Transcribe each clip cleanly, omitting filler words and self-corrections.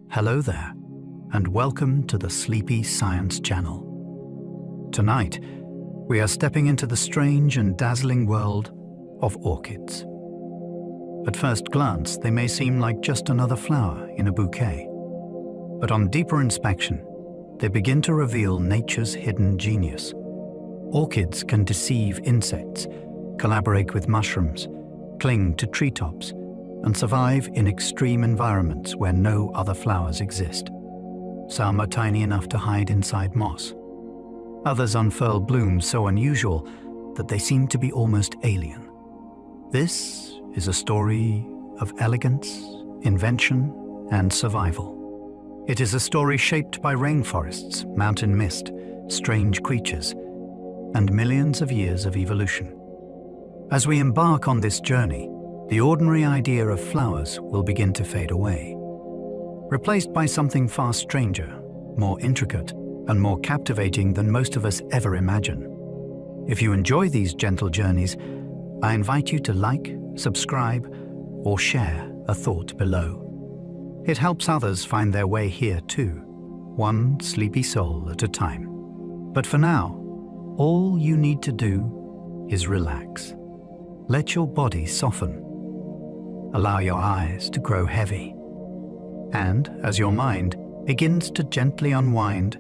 Hello there, and welcome to the Sleepy Science Channel. Tonight, we are stepping into the strange and dazzling world of orchids. At first glance, they may seem like just another flower in a bouquet. But on deeper inspection, they begin to reveal nature's hidden genius. Orchids can deceive insects, collaborate with mushrooms, cling to treetops, and survive in extreme environments where no other flowers exist. Some are tiny enough to hide inside moss. Others unfurl blooms so unusual that they seem to be almost alien. This is a story of elegance, invention, and survival. It is a story shaped by rainforests, mountain mist, strange creatures, and millions of years of evolution. As we embark on this journey, the ordinary idea of flowers will begin to fade away, replaced by something far stranger, more intricate, and more captivating than most of us ever imagine. If you enjoy these gentle journeys, I invite you to like, subscribe, or share a thought below. It helps others find their way here too, one sleepy soul at a time. But for now, all you need to do is relax. Let your body soften. Allow your eyes to grow heavy. And as your mind begins to gently unwind,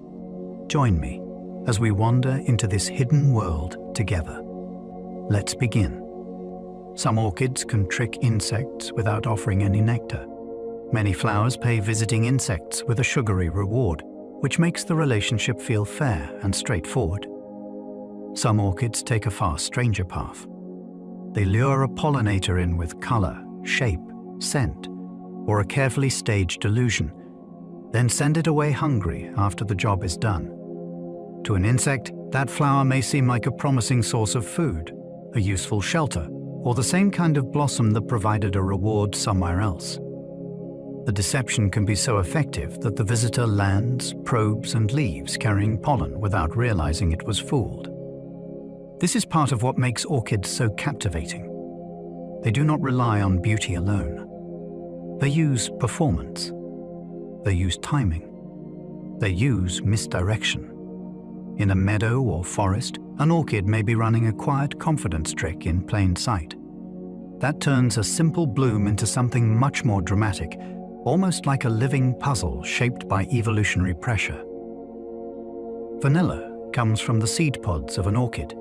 join me as we wander into this hidden world together. Let's begin. Some orchids can trick insects without offering any nectar. Many flowers pay visiting insects with a sugary reward, which makes the relationship feel fair and straightforward. Some orchids take a far stranger path. They lure a pollinator in with color, shape, scent, or a carefully staged illusion, then send it away hungry after the job is done. To an insect, that flower may seem like a promising source of food, a useful shelter, or the same kind of blossom that provided a reward somewhere else. The deception can be so effective that the visitor lands, probes, and leaves carrying pollen without realizing it was fooled. This is part of what makes orchids so captivating. They do not rely on beauty alone. They use performance. They use timing. They use misdirection. In a meadow or forest, an orchid may be running a quiet confidence trick in plain sight. That turns a simple bloom into something much more dramatic, almost like a living puzzle shaped by evolutionary pressure. Vanilla comes from the seed pods of an orchid.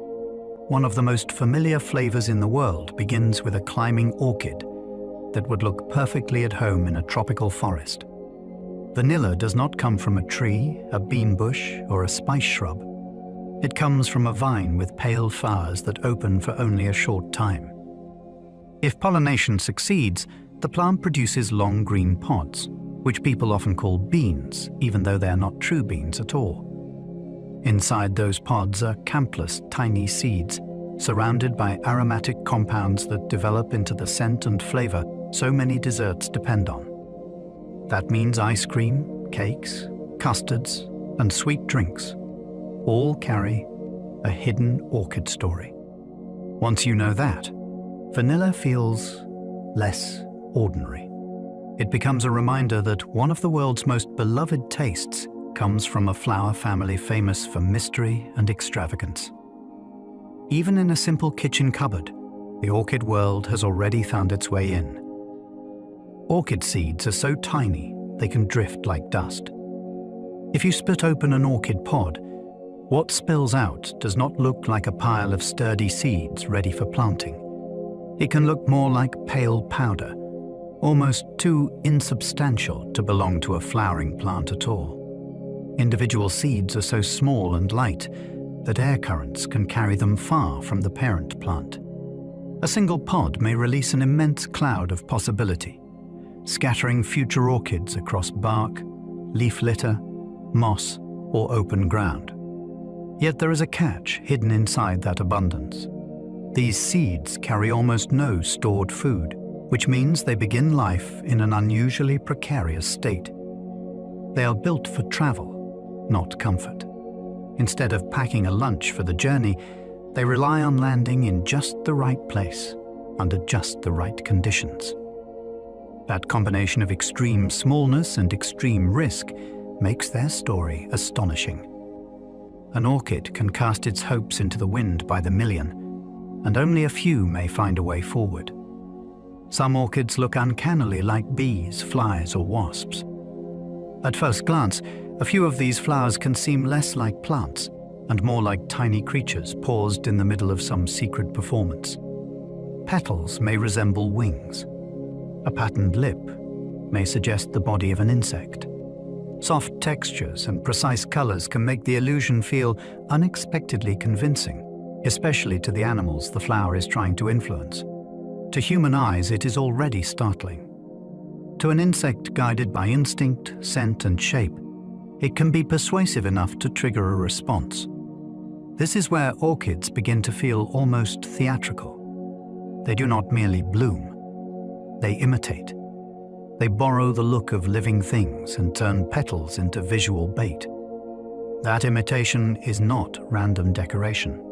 One of the most familiar flavors in the world begins with a climbing orchid that would look perfectly at home in a tropical forest. Vanilla does not come from a tree, a bean bush, or a spice shrub. It comes from a vine with pale flowers that open for only a short time. If pollination succeeds, the plant produces long green pods, which people often call beans, even though they are not true beans at all. Inside those pods are countless tiny seeds, surrounded by aromatic compounds that develop into the scent and flavor so many desserts depend on. That means ice cream, cakes, custards, and sweet drinks all carry a hidden orchid story. Once you know that, vanilla feels less ordinary. It becomes a reminder that one of the world's most beloved tastes comes from a flower family famous for mystery and extravagance. Even in a simple kitchen cupboard, the orchid world has already found its way in. Orchid seeds are so tiny they can drift like dust. If you split open an orchid pod, what spills out does not look like a pile of sturdy seeds ready for planting. It can look more like pale powder, almost too insubstantial to belong to a flowering plant at all. Individual seeds are so small and light that air currents can carry them far from the parent plant. A single pod may release an immense cloud of possibility, scattering future orchids across bark, leaf litter, moss, or open ground. Yet there is a catch hidden inside that abundance. These seeds carry almost no stored food, which means they begin life in an unusually precarious state. They are built for travel, not comfort. Instead of packing a lunch for the journey, they rely on landing in just the right place, under just the right conditions. That combination of extreme smallness and extreme risk makes their story astonishing. An orchid can cast its hopes into the wind by the million, and only a few may find a way forward. Some orchids look uncannily like bees, flies, or wasps. At first glance, a few of these flowers can seem less like plants and more like tiny creatures paused in the middle of some secret performance. Petals may resemble wings. A patterned lip may suggest the body of an insect. Soft textures and precise colors can make the illusion feel unexpectedly convincing, especially to the animals the flower is trying to influence. To human eyes, it is already startling. To an insect guided by instinct, scent, and shape, it can be persuasive enough to trigger a response. This is where orchids begin to feel almost theatrical. They do not merely bloom. They imitate. They borrow the look of living things and turn petals into visual bait. That imitation is not random decoration.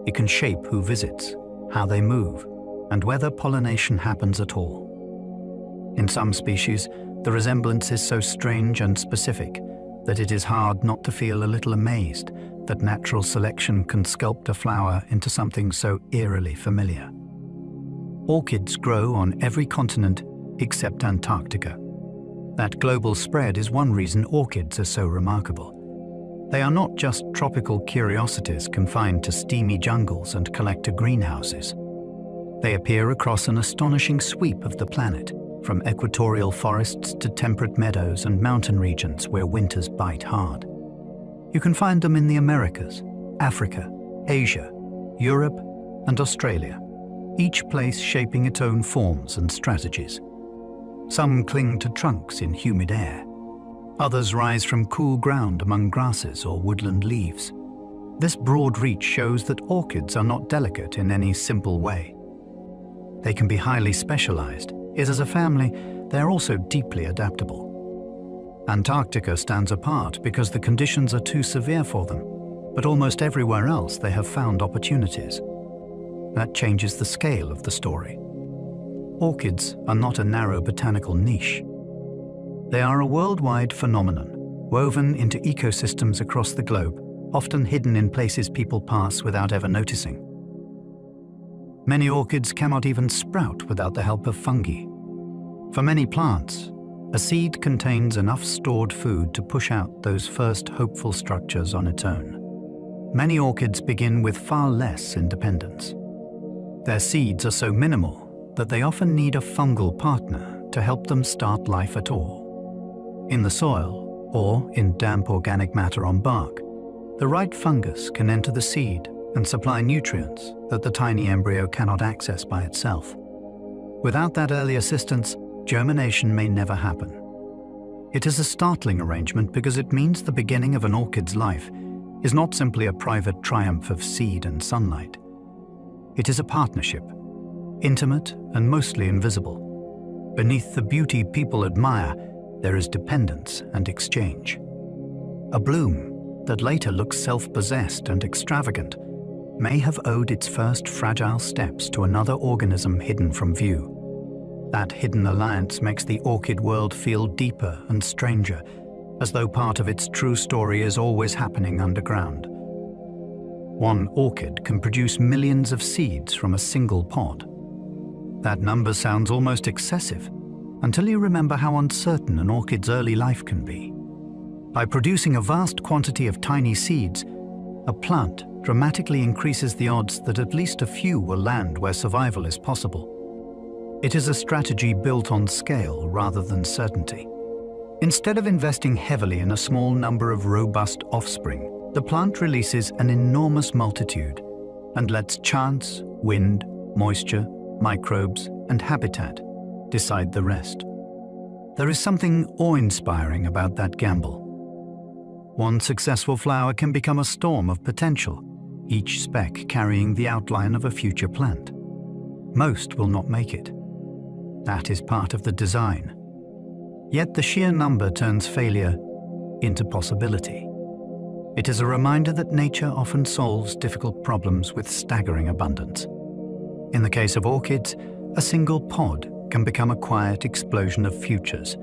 It can shape who visits, how they move, and whether pollination happens at all. In some species, the resemblance is so strange and specific that it is hard not to feel a little amazed that natural selection can sculpt a flower into something so eerily familiar. Orchids grow on every continent except Antarctica. That global spread is one reason orchids are so remarkable. They are not just tropical curiosities confined to steamy jungles and collector greenhouses. They appear across an astonishing sweep of the planet, from equatorial forests to temperate meadows and mountain regions where winters bite hard. You can find them in the Americas, Africa, Asia, Europe, and Australia, each place shaping its own forms and strategies. Some cling to trunks in humid air. Others rise from cool ground among grasses or woodland leaves. This broad reach shows that orchids are not delicate in any simple way. They can be highly specialized, yet as a family, they're also deeply adaptable. Antarctica stands apart because the conditions are too severe for them, but almost everywhere else they have found opportunities. That changes the scale of the story. Orchids are not a narrow botanical niche. They are a worldwide phenomenon, woven into ecosystems across the globe, often hidden in places people pass without ever noticing. Many orchids cannot even sprout without the help of fungi. For many plants, a seed contains enough stored food to push out those first hopeful structures on its own. Many orchids begin with far less independence. Their seeds are so minimal that they often need a fungal partner to help them start life at all. In the soil, or in damp organic matter on bark, the right fungus can enter the seed and supply nutrients that the tiny embryo cannot access by itself. Without that early assistance, germination may never happen. It is a startling arrangement because it means the beginning of an orchid's life is not simply a private triumph of seed and sunlight. It is a partnership, intimate and mostly invisible. Beneath the beauty people admire, there is dependence and exchange. A bloom that later looks self-possessed and extravagant may have owed its first fragile steps to another organism hidden from view. That hidden alliance makes the orchid world feel deeper and stranger, as though part of its true story is always happening underground. One orchid can produce millions of seeds from a single pod. That number sounds almost excessive, until you remember how uncertain an orchid's early life can be. By producing a vast quantity of tiny seeds, a plant dramatically increases the odds that at least a few will land where survival is possible. It is a strategy built on scale rather than certainty. Instead of investing heavily in a small number of robust offspring, the plant releases an enormous multitude and lets chance, wind, moisture, microbes, and habitat decide the rest. There is something awe-inspiring about that gamble. One successful flower can become a storm of potential, each speck carrying the outline of a future plant. Most will not make it. That is part of the design. Yet the sheer number turns failure into possibility. It is a reminder that nature often solves difficult problems with staggering abundance. In the case of orchids, a single pod can become a quiet explosion of futures,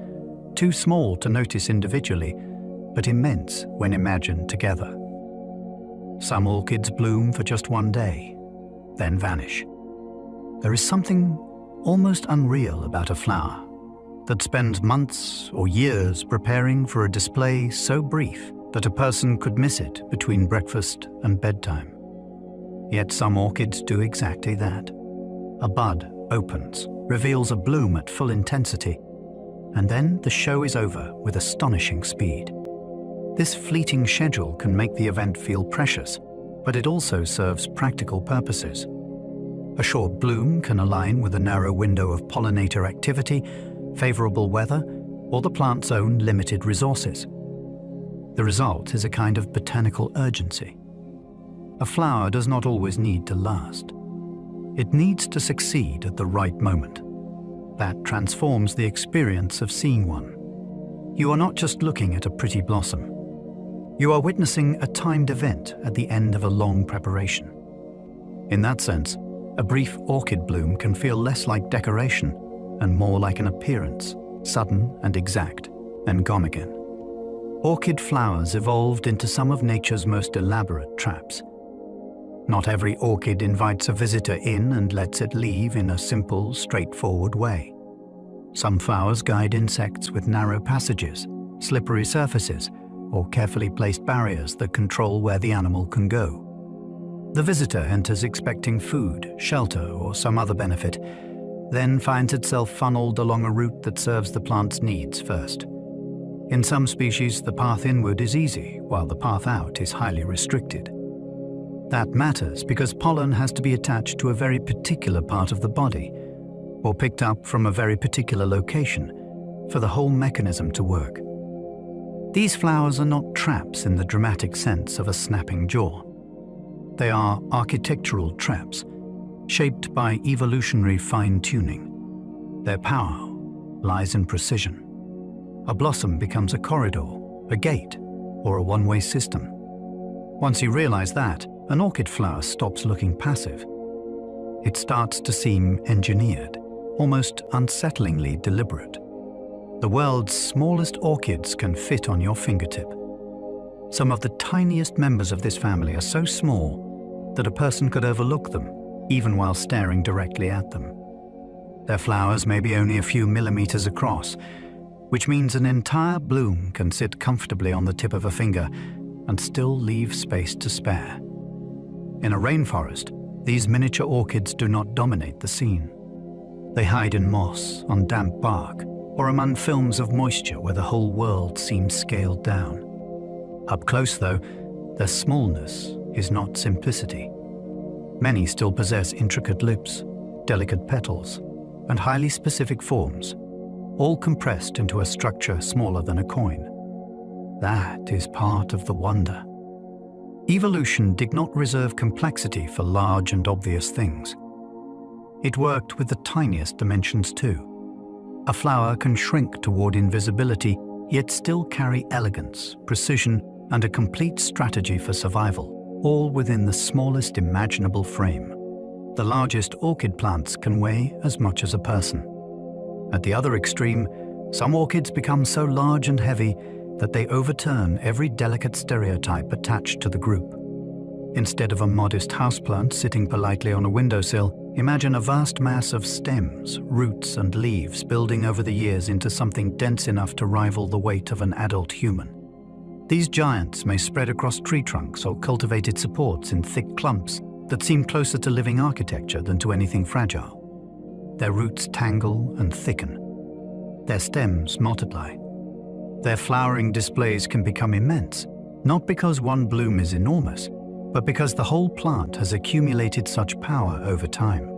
too small to notice individually, but immense when imagined together. Some orchids bloom for just one day, then vanish. There is something almost unreal about a flower that spends months or years preparing for a display so brief that a person could miss it between breakfast and bedtime. Yet some orchids do exactly that. A bud opens, reveals a bloom at full intensity, and then the show is over with astonishing speed. This fleeting schedule can make the event feel precious, but it also serves practical purposes. A short bloom can align with a narrow window of pollinator activity, favorable weather, or the plant's own limited resources. The result is a kind of botanical urgency. A flower does not always need to last. It needs to succeed at the right moment. That transforms the experience of seeing one. You are not just looking at a pretty blossom. You are witnessing a timed event at the end of a long preparation. In that sense, a brief orchid bloom can feel less like decoration and more like an appearance, sudden and exact, and gone again. Orchid flowers evolved into some of nature's most elaborate traps. Not every orchid invites a visitor in and lets it leave in a simple, straightforward way. Some flowers guide insects with narrow passages, slippery surfaces, or carefully placed barriers that control where the animal can go. The visitor enters expecting food, shelter, or some other benefit, then finds itself funneled along a route that serves the plant's needs first. In some species, the path inward is easy, while the path out is highly restricted. That matters because pollen has to be attached to a very particular part of the body, or picked up from a very particular location, for the whole mechanism to work. These flowers are not traps in the dramatic sense of a snapping jaw. They are architectural traps, shaped by evolutionary fine-tuning. Their power lies in precision. A blossom becomes a corridor, a gate, or a one-way system. Once you realize that, an orchid flower stops looking passive. It starts to seem engineered, almost unsettlingly deliberate. The world's smallest orchids can fit on your fingertip. Some of the tiniest members of this family are so small that a person could overlook them, even while staring directly at them. Their flowers may be only a few millimeters across, which means an entire bloom can sit comfortably on the tip of a finger and still leave space to spare. In a rainforest, these miniature orchids do not dominate the scene. They hide in moss, on damp bark, or among films of moisture where the whole world seems scaled down. Up close, though, their smallness is not simplicity. Many still possess intricate lips, delicate petals, and highly specific forms, all compressed into a structure smaller than a coin. That is part of the wonder. Evolution did not reserve complexity for large and obvious things. It worked with the tiniest dimensions too. A flower can shrink toward invisibility, yet still carry elegance, precision, and a complete strategy for survival, all within the smallest imaginable frame. The largest orchid plants can weigh as much as a person. At the other extreme, some orchids become so large and heavy that they overturn every delicate stereotype attached to the group. Instead of a modest houseplant sitting politely on a windowsill, imagine a vast mass of stems, roots, and leaves building over the years into something dense enough to rival the weight of an adult human. These giants may spread across tree trunks or cultivated supports in thick clumps that seem closer to living architecture than to anything fragile. Their roots tangle and thicken. Their stems multiply. Their flowering displays can become immense, not because one bloom is enormous, but because the whole plant has accumulated such power over time.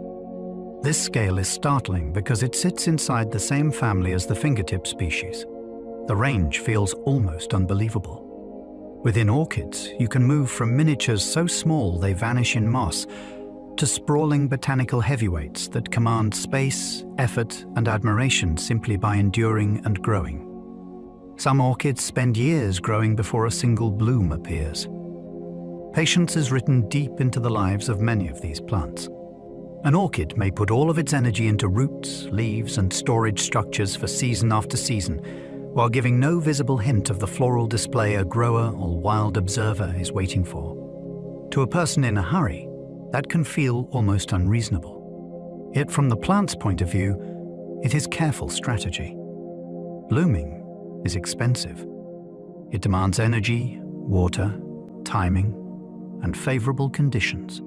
This scale is startling because it sits inside the same family as the fingertip species. The range feels almost unbelievable. Within orchids, you can move from miniatures so small they vanish in moss to sprawling botanical heavyweights that command space, effort, and admiration simply by enduring and growing. Some orchids spend years growing before a single bloom appears. Patience is written deep into the lives of many of these plants. An orchid may put all of its energy into roots, leaves, and storage structures for season after season, while giving no visible hint of the floral display a grower or wild observer is waiting for. To a person in a hurry, that can feel almost unreasonable. Yet from the plant's point of view, it is careful strategy. Blooming is expensive. It demands energy, water, timing, and favorable conditions.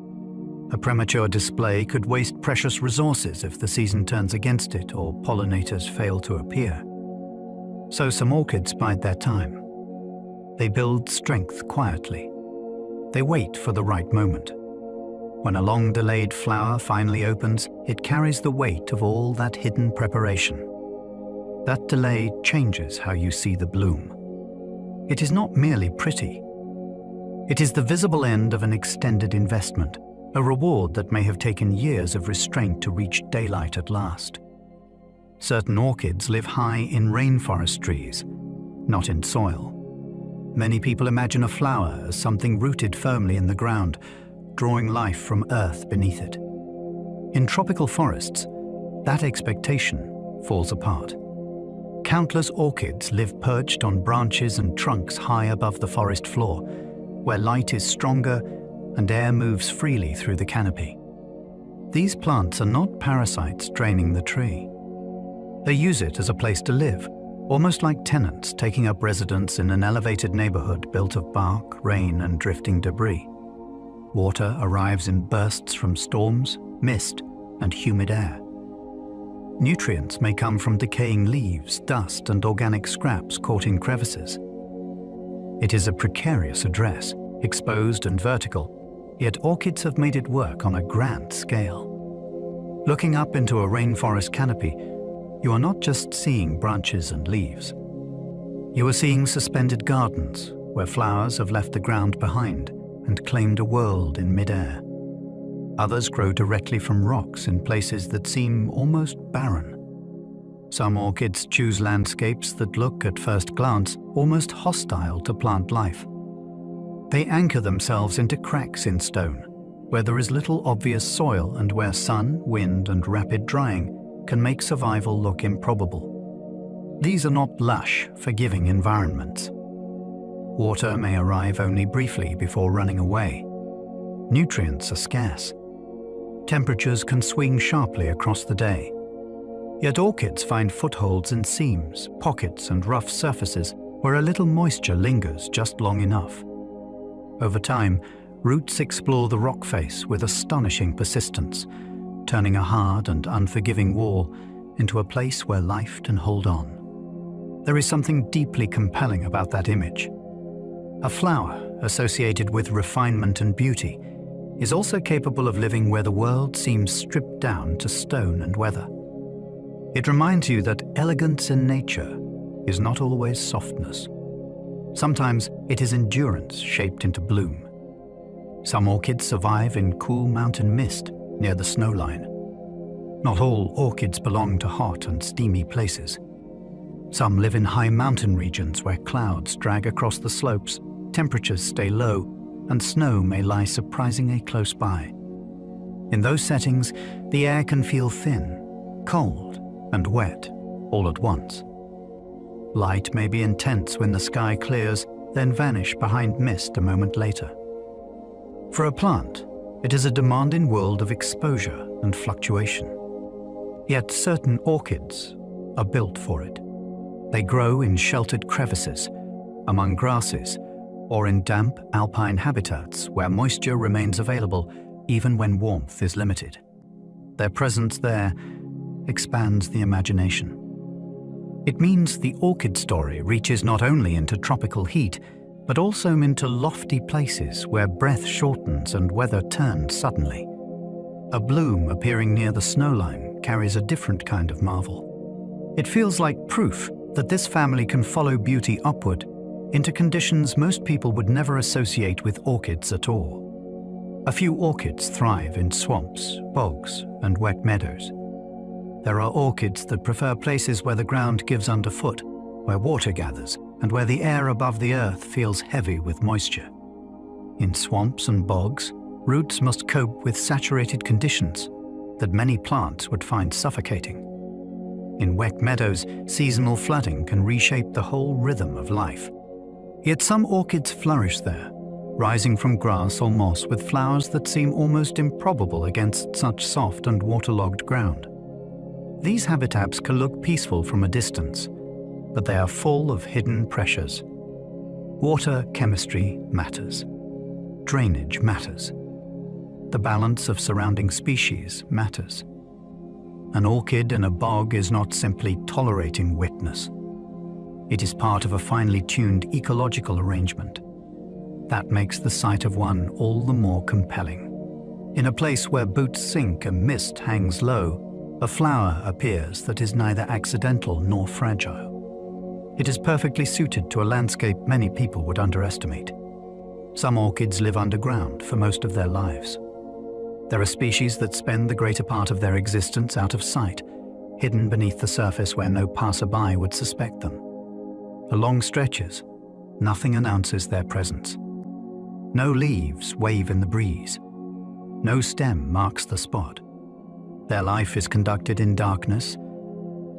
A premature display could waste precious resources if the season turns against it or pollinators fail to appear. So some orchids bide their time. They build strength quietly. They wait for the right moment. When a long-delayed flower finally opens, it carries the weight of all that hidden preparation. That delay changes how you see the bloom. It is not merely pretty. It is the visible end of an extended investment, a reward that may have taken years of restraint to reach daylight at last. Certain orchids live high in rainforest trees, not in soil. Many people imagine a flower as something rooted firmly in the ground, drawing life from earth beneath it. In tropical forests, that expectation falls apart. Countless orchids live perched on branches and trunks high above the forest floor, where light is stronger and air moves freely through the canopy. These plants are not parasites draining the tree. They use it as a place to live, almost like tenants taking up residence in an elevated neighborhood built of bark, rain, and drifting debris. Water arrives in bursts from storms, mist, and humid air. Nutrients may come from decaying leaves, dust, and organic scraps caught in crevices. It is a precarious address, exposed and vertical, yet orchids have made it work on a grand scale. Looking up into a rainforest canopy, you are not just seeing branches and leaves. You are seeing suspended gardens where flowers have left the ground behind and claimed a world in mid-air. Others grow directly from rocks in places that seem almost barren. Some orchids choose landscapes that look, at first glance, almost hostile to plant life. They anchor themselves into cracks in stone, where there is little obvious soil and where sun, wind, and rapid drying can make survival look improbable. These are not lush, forgiving environments. Water may arrive only briefly before running away. Nutrients are scarce. Temperatures can swing sharply across the day. Yet orchids find footholds in seams, pockets, and rough surfaces where a little moisture lingers just long enough. Over time, roots explore the rock face with astonishing persistence, turning a hard and unforgiving wall into a place where life can hold on. There is something deeply compelling about that image. A flower associated with refinement and beauty is also capable of living where the world seems stripped down to stone and weather. It reminds you that elegance in nature is not always softness. Sometimes it is endurance shaped into bloom. Some orchids survive in cool mountain mist near the snowline. Not all orchids belong to hot and steamy places. Some live in high mountain regions where clouds drag across the slopes, temperatures stay low, and snow may lie surprisingly close by. In those settings, the air can feel thin, cold, and wet all at once. Light may be intense when the sky clears, then vanish behind mist a moment later. For a plant, it is a demanding world of exposure and fluctuation. Yet certain orchids are built for it. They grow in sheltered crevices, among grasses, or in damp alpine habitats where moisture remains available even when warmth is limited. Their presence there expands the imagination. It means the orchid story reaches not only into tropical heat, but also into lofty places where breath shortens and weather turns suddenly. A bloom appearing near the snowline carries a different kind of marvel. It feels like proof that this family can follow beauty upward into conditions most people would never associate with orchids at all. A few orchids thrive in swamps, bogs, and wet meadows. There are orchids that prefer places where the ground gives underfoot, where water gathers, and where the air above the earth feels heavy with moisture. In swamps and bogs, roots must cope with saturated conditions, that many plants would find suffocating. In wet meadows, seasonal flooding can reshape the whole rhythm of life. Yet some orchids flourish there, rising from grass or moss with flowers that seem almost improbable against such soft and waterlogged ground. These habitats can look peaceful from a distance, but they are full of hidden pressures. Water chemistry matters. Drainage matters. The balance of surrounding species matters. An orchid in a bog is not simply tolerating wetness. It is part of a finely tuned ecological arrangement. That makes the sight of one all the more compelling. In a place where boots sink and mist hangs low, a flower appears that is neither accidental nor fragile. It is perfectly suited to a landscape many people would underestimate. Some orchids live underground for most of their lives. There are species that spend the greater part of their existence out of sight, hidden beneath the surface where no passerby would suspect them. For long stretches, nothing announces their presence. No leaves wave in the breeze. No stem marks the spot. Their life is conducted in darkness,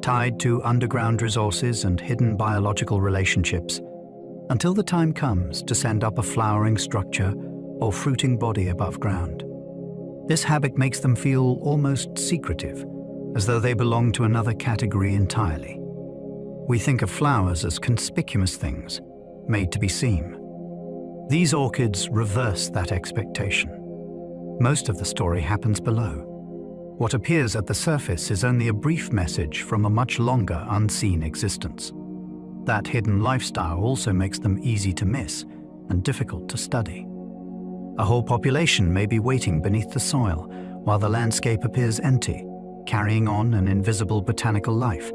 tied to underground resources and hidden biological relationships, until the time comes to send up a flowering structure or fruiting body above ground. This habit makes them feel almost secretive, as though they belong to another category entirely. We think of flowers as conspicuous things, made to be seen. These orchids reverse that expectation. Most of the story happens below. What appears at the surface is only a brief message from a much longer unseen existence. That hidden lifestyle also makes them easy to miss and difficult to study. A whole population may be waiting beneath the soil while the landscape appears empty, carrying on an invisible botanical life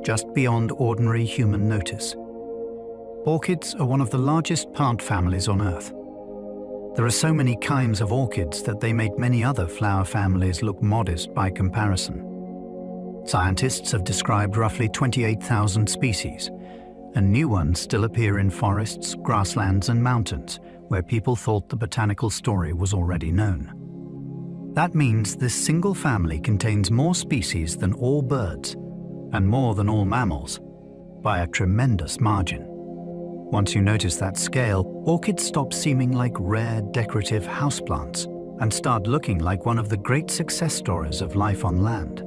just beyond ordinary human notice. Orchids are one of the largest plant families on Earth. There are so many kinds of orchids that they make many other flower families look modest by comparison. Scientists have described roughly 28,000 species, and new ones still appear in forests, grasslands, and mountains, where people thought the botanical story was already known. That means this single family contains more species than all birds, and more than all mammals, by a tremendous margin. Once you notice that scale, orchids stop seeming like rare decorative houseplants and start looking like one of the great success stories of life on land.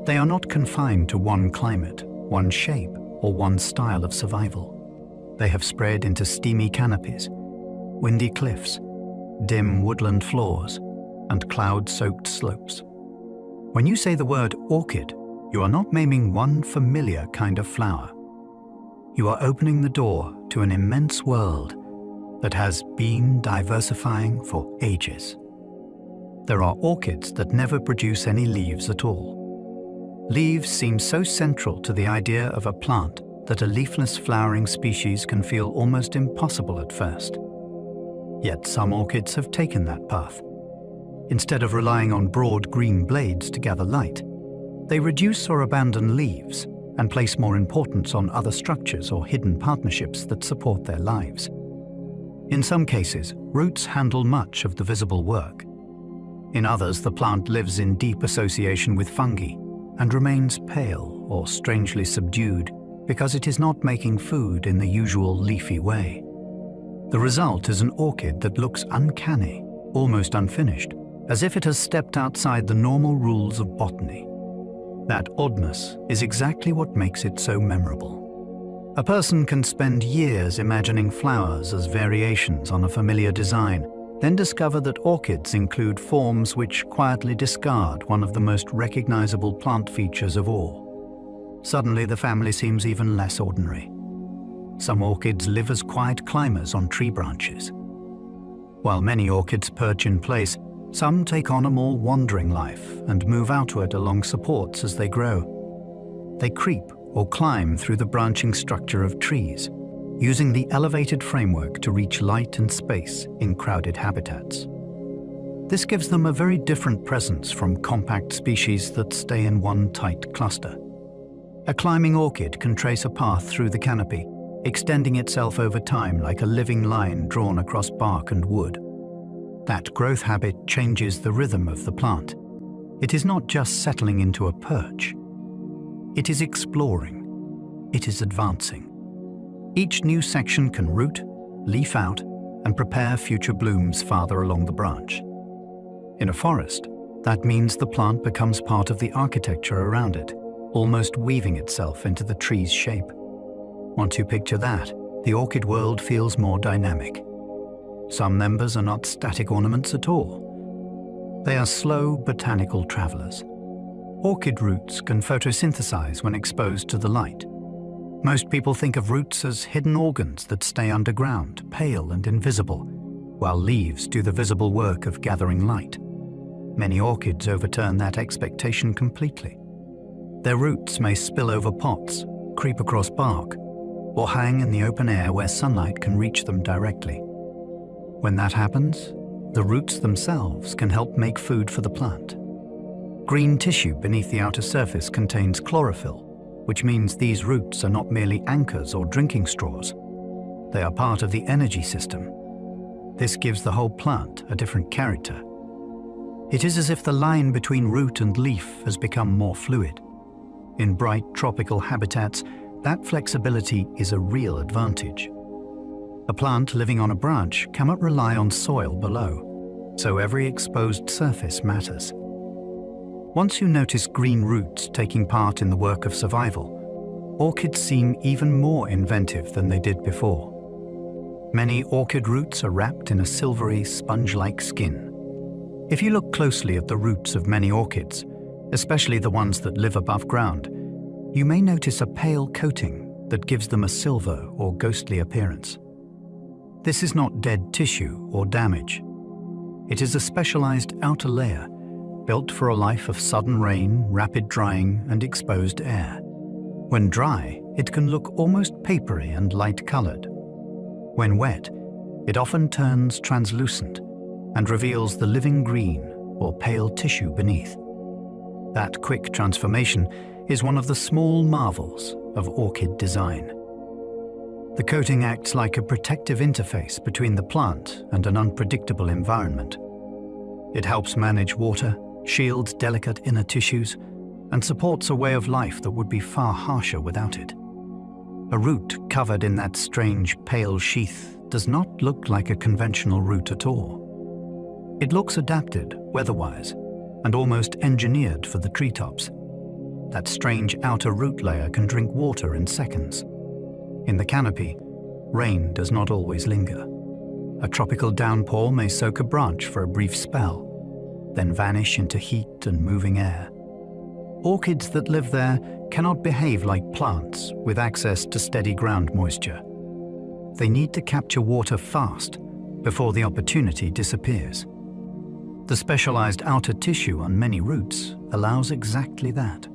They are not confined to one climate, one shape, or one style of survival. They have spread into steamy canopies, windy cliffs, dim woodland floors, and cloud-soaked slopes. When you say the word orchid, you are not naming one familiar kind of flower. You are opening the door to an immense world that has been diversifying for ages. There are orchids that never produce any leaves at all. Leaves seem so central to the idea of a plant that a leafless flowering species can feel almost impossible at first. Yet some orchids have taken that path. Instead of relying on broad green blades to gather light, they reduce or abandon leaves and place more importance on other structures or hidden partnerships that support their lives. In some cases, roots handle much of the visible work. In others, the plant lives in deep association with fungi and remains pale or strangely subdued because it is not making food in the usual leafy way. The result is an orchid that looks uncanny, almost unfinished, as if it has stepped outside the normal rules of botany. That oddness is exactly what makes it so memorable. A person can spend years imagining flowers as variations on a familiar design, then discover that orchids include forms which quietly discard one of the most recognizable plant features of all. Suddenly, the family seems even less ordinary. Some orchids live as quiet climbers on tree branches. While many orchids perch in place, some take on a more wandering life and move outward along supports as they grow. They creep or climb through the branching structure of trees, using the elevated framework to reach light and space in crowded habitats. This gives them a very different presence from compact species that stay in one tight cluster. A climbing orchid can trace a path through the canopy, extending itself over time like a living line drawn across bark and wood. That growth habit changes the rhythm of the plant. It is not just settling into a perch. It is exploring. It is advancing. Each new section can root, leaf out, and prepare future blooms farther along the branch. In a forest, that means the plant becomes part of the architecture around it, almost weaving itself into the tree's shape. Once you picture that, the orchid world feels more dynamic. Some members are not static ornaments at all. They are slow botanical travelers. Orchid roots can photosynthesize when exposed to the light. Most people think of roots as hidden organs that stay underground, pale and invisible, while leaves do the visible work of gathering light. Many orchids overturn that expectation completely. Their roots may spill over pots, creep across bark, or hang in the open air where sunlight can reach them directly. When that happens, the roots themselves can help make food for the plant. Green tissue beneath the outer surface contains chlorophyll, which means these roots are not merely anchors or drinking straws. They are part of the energy system. This gives the whole plant a different character. It is as if the line between root and leaf has become more fluid. In bright tropical habitats, that flexibility is a real advantage. A plant living on a branch cannot rely on soil below, so every exposed surface matters. Once you notice green roots taking part in the work of survival, orchids seem even more inventive than they did before. Many orchid roots are wrapped in a silvery, sponge-like skin. If you look closely at the roots of many orchids, especially the ones that live above ground, you may notice a pale coating that gives them a silver or ghostly appearance. This is not dead tissue or damage. It is a specialized outer layer built for a life of sudden rain, rapid drying, and exposed air. When dry, it can look almost papery and light-colored. When wet, it often turns translucent and reveals the living green or pale tissue beneath. That quick transformation is one of the small marvels of orchid design. The coating acts like a protective interface between the plant and an unpredictable environment. It helps manage water, shields delicate inner tissues, and supports a way of life that would be far harsher without it. A root covered in that strange pale sheath does not look like a conventional root at all. It looks adapted, weather-wise, and almost engineered for the treetops. That strange outer root layer can drink water in seconds. In the canopy, rain does not always linger. A tropical downpour may soak a branch for a brief spell, then vanish into heat and moving air. Orchids that live there cannot behave like plants with access to steady ground moisture. They need to capture water fast before the opportunity disappears. The specialized outer tissue on many roots allows exactly that.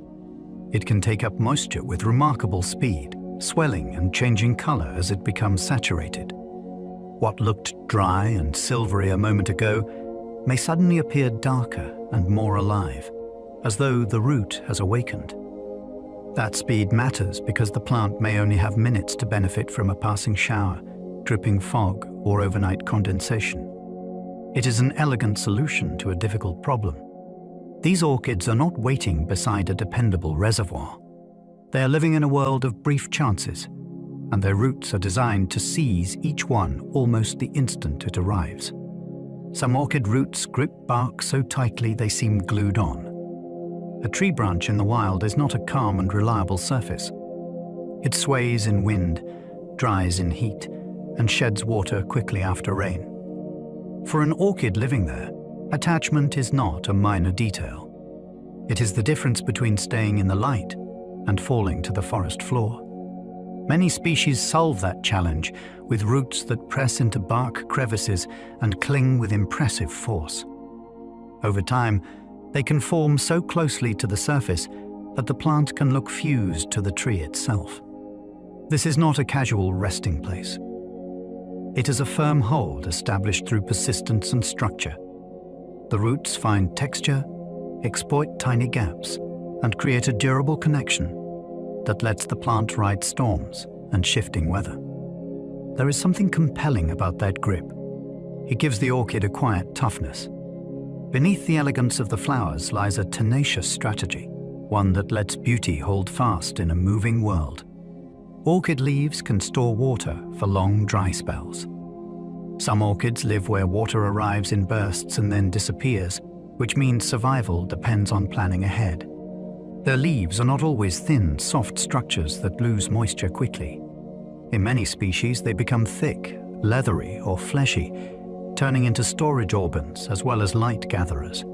It can take up moisture with remarkable speed, swelling and changing color as it becomes saturated. What looked dry and silvery a moment ago may suddenly appear darker and more alive, as though the root has awakened. That speed matters because the plant may only have minutes to benefit from a passing shower, dripping fog, or overnight condensation. It is an elegant solution to a difficult problem. These orchids are not waiting beside a dependable reservoir. They are living in a world of brief chances, and their roots are designed to seize each one almost the instant it arrives. Some orchid roots grip bark so tightly they seem glued on. A tree branch in the wild is not a calm and reliable surface. It sways in wind, dries in heat, and sheds water quickly after rain. For an orchid living there, attachment is not a minor detail. It is the difference between staying in the light and falling to the forest floor. Many species solve that challenge with roots that press into bark crevices and cling with impressive force. Over time, they can form so closely to the surface that the plant can look fused to the tree itself. This is not a casual resting place. It is a firm hold established through persistence and structure. The roots find texture, exploit tiny gaps, and create a durable connection that lets the plant ride storms and shifting weather. There is something compelling about that grip. It gives the orchid a quiet toughness. Beneath the elegance of the flowers lies a tenacious strategy, one that lets beauty hold fast in a moving world. Orchid leaves can store water for long dry spells. Some orchids live where water arrives in bursts and then disappears, which means survival depends on planning ahead. Their leaves are not always thin, soft structures that lose moisture quickly. In many species, they become thick, leathery, or fleshy, turning into storage organs as well as light gatherers.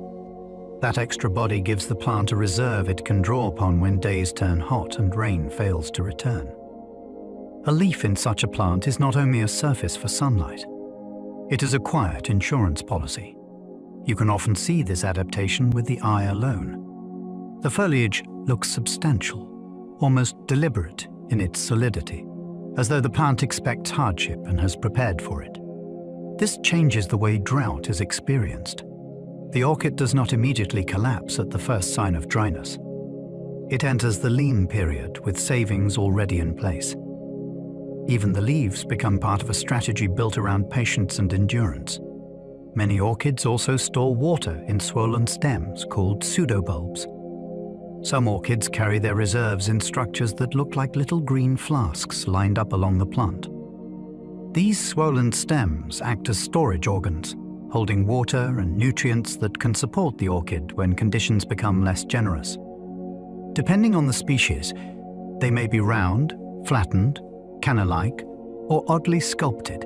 That extra body gives the plant a reserve it can draw upon when days turn hot and rain fails to return. A leaf in such a plant is not only a surface for sunlight. It is a quiet insurance policy. You can often see this adaptation with the eye alone. The foliage looks substantial, almost deliberate in its solidity, as though the plant expects hardship and has prepared for it. This changes the way drought is experienced. The orchid does not immediately collapse at the first sign of dryness. It enters the lean period with savings already in place. Even the leaves become part of a strategy built around patience and endurance. Many orchids also store water in swollen stems called pseudobulbs. Some orchids carry their reserves in structures that look like little green flasks lined up along the plant. These swollen stems act as storage organs, holding water and nutrients that can support the orchid when conditions become less generous. Depending on the species, they may be round, flattened, canna-like, or oddly sculpted,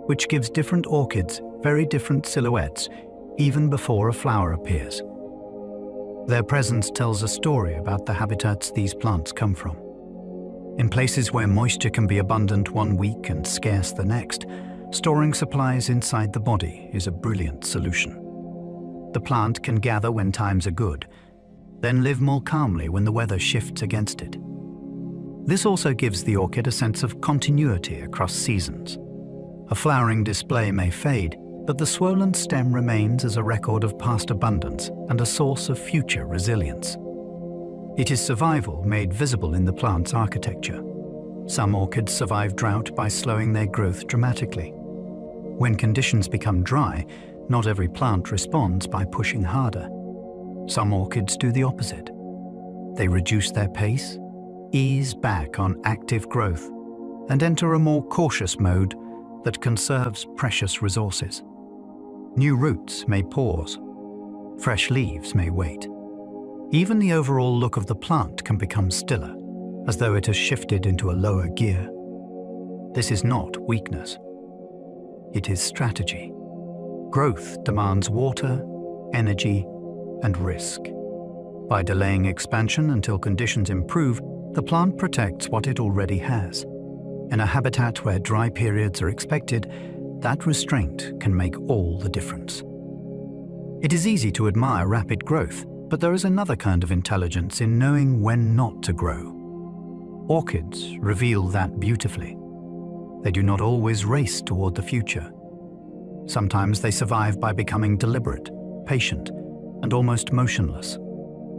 which gives different orchids very different silhouettes even before a flower appears. Their presence tells a story about the habitats these plants come from. In places where moisture can be abundant one week and scarce the next, storing supplies inside the body is a brilliant solution. The plant can gather when times are good, then live more calmly when the weather shifts against it. This also gives the orchid a sense of continuity across seasons. A flowering display may fade, but the swollen stem remains as a record of past abundance and a source of future resilience. It is survival made visible in the plant's architecture. Some orchids survive drought by slowing their growth dramatically. When conditions become dry, not every plant responds by pushing harder. Some orchids do the opposite. They reduce their pace, ease back on active growth, and enter a more cautious mode that conserves precious resources. New roots may pause. Fresh leaves may wait. Even the overall look of the plant can become stiller, as though it has shifted into a lower gear. This is not weakness. It is strategy. Growth demands water, energy, and risk. By delaying expansion until conditions improve, the plant protects what it already has. In a habitat where dry periods are expected, that restraint can make all the difference. It is easy to admire rapid growth, but there is another kind of intelligence in knowing when not to grow. Orchids reveal that beautifully. They do not always race toward the future. Sometimes they survive by becoming deliberate, patient, and almost motionless,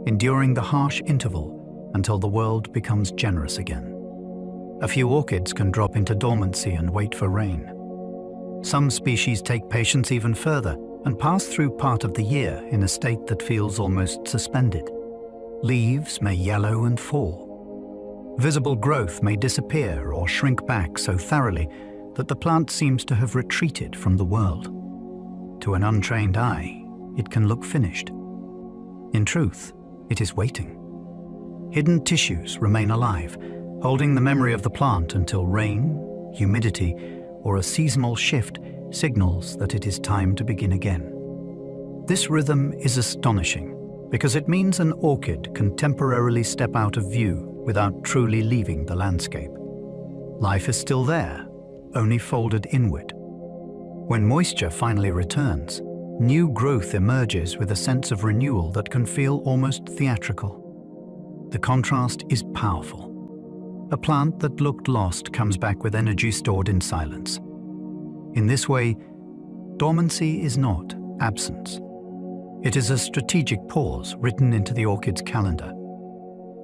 enduring the harsh interval until the world becomes generous again. A few orchids can drop into dormancy and wait for rain. Some species take patience even further and pass through part of the year in a state that feels almost suspended. Leaves may yellow and fall. Visible growth may disappear or shrink back so thoroughly that the plant seems to have retreated from the world. To an untrained eye, it can look finished. In truth, it is waiting. Hidden tissues remain alive, holding the memory of the plant until rain, humidity, or a seasonal shift signals that it is time to begin again. This rhythm is astonishing because it means an orchid can temporarily step out of view without truly leaving the landscape. Life is still there, only folded inward. When moisture finally returns, new growth emerges with a sense of renewal that can feel almost theatrical. The contrast is powerful. A plant that looked lost comes back with energy stored in silence. In this way, dormancy is not absence. It is a strategic pause written into the orchid's calendar.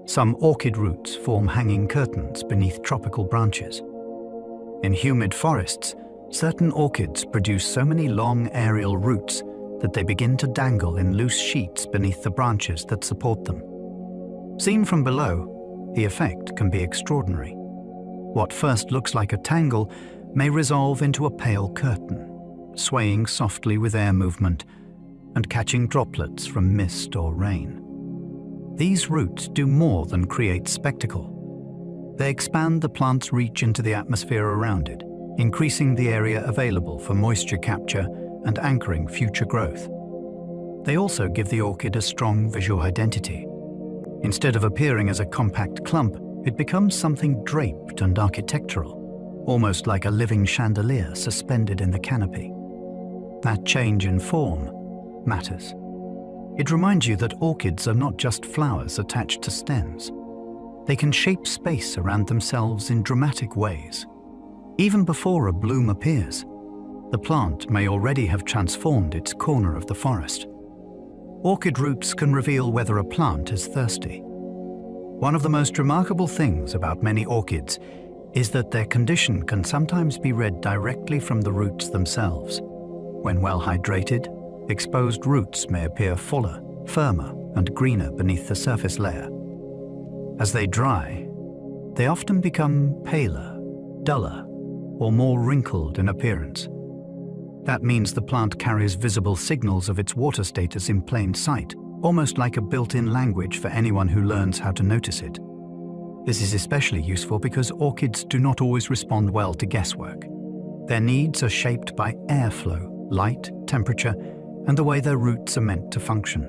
Some orchid roots form hanging curtains beneath tropical branches. In humid forests, certain orchids produce so many long aerial roots that they begin to dangle in loose sheets beneath the branches that support them. Seen from below, the effect can be extraordinary. What first looks like a tangle may resolve into a pale curtain, swaying softly with air movement and catching droplets from mist or rain. These roots do more than create spectacle. They expand the plant's reach into the atmosphere around it, increasing the area available for moisture capture and anchoring future growth. They also give the orchid a strong visual identity. Instead of appearing as a compact clump, it becomes something draped and architectural, almost like a living chandelier suspended in the canopy. That change in form matters. It reminds you that orchids are not just flowers attached to stems. They can shape space around themselves in dramatic ways. Even before a bloom appears, the plant may already have transformed its corner of the forest. Orchid roots can reveal whether a plant is thirsty. One of the most remarkable things about many orchids is that their condition can sometimes be read directly from the roots themselves. When well hydrated, exposed roots may appear fuller, firmer, and greener beneath the surface layer. As they dry, they often become paler, duller, or more wrinkled in appearance. That means the plant carries visible signals of its water status in plain sight, almost like a built-in language for anyone who learns how to notice it. This is especially useful because orchids do not always respond well to guesswork. Their needs are shaped by airflow, light, temperature, and the way their roots are meant to function.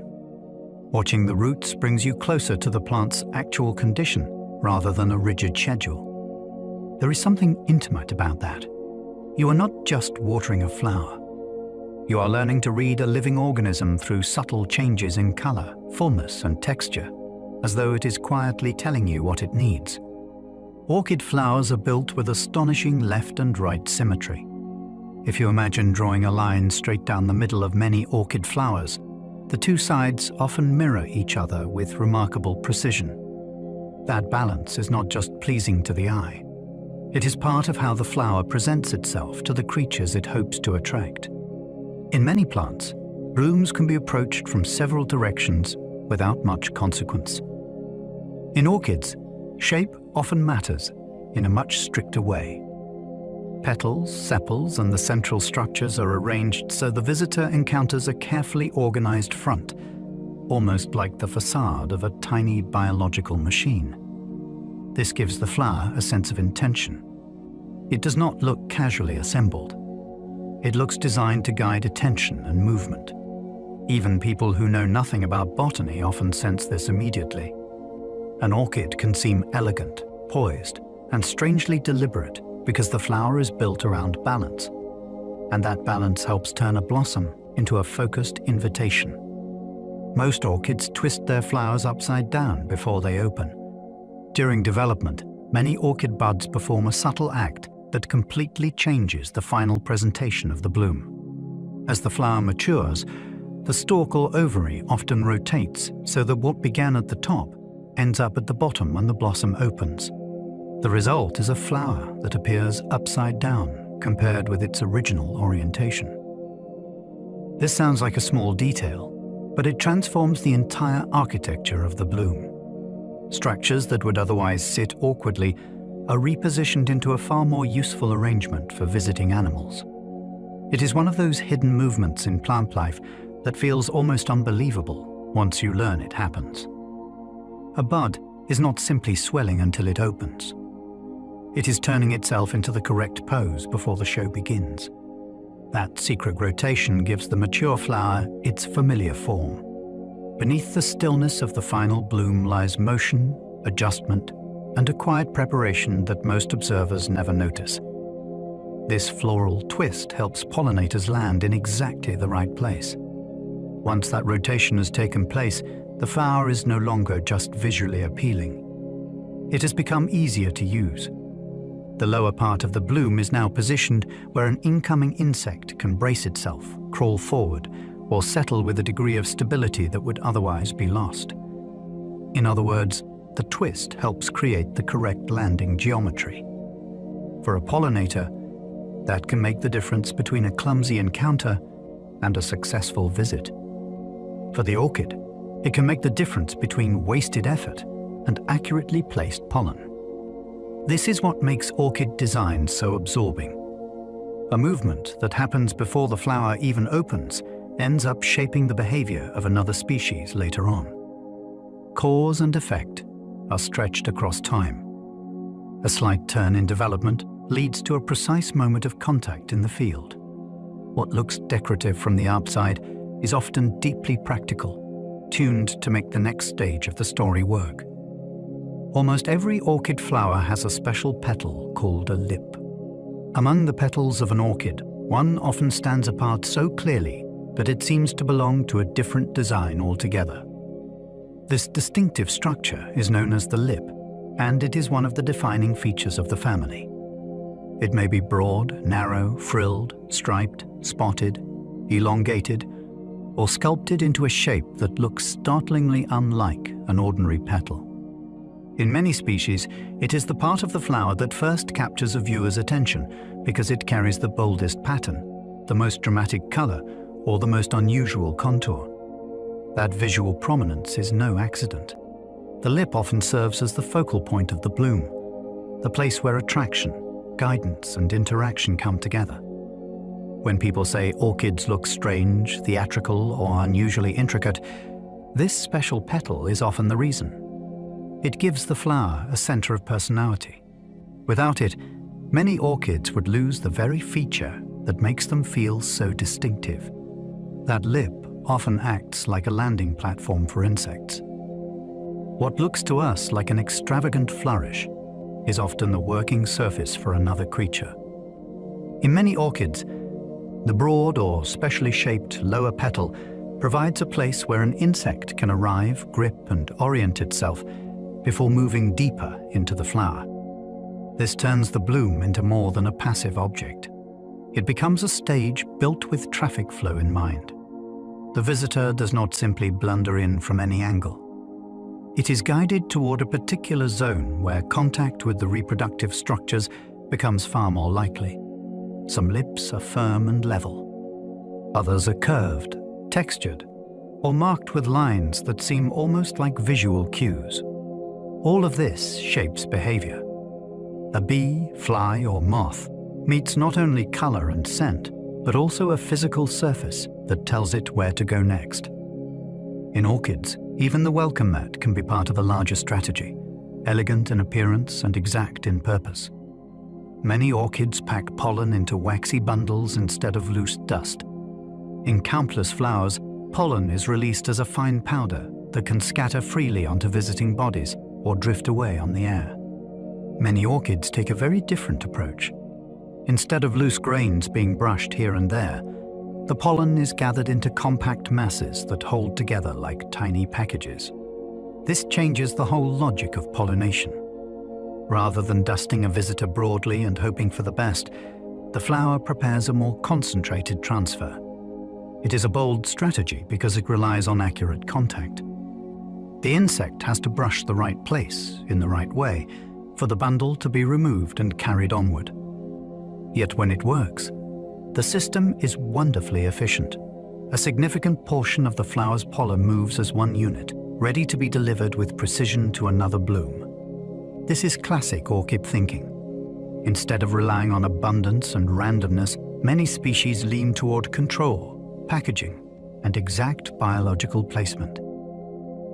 Watching the roots brings you closer to the plant's actual condition rather than a rigid schedule. There is something intimate about that. You are not just watering a flower. You are learning to read a living organism through subtle changes in color, fullness, and texture, as though it is quietly telling you what it needs. Orchid flowers are built with astonishing left and right symmetry. If you imagine drawing a line straight down the middle of many orchid flowers, the two sides often mirror each other with remarkable precision. That balance is not just pleasing to the eye. It is part of how the flower presents itself to the creatures it hopes to attract. In many plants, blooms can be approached from several directions without much consequence. In orchids, shape often matters in a much stricter way. Petals, sepals, and the central structures are arranged so the visitor encounters a carefully organized front, almost like the facade of a tiny biological machine. This gives the flower a sense of intention. It does not look casually assembled. It looks designed to guide attention and movement. Even people who know nothing about botany often sense this immediately. An orchid can seem elegant, poised, and strangely deliberate because the flower is built around balance. And that balance helps turn a blossom into a focused invitation. Most orchids twist their flowers upside down before they open. During development, many orchid buds perform a subtle act that completely changes the final presentation of the bloom. As the flower matures, the stalk or ovary often rotates so that what began at the top ends up at the bottom when the blossom opens. The result is a flower that appears upside down compared with its original orientation. This sounds like a small detail, but it transforms the entire architecture of the bloom. Structures that would otherwise sit awkwardly are repositioned into a far more useful arrangement for visiting animals. It is one of those hidden movements in plant life that feels almost unbelievable once you learn it happens. A bud is not simply swelling until it opens. It is turning itself into the correct pose before the show begins. That secret rotation gives the mature flower its familiar form. Beneath the stillness of the final bloom lies motion, adjustment, and a quiet preparation that most observers never notice. This floral twist helps pollinators land in exactly the right place. Once that rotation has taken place, the flower is no longer just visually appealing. It has become easier to use. The lower part of the bloom is now positioned where an incoming insect can brace itself, crawl forward, or settle with a degree of stability that would otherwise be lost. In other words, the twist helps create the correct landing geometry. For a pollinator, that can make the difference between a clumsy encounter and a successful visit. For the orchid, it can make the difference between wasted effort and accurately placed pollen. This is what makes orchid design so absorbing. A movement that happens before the flower even opens ends up shaping the behavior of another species later on. Cause and effect are stretched across time. A slight turn in development leads to a precise moment of contact in the field. What looks decorative from the outside is often deeply practical, tuned to make the next stage of the story work. Almost every orchid flower has a special petal called a lip. Among the petals of an orchid, one often stands apart so clearly that it seems to belong to a different design altogether. This distinctive structure is known as the lip, and it is one of the defining features of the family. It may be broad, narrow, frilled, striped, spotted, elongated, or sculpted into a shape that looks startlingly unlike an ordinary petal. In many species, it is the part of the flower that first captures a viewer's attention because it carries the boldest pattern, the most dramatic color, or the most unusual contour. That visual prominence is no accident. The lip often serves as the focal point of the bloom, the place where attraction, guidance, and interaction come together. When people say orchids look strange, theatrical, or unusually intricate, this special petal is often the reason. It gives the flower a center of personality. Without it, many orchids would lose the very feature that makes them feel so distinctive. That lip often acts like a landing platform for insects. What looks to us like an extravagant flourish is often the working surface for another creature. In many orchids, the broad or specially shaped lower petal provides a place where an insect can arrive, grip, and orient itself before moving deeper into the flower. This turns the bloom into more than a passive object. It becomes a stage built with traffic flow in mind. The visitor does not simply blunder in from any angle. It is guided toward a particular zone where contact with the reproductive structures becomes far more likely. Some lips are firm and level. Others are curved, textured, or marked with lines that seem almost like visual cues. All of this shapes behavior. A bee, fly, or moth meets not only color and scent, but also a physical surface that tells it where to go next. In orchids, even the welcome mat can be part of a larger strategy, elegant in appearance and exact in purpose. Many orchids pack pollen into waxy bundles instead of loose dust. In countless flowers, pollen is released as a fine powder that can scatter freely onto visiting bodies or drift away on the air. Many orchids take a very different approach. Instead of loose grains being brushed here and there, the pollen is gathered into compact masses that hold together like tiny packages. This changes the whole logic of pollination. Rather than dusting a visitor broadly and hoping for the best, the flower prepares a more concentrated transfer. It is a bold strategy because it relies on accurate contact. The insect has to brush the right place in the right way for the bundle to be removed and carried onward. Yet when it works, the system is wonderfully efficient. A significant portion of the flower's pollen moves as one unit, ready to be delivered with precision to another bloom. This is classic orchid thinking. Instead of relying on abundance and randomness, many species lean toward control, packaging, and exact biological placement.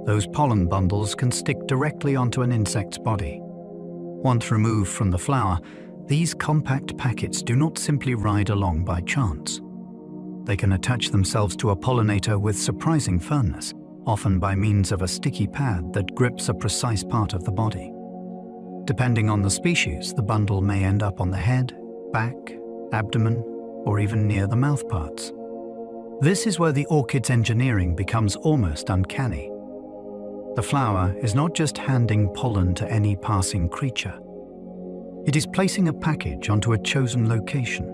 Those pollen bundles can stick directly onto an insect's body. Once removed from the flower, these compact packets do not simply ride along by chance. They can attach themselves to a pollinator with surprising firmness, often by means of a sticky pad that grips a precise part of the body. Depending on the species, the bundle may end up on the head, back, abdomen, or even near the mouth parts. This is where the orchid's engineering becomes almost uncanny. The flower is not just handing pollen to any passing creature. It is placing a package onto a chosen location,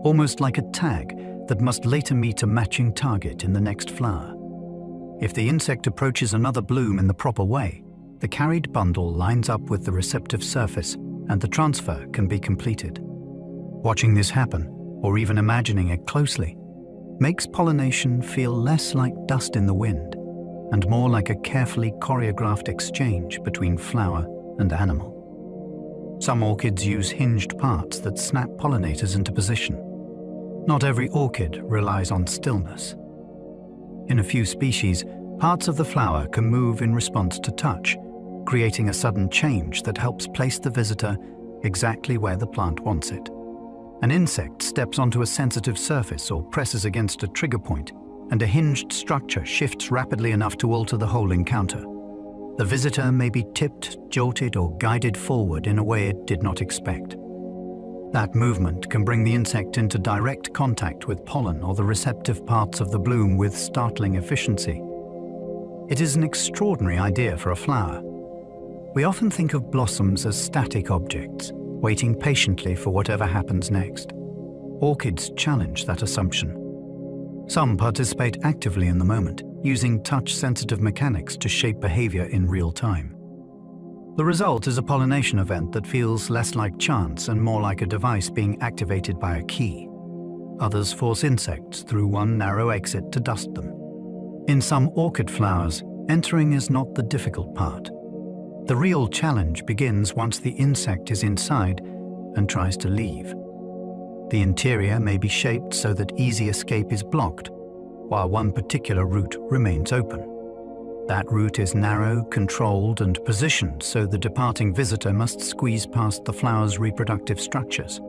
almost like a tag that must later meet a matching target in the next flower. If the insect approaches another bloom in the proper way, the carried bundle lines up with the receptive surface and the transfer can be completed. Watching this happen, or even imagining it closely, makes pollination feel less like dust in the wind and more like a carefully choreographed exchange between flower and animal. Some orchids use hinged parts that snap pollinators into position. Not every orchid relies on stillness. In a few species, parts of the flower can move in response to touch, creating a sudden change that helps place the visitor exactly where the plant wants it. An insect steps onto a sensitive surface or presses against a trigger point, and a hinged structure shifts rapidly enough to alter the whole encounter. The visitor may be tipped, jolted, or guided forward in a way it did not expect. That movement can bring the insect into direct contact with pollen or the receptive parts of the bloom with startling efficiency. It is an extraordinary idea for a flower. We often think of blossoms as static objects, waiting patiently for whatever happens next. Orchids challenge that assumption. Some participate actively in the moment, using touch-sensitive mechanics to shape behavior in real time. The result is a pollination event that feels less like chance and more like a device being activated by a key. Others force insects through one narrow exit to dust them. In some orchid flowers, entering is not the difficult part. The real challenge begins once the insect is inside and tries to leave. The interior may be shaped so that easy escape is blocked, while one particular route remains open. That route is narrow, controlled, and positioned so the departing visitor must squeeze past the flower's reproductive structures.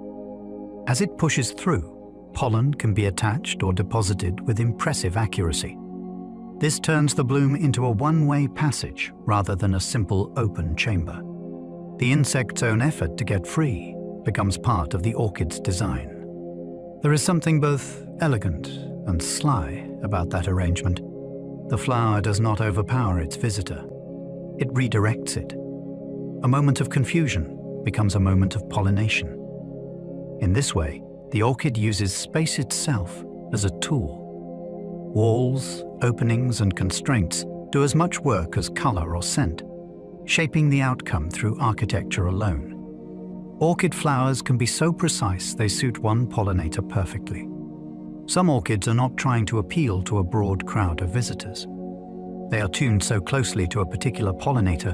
As it pushes through, pollen can be attached or deposited with impressive accuracy. This turns the bloom into a one-way passage rather than a simple open chamber. The insect's own effort to get free becomes part of the orchid's design. There is something both elegant and sly about that arrangement. The flower does not overpower its visitor. It redirects it. A moment of confusion becomes a moment of pollination. In this way, the orchid uses space itself as a tool. Walls, openings, and constraints do as much work as color or scent, shaping the outcome through architecture alone. Orchid flowers can be so precise they suit one pollinator perfectly. Some orchids are not trying to appeal to a broad crowd of visitors. They are tuned so closely to a particular pollinator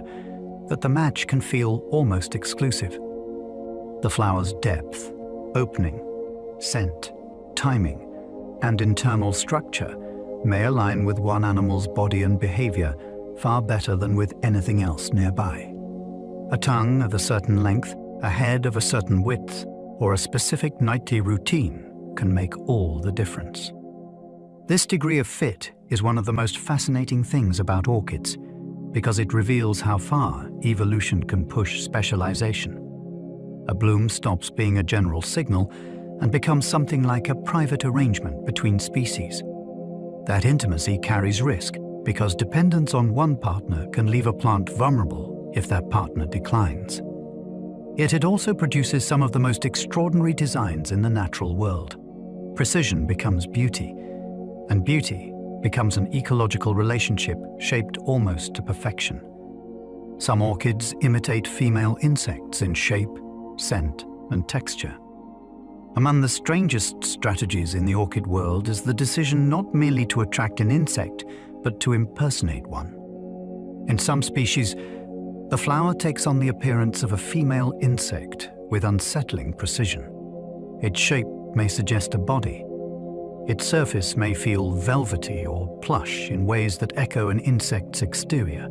that the match can feel almost exclusive. The flower's depth, opening, scent, timing, and internal structure may align with one animal's body and behavior far better than with anything else nearby. A tongue of a certain length, a head of a certain width, or a specific nightly routine can make all the difference. This degree of fit is one of the most fascinating things about orchids, because it reveals how far evolution can push specialization. A bloom stops being a general signal and becomes something like a private arrangement between species. That intimacy carries risk because dependence on one partner can leave a plant vulnerable if that partner declines. Yet it also produces some of the most extraordinary designs in the natural world. Precision becomes beauty, and beauty becomes an ecological relationship shaped almost to perfection. Some orchids imitate female insects in shape, scent, and texture. Among the strangest strategies in the orchid world is the decision not merely to attract an insect, but to impersonate one. In some species, the flower takes on the appearance of a female insect with unsettling precision. Its shape may suggest a body. Its surface may feel velvety or plush in ways that echo an insect's exterior.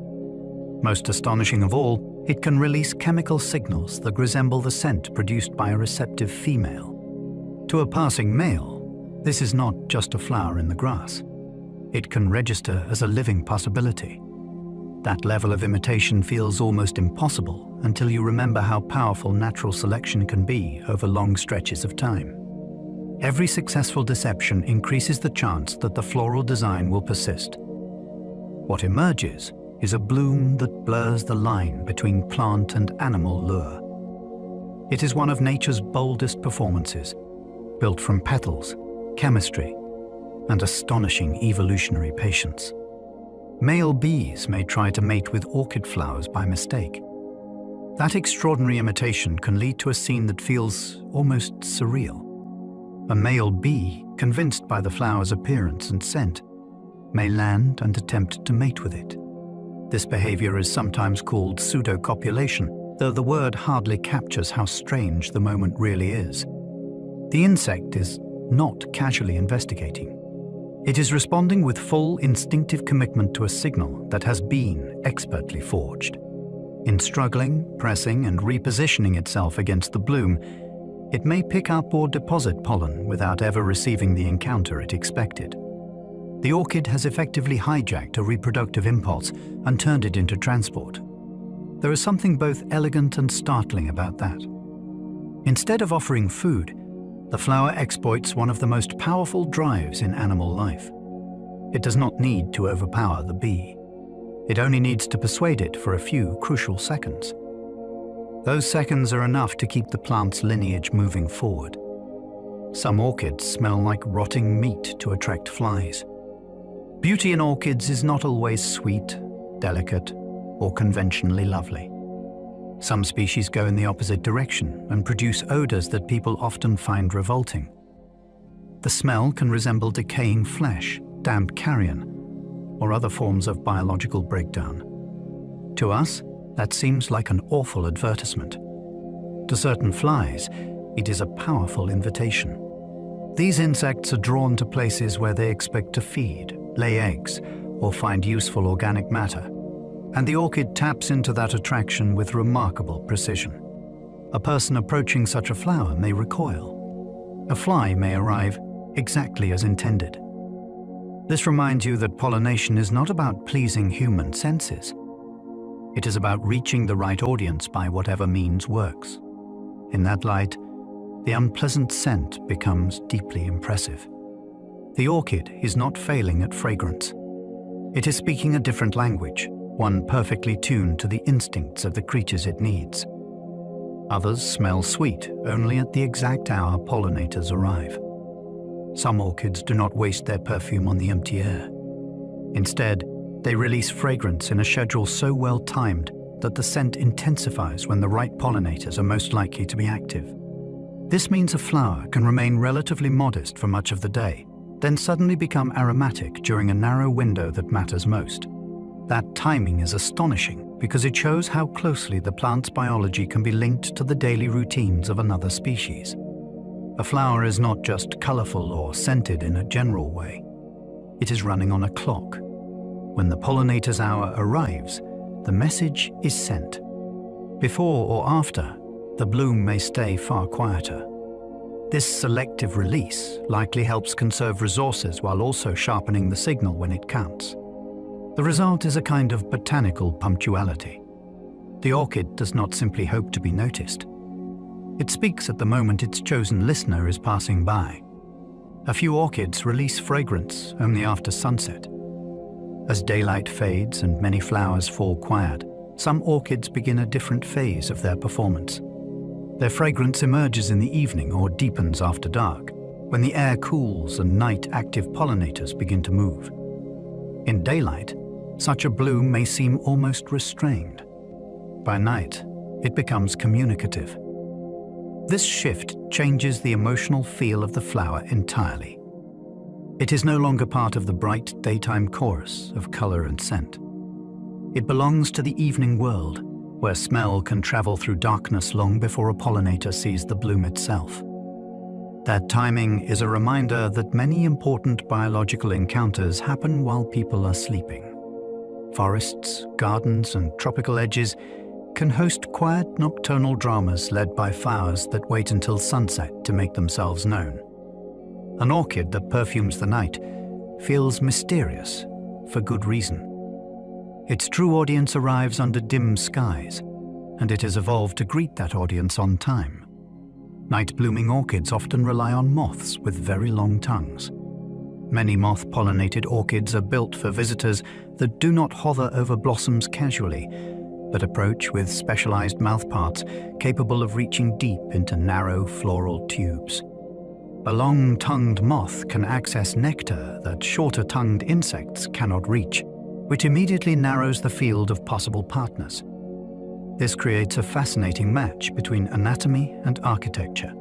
Most astonishing of all, it can release chemical signals that resemble the scent produced by a receptive female. To a passing male, this is not just a flower in the grass. It can register as a living possibility. That level of imitation feels almost impossible until you remember how powerful natural selection can be over long stretches of time. Every successful deception increases the chance that the floral design will persist. What emerges is a bloom that blurs the line between plant and animal lure. It is one of nature's boldest performances, built from petals, chemistry, and astonishing evolutionary patience. Male bees may try to mate with orchid flowers by mistake. That extraordinary imitation can lead to a scene that feels almost surreal. A male bee can convinced by the flower's appearance and scent, may land and attempt to mate with it. This behavior is sometimes called pseudo-copulation, though the word hardly captures how strange the moment really is. The insect is not casually investigating. It is responding with full instinctive commitment to a signal that has been expertly forged. In struggling, pressing, and repositioning itself against the bloom, it may pick up or deposit pollen without ever receiving the encounter it expected. The orchid has effectively hijacked a reproductive impulse and turned it into transport. There is something both elegant and startling about that. Instead of offering food, the flower exploits one of the most powerful drives in animal life. It does not need to overpower the bee. It only needs to persuade it for a few crucial seconds. Those seconds are enough to keep the plant's lineage moving forward. Some orchids smell like rotting meat to attract flies. Beauty in orchids is not always sweet, delicate, or conventionally lovely. Some species go in the opposite direction and produce odors that people often find revolting. The smell can resemble decaying flesh, damp carrion, or other forms of biological breakdown. To us, that seems like an awful advertisement. To certain flies, it is a powerful invitation. These insects are drawn to places where they expect to feed, lay eggs, or find useful organic matter. And the orchid taps into that attraction with remarkable precision. A person approaching such a flower may recoil. A fly may arrive exactly as intended. This reminds you that pollination is not about pleasing human senses. It is about reaching the right audience by whatever means works. In that light, the unpleasant scent becomes deeply impressive. The orchid is not failing at fragrance. It is speaking a different language, one perfectly tuned to the instincts of the creatures it needs. Others smell sweet only at the exact hour pollinators arrive. Some orchids do not waste their perfume on the empty air. Instead, they release fragrance in a schedule so well timed that the scent intensifies when the right pollinators are most likely to be active. This means a flower can remain relatively modest for much of the day, then suddenly become aromatic during a narrow window that matters most. That timing is astonishing because it shows how closely the plant's biology can be linked to the daily routines of another species. A flower is not just colorful or scented in a general way. It is running on a clock. When the pollinator's hour arrives, the message is sent. Before or after, the bloom may stay far quieter. This selective release likely helps conserve resources while also sharpening the signal when it counts. The result is a kind of botanical punctuality. The orchid does not simply hope to be noticed. It speaks at the moment its chosen listener is passing by. A few orchids release fragrance only after sunset. As daylight fades and many flowers fall quiet, some orchids begin a different phase of their performance. Their fragrance emerges in the evening or deepens after dark, when the air cools and night-active pollinators begin to move. In daylight, such a bloom may seem almost restrained. By night, it becomes communicative. This shift changes the emotional feel of the flower entirely. It is no longer part of the bright daytime chorus of color and scent. It belongs to the evening world, where smell can travel through darkness long before a pollinator sees the bloom itself. That timing is a reminder that many important biological encounters happen while people are sleeping. Forests, gardens, and tropical edges can host quiet nocturnal dramas led by flowers that wait until sunset to make themselves known. An orchid that perfumes the night feels mysterious for good reason. Its true audience arrives under dim skies, and it has evolved to greet that audience on time. Night-blooming orchids often rely on moths with very long tongues. Many moth-pollinated orchids are built for visitors that do not hover over blossoms casually, but approach with specialized mouthparts capable of reaching deep into narrow floral tubes. A long-tongued moth can access nectar that shorter-tongued insects cannot reach, which immediately narrows the field of possible partners. This creates a fascinating match between anatomy and architecture.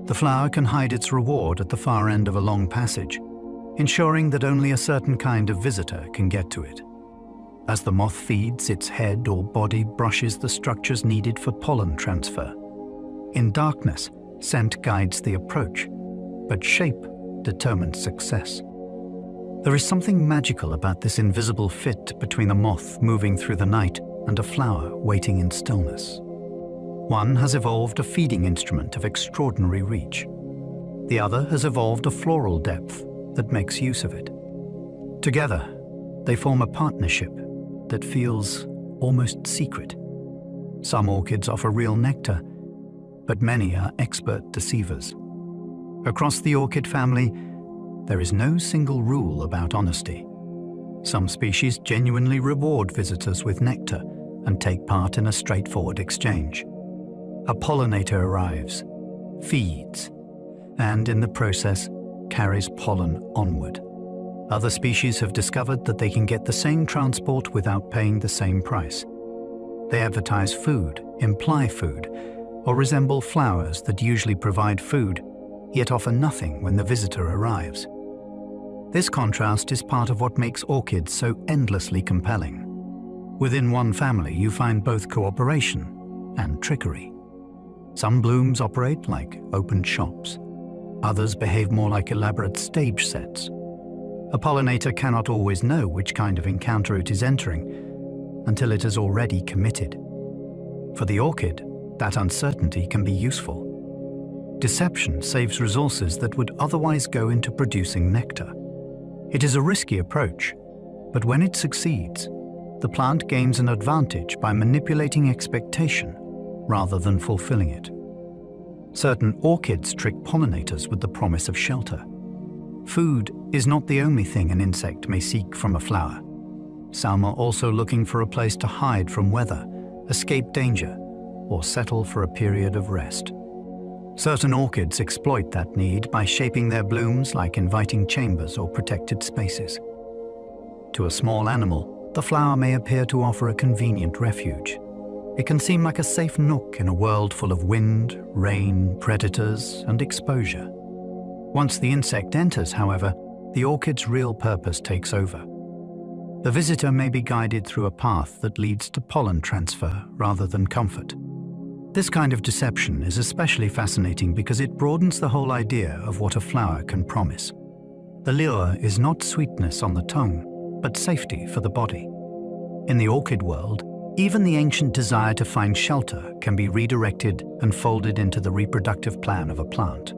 The flower can hide its reward at the far end of a long passage, ensuring that only a certain kind of visitor can get to it. As the moth feeds, its head or body brushes the structures needed for pollen transfer. In darkness, scent guides the approach, but shape determines success. There is something magical about this invisible fit between a moth moving through the night and a flower waiting in stillness. One has evolved a feeding instrument of extraordinary reach. The other has evolved a floral depth that makes use of it. Together, they form a partnership that feels almost secret. Some orchids offer real nectar, but many are expert deceivers. Across the orchid family, there is no single rule about honesty. Some species genuinely reward visitors with nectar and take part in a straightforward exchange. A pollinator arrives, feeds, and in the process carries pollen onward. Other species have discovered that they can get the same transport without paying the same price. They advertise food, imply food, or resemble flowers that usually provide food, yet offer nothing when the visitor arrives. This contrast is part of what makes orchids so endlessly compelling. Within one family, you find both cooperation and trickery. Some blooms operate like open shops. Others behave more like elaborate stage sets. A pollinator cannot always know which kind of encounter it is entering until it has already committed. For the orchid, that uncertainty can be useful. Deception saves resources that would otherwise go into producing nectar. It is a risky approach, but when it succeeds, the plant gains an advantage by manipulating expectation rather than fulfilling it. Certain orchids trick pollinators with the promise of shelter. Food is not the only thing an insect may seek from a flower. Some are also looking for a place to hide from weather, escape danger, or settle for a period of rest. Certain orchids exploit that need by shaping their blooms like inviting chambers or protected spaces. To a small animal, the flower may appear to offer a convenient refuge. It can seem like a safe nook in a world full of wind, rain, predators, and exposure. Once the insect enters, however, the orchid's real purpose takes over. The visitor may be guided through a path that leads to pollen transfer rather than comfort. This kind of deception is especially fascinating because it broadens the whole idea of what a flower can promise. The lure is not sweetness on the tongue, but safety for the body. In the orchid world, even the ancient desire to find shelter can be redirected and folded into the reproductive plan of a plant.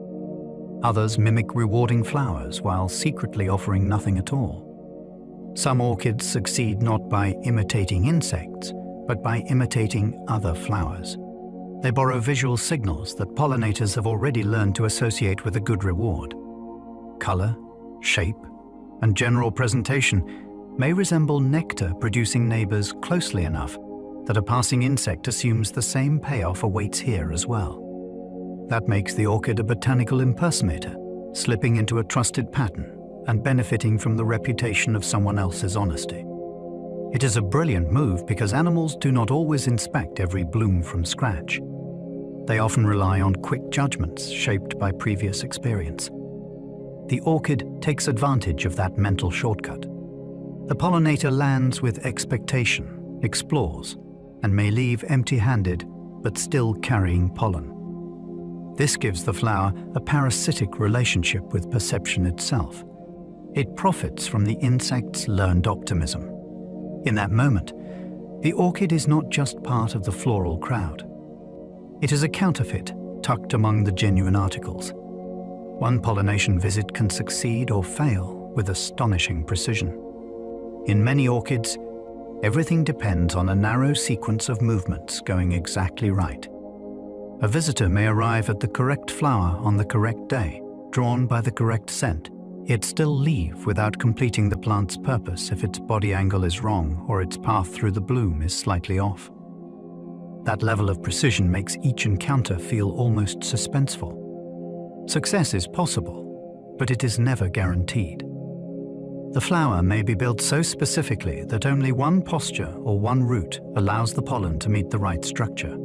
Others mimic rewarding flowers while secretly offering nothing at all. Some orchids succeed not by imitating insects, but by imitating other flowers. They borrow visual signals that pollinators have already learned to associate with a good reward. Color, shape, and general presentation may resemble nectar-producing neighbors closely enough that a passing insect assumes the same payoff awaits here as well. That makes the orchid a botanical impersonator, slipping into a trusted pattern and benefiting from the reputation of someone else's honesty. It is a brilliant move because animals do not always inspect every bloom from scratch. They often rely on quick judgments shaped by previous experience. The orchid takes advantage of that mental shortcut. The pollinator lands with expectation, explores, and may leave empty-handed, but still carrying pollen. This gives the flower a parasitic relationship with perception itself. It profits from the insect's learned optimism. In that moment, the orchid is not just part of the floral crowd. It is a counterfeit tucked among the genuine articles. One pollination visit can succeed or fail with astonishing precision. In many orchids, everything depends on a narrow sequence of movements going exactly right. A visitor may arrive at the correct flower on the correct day, drawn by the correct scent, yet still leave without completing the plant's purpose if its body angle is wrong or its path through the bloom is slightly off. That level of precision makes each encounter feel almost suspenseful. Success is possible, but it is never guaranteed. The flower may be built so specifically that only one posture or one root allows the pollen to meet the right structure.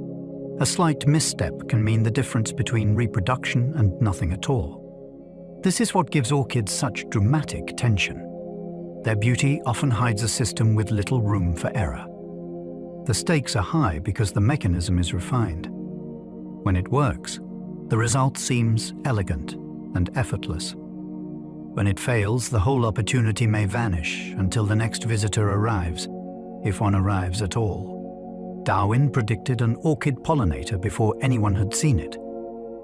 A slight misstep can mean the difference between reproduction and nothing at all. This is what gives orchids such dramatic tension. Their beauty often hides a system with little room for error. The stakes are high because the mechanism is refined. When it works, the result seems elegant and effortless. When it fails, the whole opportunity may vanish until the next visitor arrives, if one arrives at all. Darwin predicted an orchid pollinator before anyone had seen it.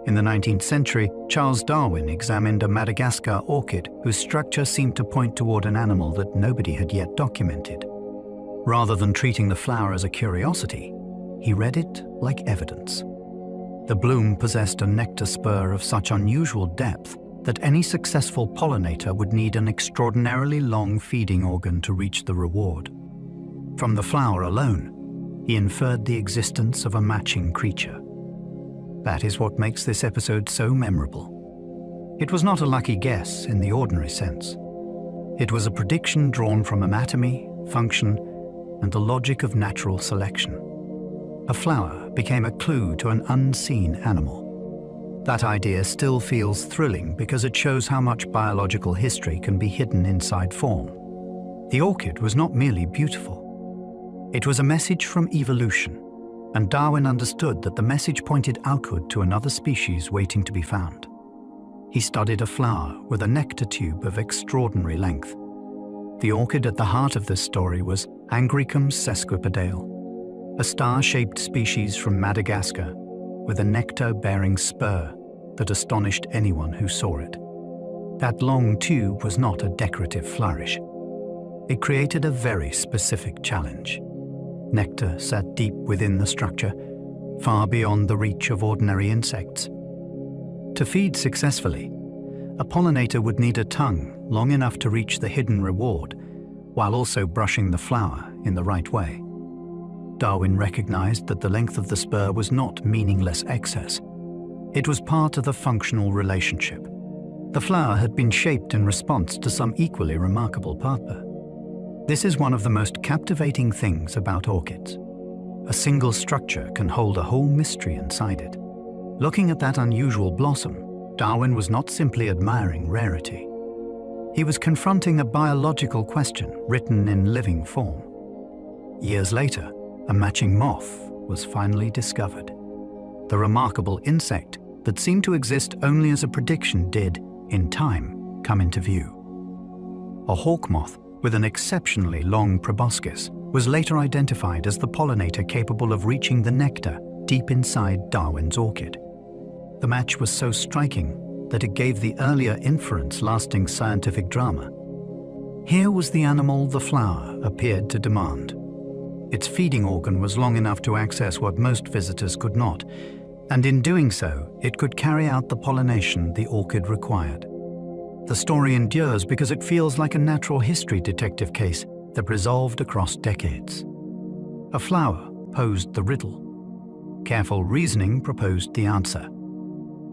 In the 19th century, Charles Darwin examined a Madagascar orchid whose structure seemed to point toward an animal that nobody had yet documented. Rather than treating the flower as a curiosity, he read it like evidence. The bloom possessed a nectar spur of such unusual depth that any successful pollinator would need an extraordinarily long feeding organ to reach the reward. From the flower alone, he inferred the existence of a matching creature. That is what makes this episode so memorable. It was not a lucky guess in the ordinary sense. It was a prediction drawn from anatomy, function, and the logic of natural selection. A flower became a clue to an unseen animal. That idea still feels thrilling because it shows how much biological history can be hidden inside form. The orchid was not merely beautiful. It was a message from evolution, and Darwin understood that the message pointed outward to another species waiting to be found. He studied a flower with a nectar tube of extraordinary length. The orchid at the heart of this story was Angraecum sesquipedale, a star-shaped species from Madagascar with a nectar-bearing spur that astonished anyone who saw it. That long tube was not a decorative flourish. It created a very specific challenge. Nectar sat deep within the structure, far beyond the reach of ordinary insects. To feed successfully, a pollinator would need a tongue long enough to reach the hidden reward, while also brushing the flower in the right way. Darwin recognized that the length of the spur was not meaningless excess. It was part of the functional relationship. The flower had been shaped in response to some equally remarkable partner. This is one of the most captivating things about orchids. A single structure can hold a whole mystery inside it. Looking at that unusual blossom, Darwin was not simply admiring rarity. He was confronting a biological question written in living form. Years later, a matching moth was finally discovered. The remarkable insect that seemed to exist only as a prediction did, in time, come into view. A hawk moth with an exceptionally long proboscis was later identified as the pollinator capable of reaching the nectar deep inside Darwin's orchid. The match was so striking that it gave the earlier inference lasting scientific drama. Here was the animal the flower appeared to demand. Its feeding organ was long enough to access what most visitors could not, and in doing so, it could carry out the pollination the orchid required. The story endures because it feels like a natural history detective case that resolved across decades. A flower posed the riddle. Careful reasoning proposed the answer.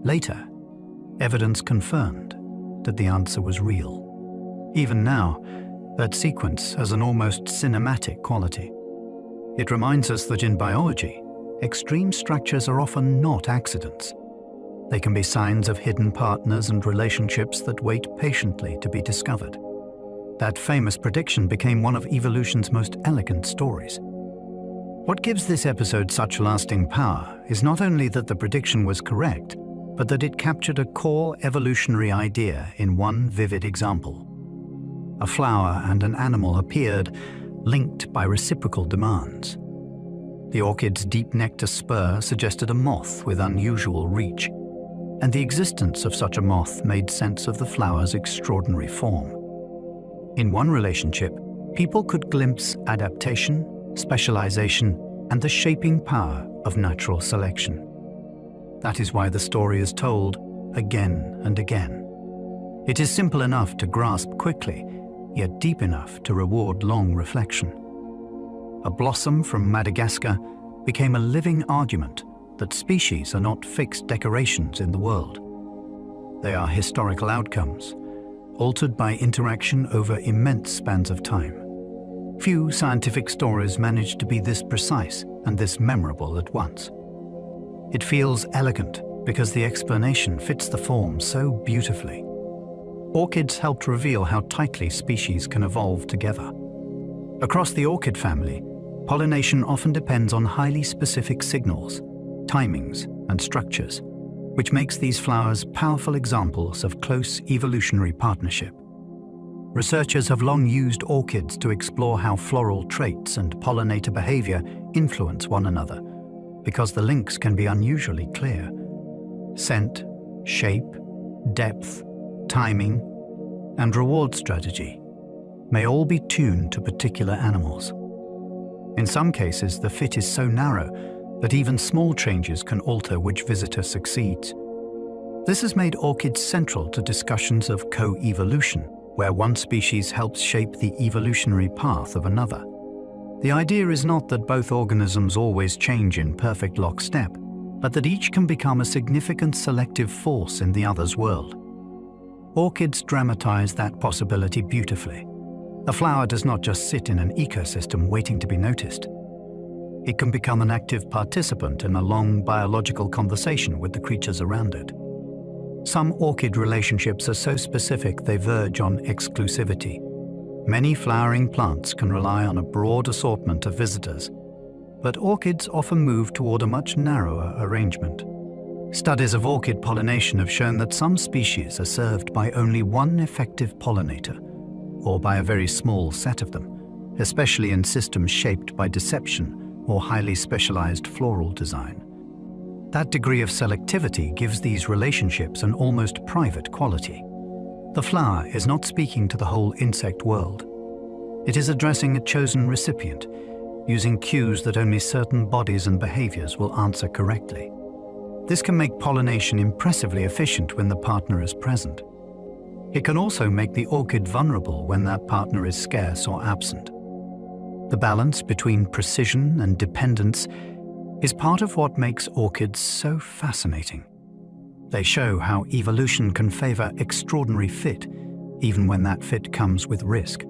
Later, evidence confirmed that the answer was real. Even now, that sequence has an almost cinematic quality. It reminds us that in biology, extreme structures are often not accidents. They can be signs of hidden partners and relationships that wait patiently to be discovered. That famous prediction became one of evolution's most elegant stories. What gives this episode such lasting power is not only that the prediction was correct, but that it captured a core evolutionary idea in one vivid example. A flower and an animal appeared, linked by reciprocal demands. The orchid's deep nectar spur suggested a moth with unusual reach, and the existence of such a moth made sense of the flower's extraordinary form. In one relationship, people could glimpse adaptation, specialization, and the shaping power of natural selection. That is why the story is told again and again. It is simple enough to grasp quickly, yet deep enough to reward long reflection. A blossom from Madagascar became a living argument that species are not fixed decorations in the world. They are historical outcomes, altered by interaction over immense spans of time. Few scientific stories manage to be this precise and this memorable at once. It feels elegant because the explanation fits the form so beautifully. Orchids helped reveal how tightly species can evolve together. Across the orchid family, pollination often depends on highly specific signals, timings, and structures, which makes these flowers powerful examples of close evolutionary partnership. Researchers have long used orchids to explore how floral traits and pollinator behavior influence one another, because the links can be unusually clear. Scent, shape, depth, timing, and reward strategy may all be tuned to particular animals. In some cases, the fit is so narrow that even small changes can alter which visitor succeeds. This has made orchids central to discussions of co-evolution, where one species helps shape the evolutionary path of another. The idea is not that both organisms always change in perfect lockstep, but that each can become a significant selective force in the other's world. Orchids dramatize that possibility beautifully. A flower does not just sit in an ecosystem waiting to be noticed. It can become an active participant in a long biological conversation with the creatures around it. Some orchid relationships are so specific they verge on exclusivity. Many flowering plants can rely on a broad assortment of visitors, but orchids often move toward a much narrower arrangement. Studies of orchid pollination have shown that some species are served by only one effective pollinator, or by a very small set of them, especially in systems shaped by deception or highly specialized floral design. That degree of selectivity gives these relationships an almost private quality. The flower is not speaking to the whole insect world. It is addressing a chosen recipient, using cues that only certain bodies and behaviors will answer correctly. This can make pollination impressively efficient when the partner is present. It can also make the orchid vulnerable when that partner is scarce or absent. The balance between precision and dependence is part of what makes orchids so fascinating. They show how evolution can favor extraordinary fit, even when that fit comes with risk.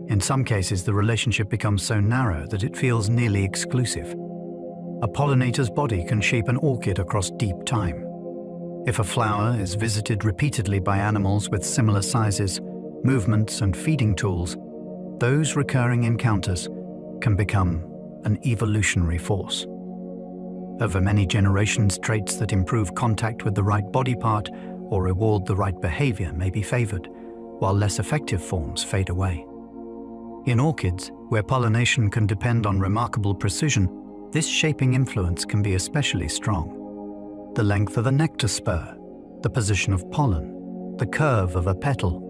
In some cases, the relationship becomes so narrow that it feels nearly exclusive. A pollinator's body can shape an orchid across deep time. If a flower is visited repeatedly by animals with similar sizes, movements, and feeding tools, those recurring encounters can become an evolutionary force. Over many generations, traits that improve contact with the right body part or reward the right behavior may be favored, while less effective forms fade away. In orchids, where pollination can depend on remarkable precision, this shaping influence can be especially strong. The length of a nectar spur, the position of pollen, the curve of a petal,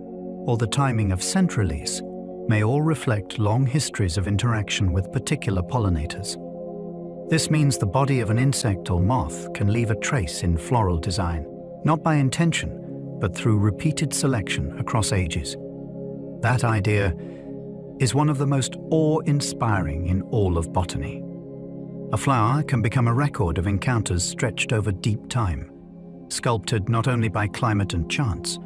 or the timing of scent release may all reflect long histories of interaction with particular pollinators. This means the body of an insect or moth can leave a trace in floral design, not by intention, but through repeated selection across ages. That idea is one of the most awe-inspiring in all of botany. A flower can become a record of encounters stretched over deep time, sculpted not only by climate and chance,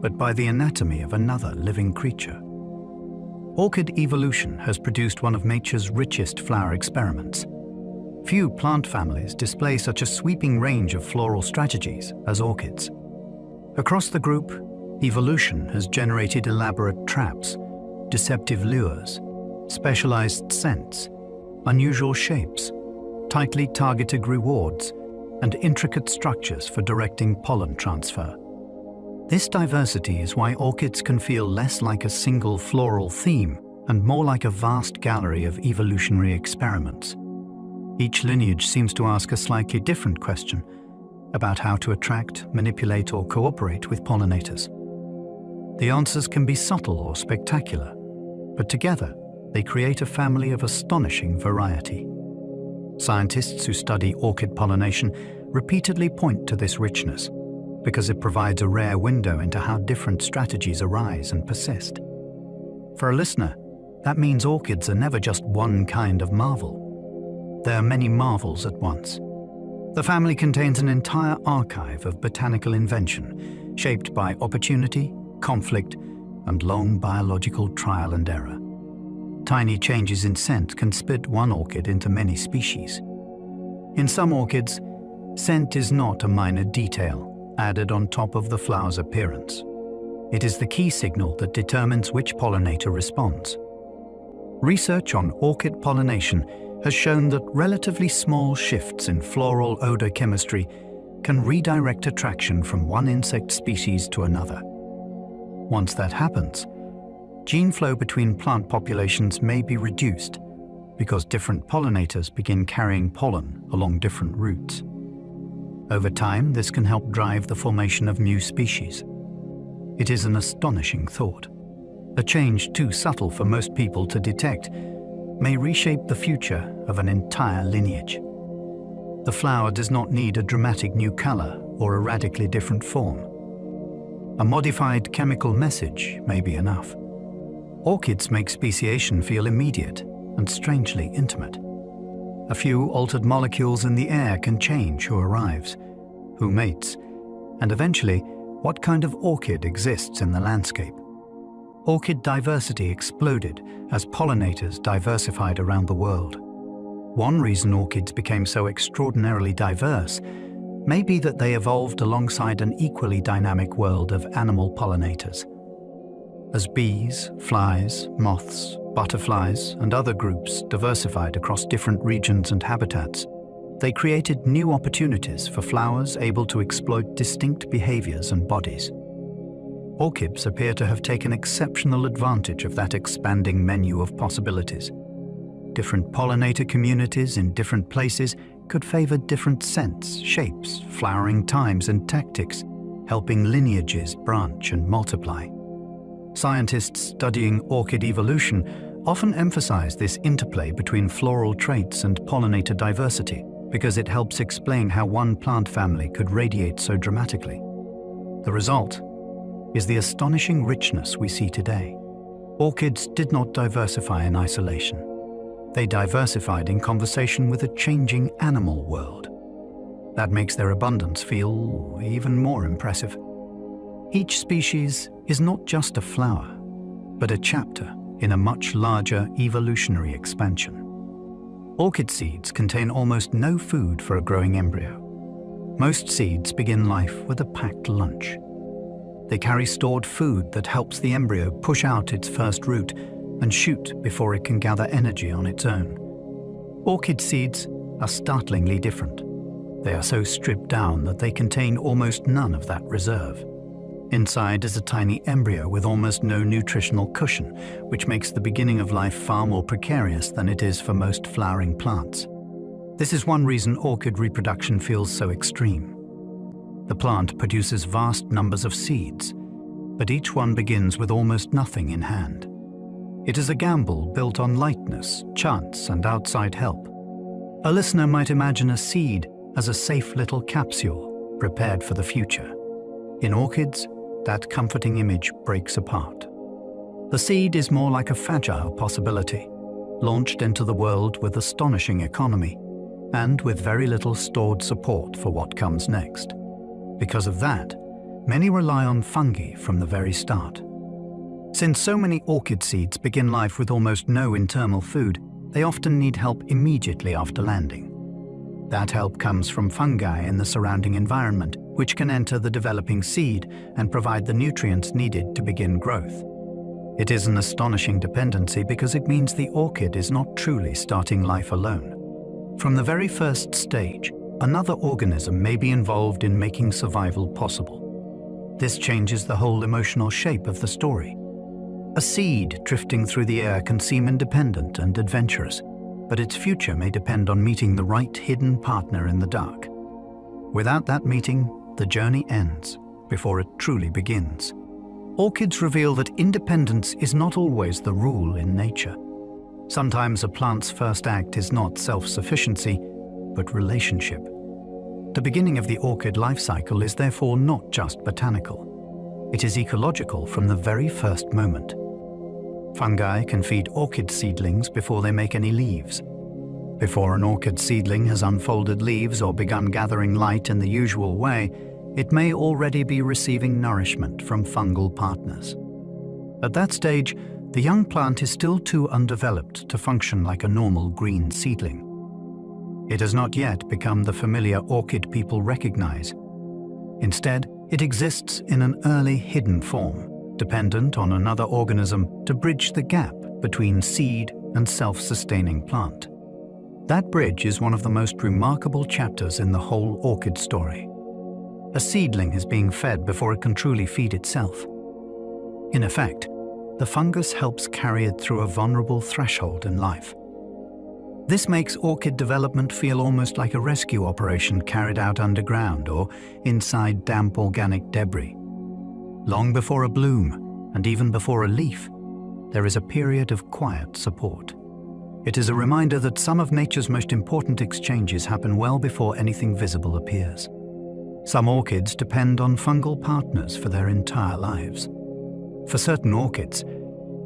but by the anatomy of another living creature. Orchid evolution has produced one of nature's richest flower experiments. Few plant families display such a sweeping range of floral strategies as orchids. Across the group, evolution has generated elaborate traps, deceptive lures, specialized scents, unusual shapes, tightly targeted rewards, and intricate structures for directing pollen transfer. This diversity is why orchids can feel less like a single floral theme and more like a vast gallery of evolutionary experiments. Each lineage seems to ask a slightly different question about how to attract, manipulate, or cooperate with pollinators. The answers can be subtle or spectacular, but together they create a family of astonishing variety. Scientists who study orchid pollination repeatedly point to this richness because it provides a rare window into how different strategies arise and persist. For a listener, that means orchids are never just one kind of marvel. There are many marvels at once. The family contains an entire archive of botanical invention, shaped by opportunity, conflict, and long biological trial and error. Tiny changes in scent can split one orchid into many species. In some orchids, Scent is not a minor detail added on top of the flower's appearance. It is the key signal that determines which pollinator responds. Research on orchid pollination has shown that relatively small shifts in floral odor chemistry can redirect attraction from one insect species to another. Once that happens, gene flow between plant populations may be reduced because different pollinators begin carrying pollen along different routes. Over time, this can help drive the formation of new species. It is an astonishing thought. A change too subtle for most people to detect may reshape the future of an entire lineage. The flower does not need a dramatic new color or a radically different form. A modified chemical message may be enough. Orchids make speciation feel immediate and strangely intimate. A few altered molecules in the air can change who arrives, who mates, and eventually what kind of orchid exists in the landscape. Orchid diversity exploded as pollinators diversified around the world. One reason orchids became so extraordinarily diverse may be that they evolved alongside an equally dynamic world of animal pollinators. As bees, flies, moths, butterflies, and other groups diversified across different regions and habitats, they created new opportunities for flowers able to exploit distinct behaviors and bodies. Orchids appear to have taken exceptional advantage of that expanding menu of possibilities. Different pollinator communities in different places could favor different scents, shapes, flowering times, and tactics, helping lineages branch and multiply. Scientists studying orchid evolution often emphasize this interplay between floral traits and pollinator diversity because it helps explain how one plant family could radiate so dramatically. The result is the astonishing richness we see today. Orchids did not diversify in isolation. They diversified in conversation with a changing animal world. That makes their abundance feel even more impressive. Each species is not just a flower, but a chapter in a much larger evolutionary expansion. Orchid seeds contain almost no food for a growing embryo. Most seeds begin life with a packed lunch. They carry stored food that helps the embryo push out its first root and shoot before it can gather energy on its own. Orchid seeds are startlingly different. They are so stripped down that they contain almost none of that reserve. Inside is a tiny embryo with almost no nutritional cushion, which makes the beginning of life far more precarious than it is for most flowering plants. This is one reason orchid reproduction feels so extreme. The plant produces vast numbers of seeds, but each one begins with almost nothing in hand. It is a gamble built on lightness, chance, and outside help. A listener might imagine a seed as a safe little capsule prepared for the future. In orchids, that comforting image breaks apart. The seed is more like a fragile possibility, launched into the world with astonishing economy and with very little stored support for what comes next. Because of that, many rely on fungi from the very start. Since so many orchid seeds begin life with almost no internal food, they often need help immediately after landing. That help comes from fungi in the surrounding environment, which can enter the developing seed and provide the nutrients needed to begin growth. It is an astonishing dependency because it means the orchid is not truly starting life alone. From the very first stage, another organism may be involved in making survival possible. This changes the whole emotional shape of the story. A seed drifting through the air can seem independent and adventurous, but its future may depend on meeting the right hidden partner in the dark. Without that meeting, the journey ends before it truly begins. Orchids reveal that independence is not always the rule in nature. Sometimes a plant's first act is not self-sufficiency, but relationship. The beginning of the orchid life cycle is therefore not just botanical. It is ecological from the very first moment. Fungi can feed orchid seedlings before they make any leaves. Before an orchid seedling has unfolded leaves or begun gathering light in the usual way, it may already be receiving nourishment from fungal partners. At that stage, the young plant is still too undeveloped to function like a normal green seedling. It has not yet become the familiar orchid people recognize. Instead, it exists in an early hidden form, dependent on another organism to bridge the gap between seed and self-sustaining plant. That bridge is one of the most remarkable chapters in the whole orchid story. A seedling is being fed before it can truly feed itself. In effect, the fungus helps carry it through a vulnerable threshold in life. This makes orchid development feel almost like a rescue operation carried out underground or inside damp organic debris. Long before a bloom, and even before a leaf, there is a period of quiet support. It is a reminder that some of nature's most important exchanges happen well before anything visible appears. Some orchids depend on fungal partners for their entire lives. For certain orchids,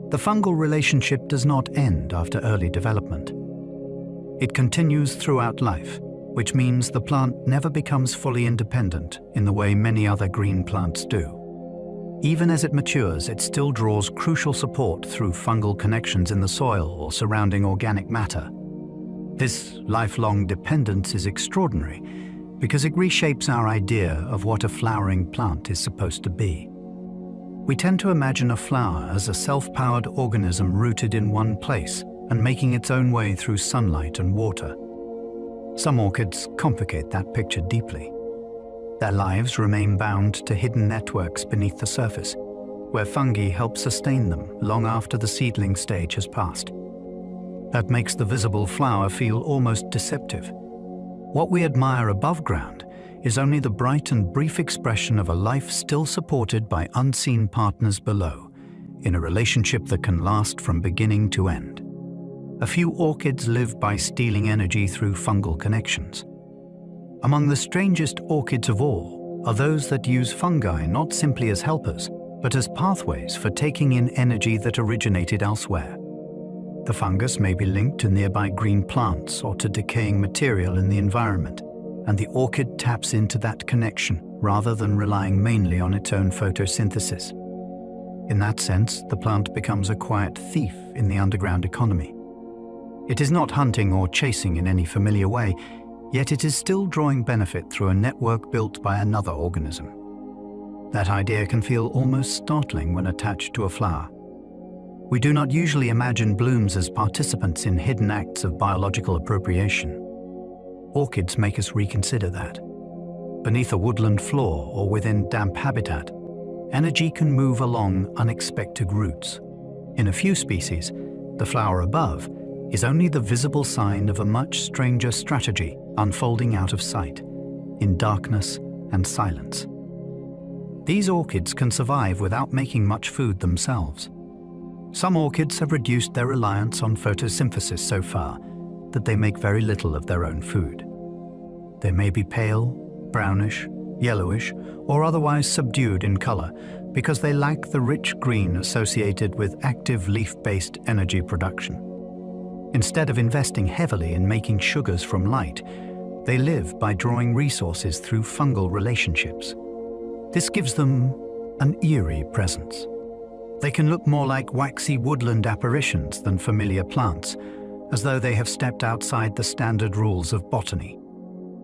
the fungal relationship does not end after early development. It continues throughout life, which means the plant never becomes fully independent in the way many other green plants do. Even as it matures, it still draws crucial support through fungal connections in the soil or surrounding organic matter. This lifelong dependence is extraordinary because it reshapes our idea of what a flowering plant is supposed to be. We tend to imagine a flower as a self-powered organism rooted in one place and making its own way through sunlight and water. Some orchids complicate that picture deeply. Their lives remain bound to hidden networks beneath the surface, where fungi help sustain them long after the seedling stage has passed. That makes the visible flower feel almost deceptive. What we admire above ground is only the bright and brief expression of a life still supported by unseen partners below, in a relationship that can last from beginning to end. A few orchids live by stealing energy through fungal connections. Among the strangest orchids of all are those that use fungi not simply as helpers, but as pathways for taking in energy that originated elsewhere. The fungus may be linked to nearby green plants or to decaying material in the environment, and the orchid taps into that connection rather than relying mainly on its own photosynthesis. In that sense, the plant becomes a quiet thief in the underground economy. It is not hunting or chasing in any familiar way, yet it is still drawing benefit through a network built by another organism. That idea can feel almost startling when attached to a flower. We do not usually imagine blooms as participants in hidden acts of biological appropriation. Orchids make us reconsider that. Beneath a woodland floor or within damp habitat, energy can move along unexpected routes. In a few species, the flower above is only the visible sign of a much stranger strategy unfolding out of sight, in darkness and silence. These orchids can survive without making much food themselves. Some orchids have reduced their reliance on photosynthesis so far that they make very little of their own food. They may be pale, brownish, yellowish, or otherwise subdued in color because they lack the rich green associated with active leaf-based energy production. Instead of investing heavily in making sugars from light, they live by drawing resources through fungal relationships. This gives them an eerie presence. They can look more like waxy woodland apparitions than familiar plants, as though they have stepped outside the standard rules of botany.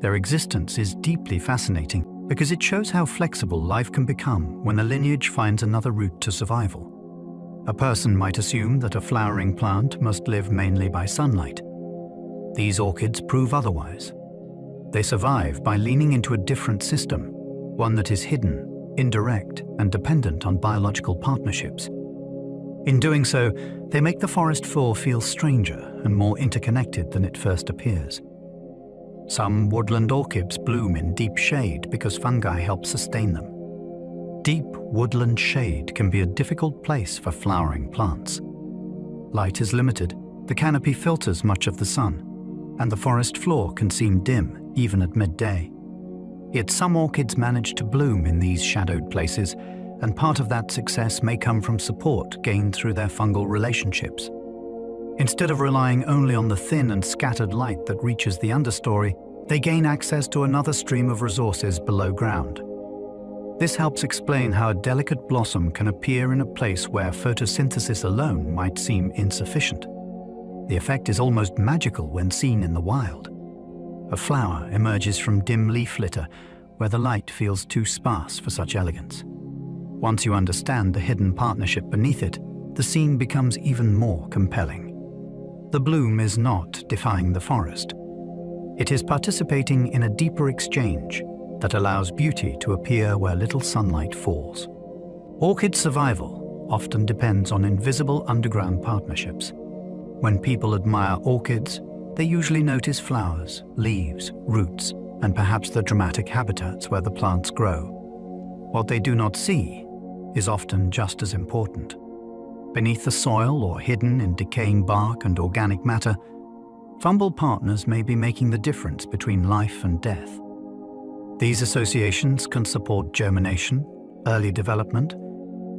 Their existence is deeply fascinating because it shows how flexible life can become when a lineage finds another route to survival. A person might assume that a flowering plant must live mainly by sunlight. These orchids prove otherwise. They survive by leaning into a different system, one that is hidden, indirect, and dependent on biological partnerships. In doing so, they make the forest floor feel stranger and more interconnected than it first appears. Some woodland orchids bloom in deep shade because fungi help sustain them. Deep woodland shade can be a difficult place for flowering plants. Light is limited, the canopy filters much of the sun, and the forest floor can seem dim even at midday. Yet some orchids manage to bloom in these shadowed places, and part of that success may come from support gained through their fungal relationships. Instead of relying only on the thin and scattered light that reaches the understory, they gain access to another stream of resources below ground. This helps explain how a delicate blossom can appear in a place where photosynthesis alone might seem insufficient. The effect is almost magical when seen in the wild. a flower emerges from dim leaf litter where the light feels too sparse for such elegance. Once you understand the hidden partnership beneath it, the scene becomes even more compelling. The bloom is not defying the forest. It is participating in a deeper exchange that allows beauty to appear where little sunlight falls. Orchid survival often depends on invisible underground partnerships. When people admire orchids, they usually notice flowers, leaves, roots, and perhaps the dramatic habitats where the plants grow. What they do not see is often just as important. Beneath the soil or hidden in decaying bark and organic matter, fungal partners may be making the difference between life and death. These associations can support germination, early development,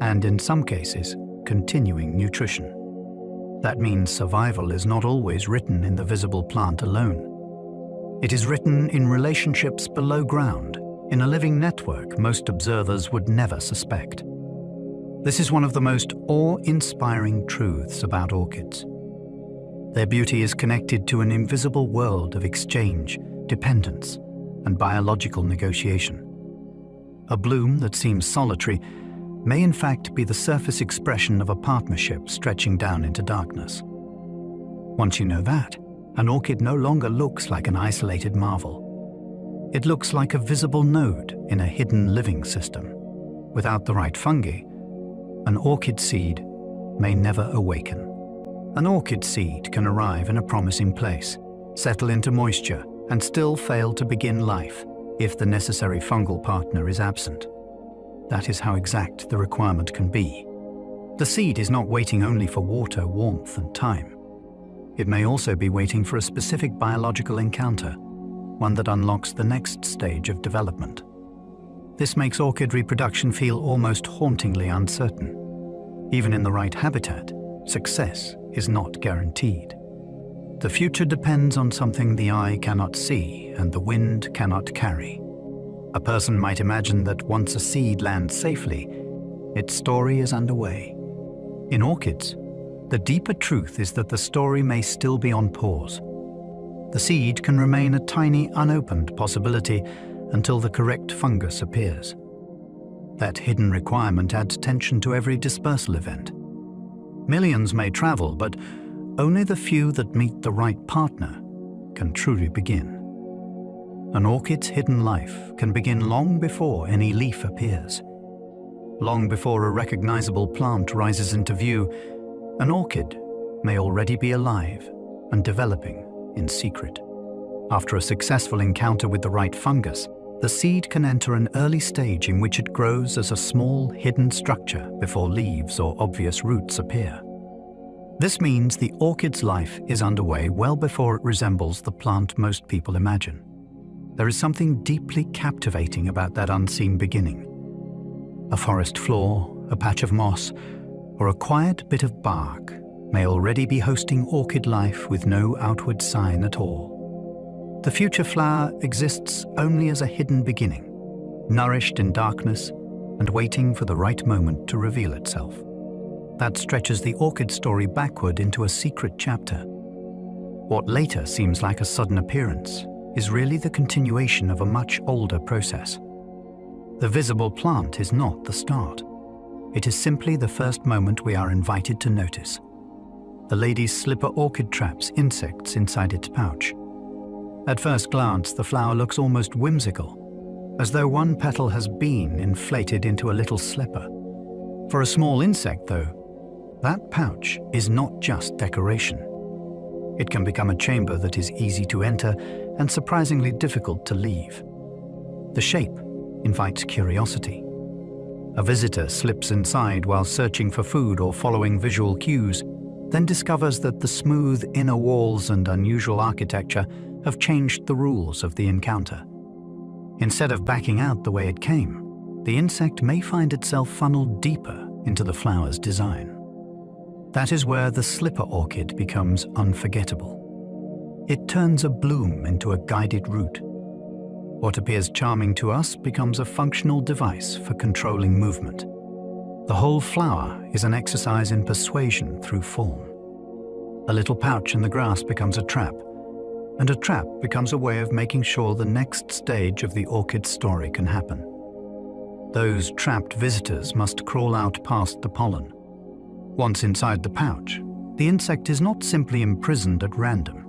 and in some cases, continuing nutrition. That means survival is not always written in the visible plant alone. It is written in relationships below ground, in a living network most observers would never suspect. This is one of the most awe-inspiring truths about orchids. Their beauty is connected to an invisible world of exchange, dependence, and biological negotiation. A bloom that seems solitary may in fact be the surface expression of a partnership stretching down into darkness. Once you know that, an orchid no longer looks like an isolated marvel. It looks like a visible node in a hidden living system. Without the right fungi, an orchid seed may never awaken. An orchid seed can arrive in a promising place, settle into moisture, and still fail to begin life if the necessary fungal partner is absent. That is how exact the requirement can be. The seed is not waiting only for water, warmth, and time. It may also be waiting for a specific biological encounter, one that unlocks the next stage of development. This makes orchid reproduction feel almost hauntingly uncertain. Even in the right habitat, success is not guaranteed. The future depends on something the eye cannot see and the wind cannot carry. A person might imagine that once a seed lands safely, its story is underway. In orchids, the deeper truth is that the story may still be on pause. The seed can remain a tiny, unopened possibility until the correct fungus appears. That hidden requirement adds tension to every dispersal event. Millions may travel, but only the few that meet the right partner can truly begin. An orchid's hidden life can begin long before any leaf appears. Long before a recognizable plant rises into view, an orchid may already be alive and developing in secret. After a successful encounter with the right fungus, the seed can enter an early stage in which it grows as a small, hidden structure before leaves or obvious roots appear. This means the orchid's life is underway well before it resembles the plant most people imagine. There is something deeply captivating about that unseen beginning. A forest floor, a patch of moss, or a quiet bit of bark may already be hosting orchid life with no outward sign at all. The future flower exists only as a hidden beginning, nourished in darkness and waiting for the right moment to reveal itself. That stretches the orchid story backward into a secret chapter. What later seems like a sudden appearance is really the continuation of a much older process. The visible plant is not the start. It is simply the first moment we are invited to notice. The lady's slipper orchid traps insects inside its pouch. At first glance, the flower looks almost whimsical, as though one petal has been inflated into a little slipper. For a small insect, though, that pouch is not just decoration. It can become a chamber that is easy to enter and surprisingly difficult to leave. The shape invites curiosity. A visitor slips inside while searching for food or following visual cues, then discovers that the smooth inner walls and unusual architecture have changed the rules of the encounter. Instead of backing out the way it came, the insect may find itself funneled deeper into the flower's design. That is where the slipper orchid becomes unforgettable. It turns a bloom into a guided route. What appears charming to us becomes a functional device for controlling movement. The whole flower is an exercise in persuasion through form. A little pouch in the grass becomes a trap, and a trap becomes a way of making sure the next stage of the orchid story can happen. Those trapped visitors must crawl out past the pollen. Once inside the pouch, the insect is not simply imprisoned at random.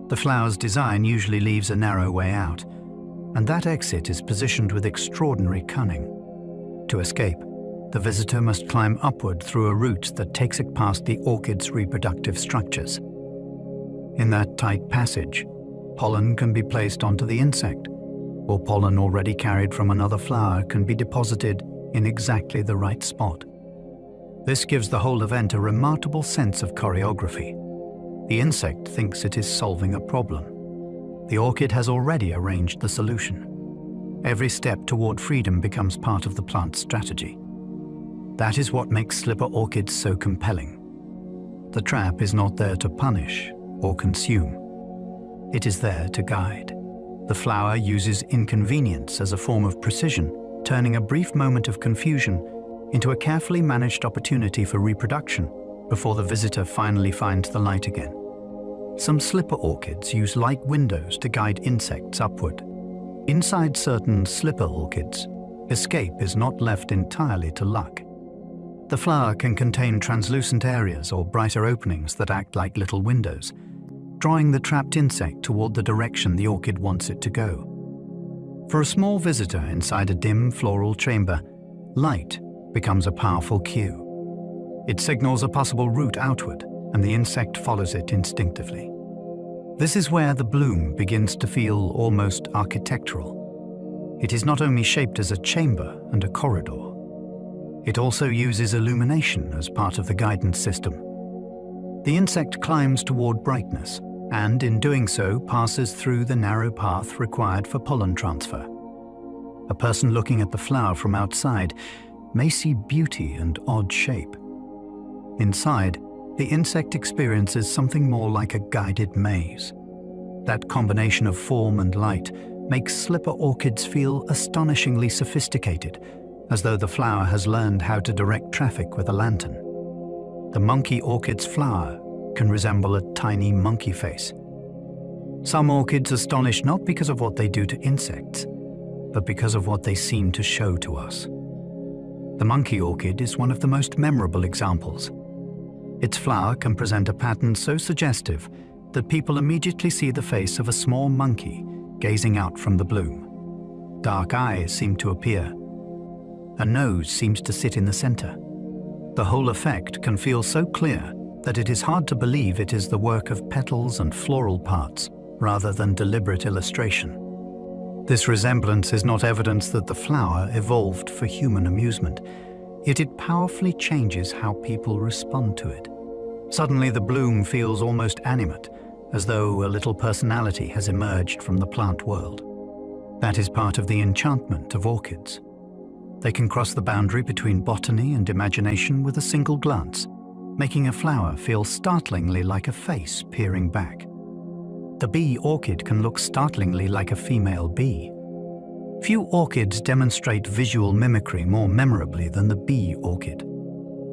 The flower's design usually leaves a narrow way out, and that exit is positioned with extraordinary cunning. To escape, the visitor must climb upward through a route that takes it past the orchid's reproductive structures. In that tight passage, pollen can be placed onto the insect, or pollen already carried from another flower can be deposited in exactly the right spot. This gives the whole event a remarkable sense of choreography. The insect thinks it is solving a problem. The orchid has already arranged the solution. Every step toward freedom becomes part of the plant's strategy. That is what makes slipper orchids so compelling. The trap is not there to punish or consume. It is there to guide. The flower uses inconvenience as a form of precision, turning a brief moment of confusion into a carefully managed opportunity for reproduction before the visitor finally finds the light again. Some slipper orchids use light windows to guide insects upward. Inside certain slipper orchids, escape is not left entirely to luck. The flower can contain translucent areas or brighter openings that act like little windows, drawing the trapped insect toward the direction the orchid wants it to go. For a small visitor inside a dim floral chamber, light becomes a powerful cue. It signals a possible route outward, and the insect follows it instinctively. This is where the bloom begins to feel almost architectural. It is not only shaped as a chamber and a corridor. It also uses illumination as part of the guidance system. The insect climbs toward brightness, and in doing so passes through the narrow path required for pollen transfer. A person looking at the flower from outside may see beauty and odd shape. Inside, the insect experiences something more like a guided maze. That combination of form and light makes slipper orchids feel astonishingly sophisticated, as though the flower has learned how to direct traffic with a lantern. The monkey orchid's flower can resemble a tiny monkey face. Some orchids astonish not because of what they do to insects, but because of what they seem to show to us. The monkey orchid is one of the most memorable examples. Its flower can present a pattern so suggestive that people immediately see the face of a small monkey gazing out from the bloom. Dark eyes seem to appear. A nose seems to sit in the center. The whole effect can feel so clear that it is hard to believe it is the work of petals and floral parts rather than deliberate illustration. This resemblance is not evidence that the flower evolved for human amusement, yet it powerfully changes how people respond to it. Suddenly the bloom feels almost animate, as though a little personality has emerged from the plant world. That is part of the enchantment of orchids. They can cross the boundary between botany and imagination with a single glance, making a flower feel startlingly like a face peering back. The bee orchid can look startlingly like a female bee. Few orchids demonstrate visual mimicry more memorably than the bee orchid.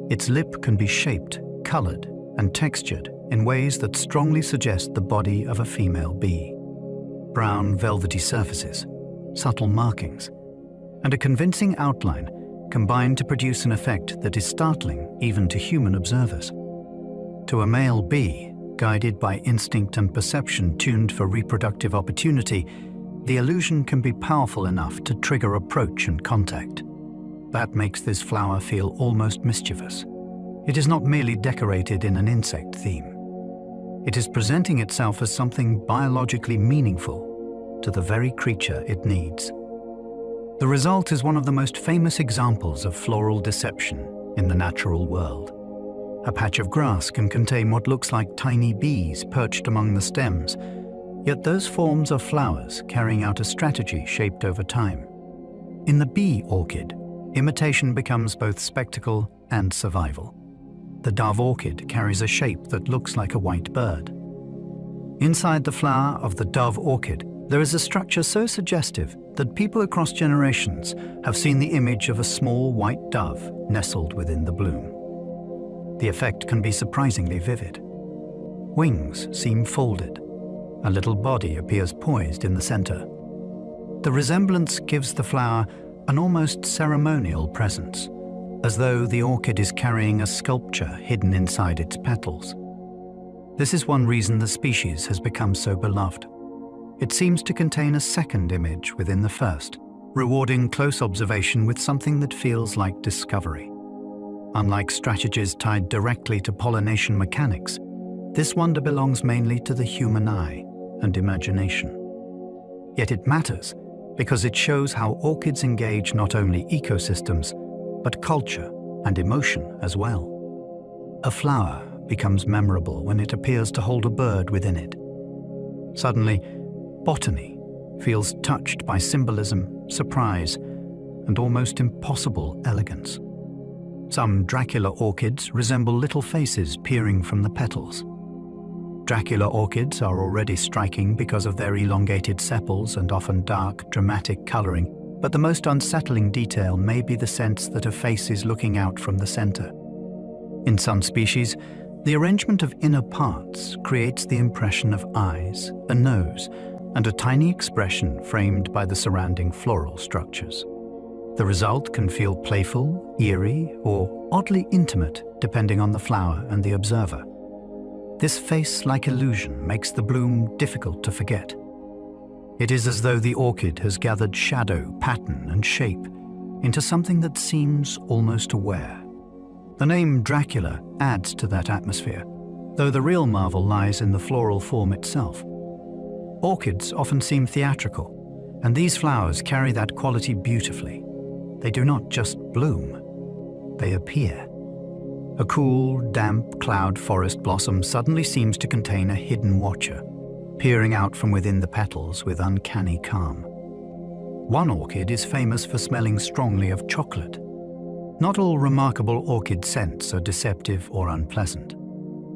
Its lip can be shaped, colored, and textured in ways that strongly suggest the body of a female bee. Brown, velvety surfaces, subtle markings, and a convincing outline combine to produce an effect that is startling even to human observers. To a male bee, guided by instinct and perception tuned for reproductive opportunity, the illusion can be powerful enough to trigger approach and contact. That makes this flower feel almost mischievous. It is not merely decorated in an insect theme. It is presenting itself as something biologically meaningful to the very creature it needs. The result is one of the most famous examples of floral deception in the natural world. A patch of grass can contain what looks like tiny bees perched among the stems, yet those forms are flowers carrying out a strategy shaped over time. In the bee orchid, imitation becomes both spectacle and survival. The dove orchid carries a shape that looks like a white bird. Inside the flower of the dove orchid, there is a structure so suggestive that people across generations have seen the image of a small white dove nestled within the bloom. The effect can be surprisingly vivid. Wings seem folded. A little body appears poised in the center. The resemblance gives the flower an almost ceremonial presence, as though the orchid is carrying a sculpture hidden inside its petals. This is one reason the species has become so beloved. It seems to contain a second image within the first, rewarding close observation with something that feels like discovery. Unlike strategies tied directly to pollination mechanics, this wonder belongs mainly to the human eye and imagination. Yet it matters because it shows how orchids engage not only ecosystems, but culture and emotion as well. A flower becomes memorable when it appears to hold a bird within it. Suddenly, botany feels touched by symbolism, surprise, and almost impossible elegance. Some Dracula orchids resemble little faces peering from the petals. Dracula orchids are already striking because of their elongated sepals and often dark, dramatic coloring, but the most unsettling detail may be the sense that a face is looking out from the center. In some species, the arrangement of inner parts creates the impression of eyes, a nose, and a tiny expression framed by the surrounding floral structures. The result can feel playful, eerie, or oddly intimate, depending on the flower and the observer. This face-like illusion makes the bloom difficult to forget. It is as though the orchid has gathered shadow, pattern, and shape into something that seems almost aware. The name Dracula adds to that atmosphere, though the real marvel lies in the floral form itself. Orchids often seem theatrical, and these flowers carry that quality beautifully. They do not just bloom, they appear. A cool, damp cloud forest blossom suddenly seems to contain a hidden watcher, peering out from within the petals with uncanny calm. One orchid is famous for smelling strongly of chocolate. Not all remarkable orchid scents are deceptive or unpleasant.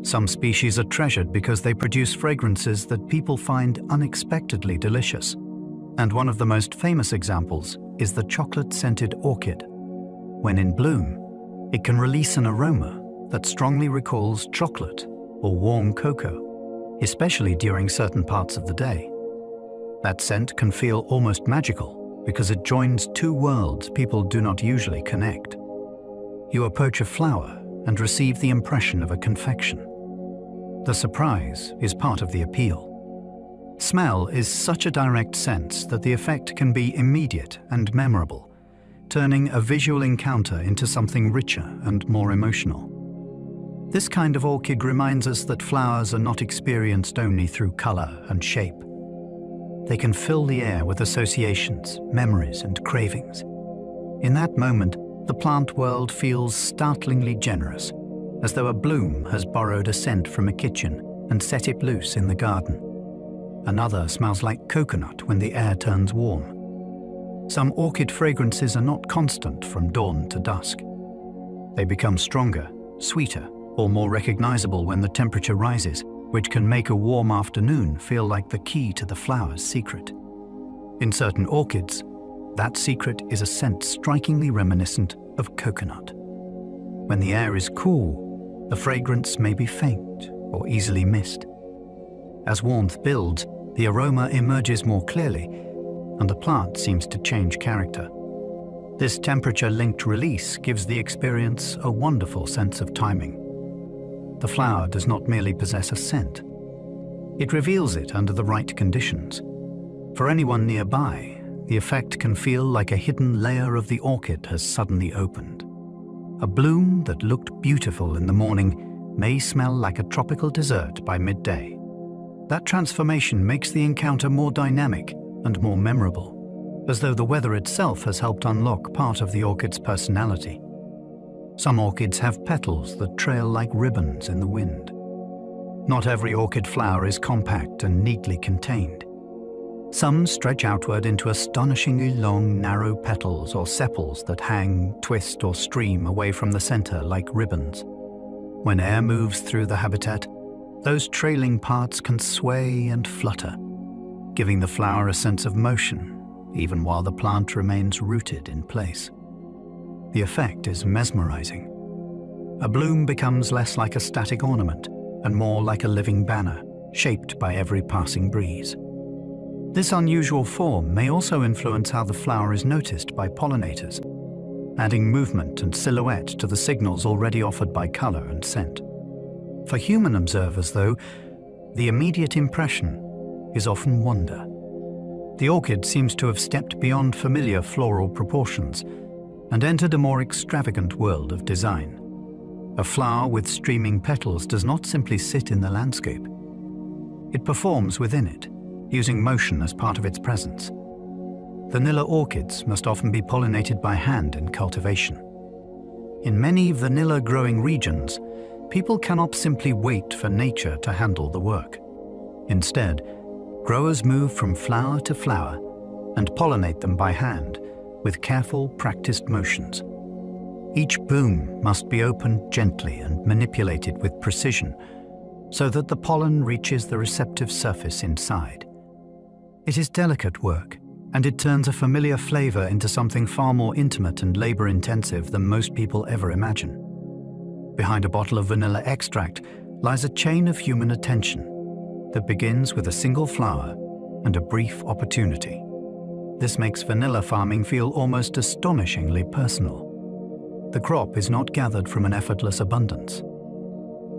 Some species are treasured because they produce fragrances that people find unexpectedly delicious. And one of the most famous examples is the chocolate-scented orchid. When in bloom, it can release an aroma that strongly recalls chocolate or warm cocoa, especially during certain parts of the day. That scent can feel almost magical because it joins two worlds people do not usually connect. You approach a flower and receive the impression of a confection. The surprise is part of the appeal. Smell is such a direct sense that the effect can be immediate and memorable, turning a visual encounter into something richer and more emotional. This kind of orchid reminds us that flowers are not experienced only through color and shape. They can fill the air with associations, memories, and cravings. In that moment, the plant world feels startlingly generous, as though a bloom has borrowed a scent from a kitchen and set it loose in the garden. Another smells like coconut when the air turns warm. Some orchid fragrances are not constant from dawn to dusk. They become stronger, sweeter, or more recognizable when the temperature rises, which can make a warm afternoon feel like the key to the flower's secret. In certain orchids, that secret is a scent strikingly reminiscent of coconut. When the air is cool, the fragrance may be faint or easily missed. As warmth builds, the aroma emerges more clearly, and the plant seems to change character. This temperature-linked release gives the experience a wonderful sense of timing. The flower does not merely possess a scent. It reveals it under the right conditions. For anyone nearby, the effect can feel like a hidden layer of the orchid has suddenly opened. A bloom that looked beautiful in the morning may smell like a tropical dessert by midday. That transformation makes the encounter more dynamic and more memorable, as though the weather itself has helped unlock part of the orchid's personality. Some orchids have petals that trail like ribbons in the wind. Not every orchid flower is compact and neatly contained. Some stretch outward into astonishingly long, narrow petals or sepals that hang, twist, or stream away from the center like ribbons. When air moves through the habitat, those trailing parts can sway and flutter, giving the flower a sense of motion, even while the plant remains rooted in place. The effect is mesmerizing. A bloom becomes less like a static ornament and more like a living banner, shaped by every passing breeze. This unusual form may also influence how the flower is noticed by pollinators, adding movement and silhouette to the signals already offered by color and scent. For human observers, though, the immediate impression is often wonder. The orchid seems to have stepped beyond familiar floral proportions and entered a more extravagant world of design. A flower with streaming petals does not simply sit in the landscape. It performs within it, using motion as part of its presence. Vanilla orchids must often be pollinated by hand in cultivation. In many vanilla-growing regions, people cannot simply wait for nature to handle the work. Instead, growers move from flower to flower and pollinate them by hand with careful, practiced motions. Each boom must be opened gently and manipulated with precision so that the pollen reaches the receptive surface inside. It is delicate work, and it turns a familiar flavor into something far more intimate and labor-intensive than most people ever imagine. Behind a bottle of vanilla extract lies a chain of human attention that begins with a single flower and a brief opportunity. This makes vanilla farming feel almost astonishingly personal. The crop is not gathered from an effortless abundance.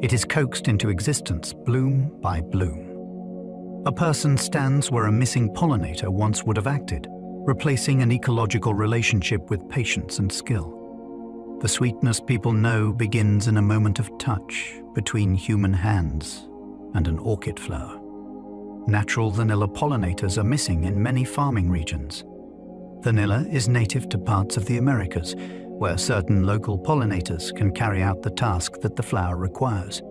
It is coaxed into existence bloom by bloom. A person stands where a missing pollinator once would have acted, replacing an ecological relationship with patience and skill. The sweetness people know begins in a moment of touch between human hands and an orchid flower. Natural vanilla pollinators are missing in many farming regions. Vanilla is native to parts of the Americas, where certain local pollinators can carry out the task that the flower requires.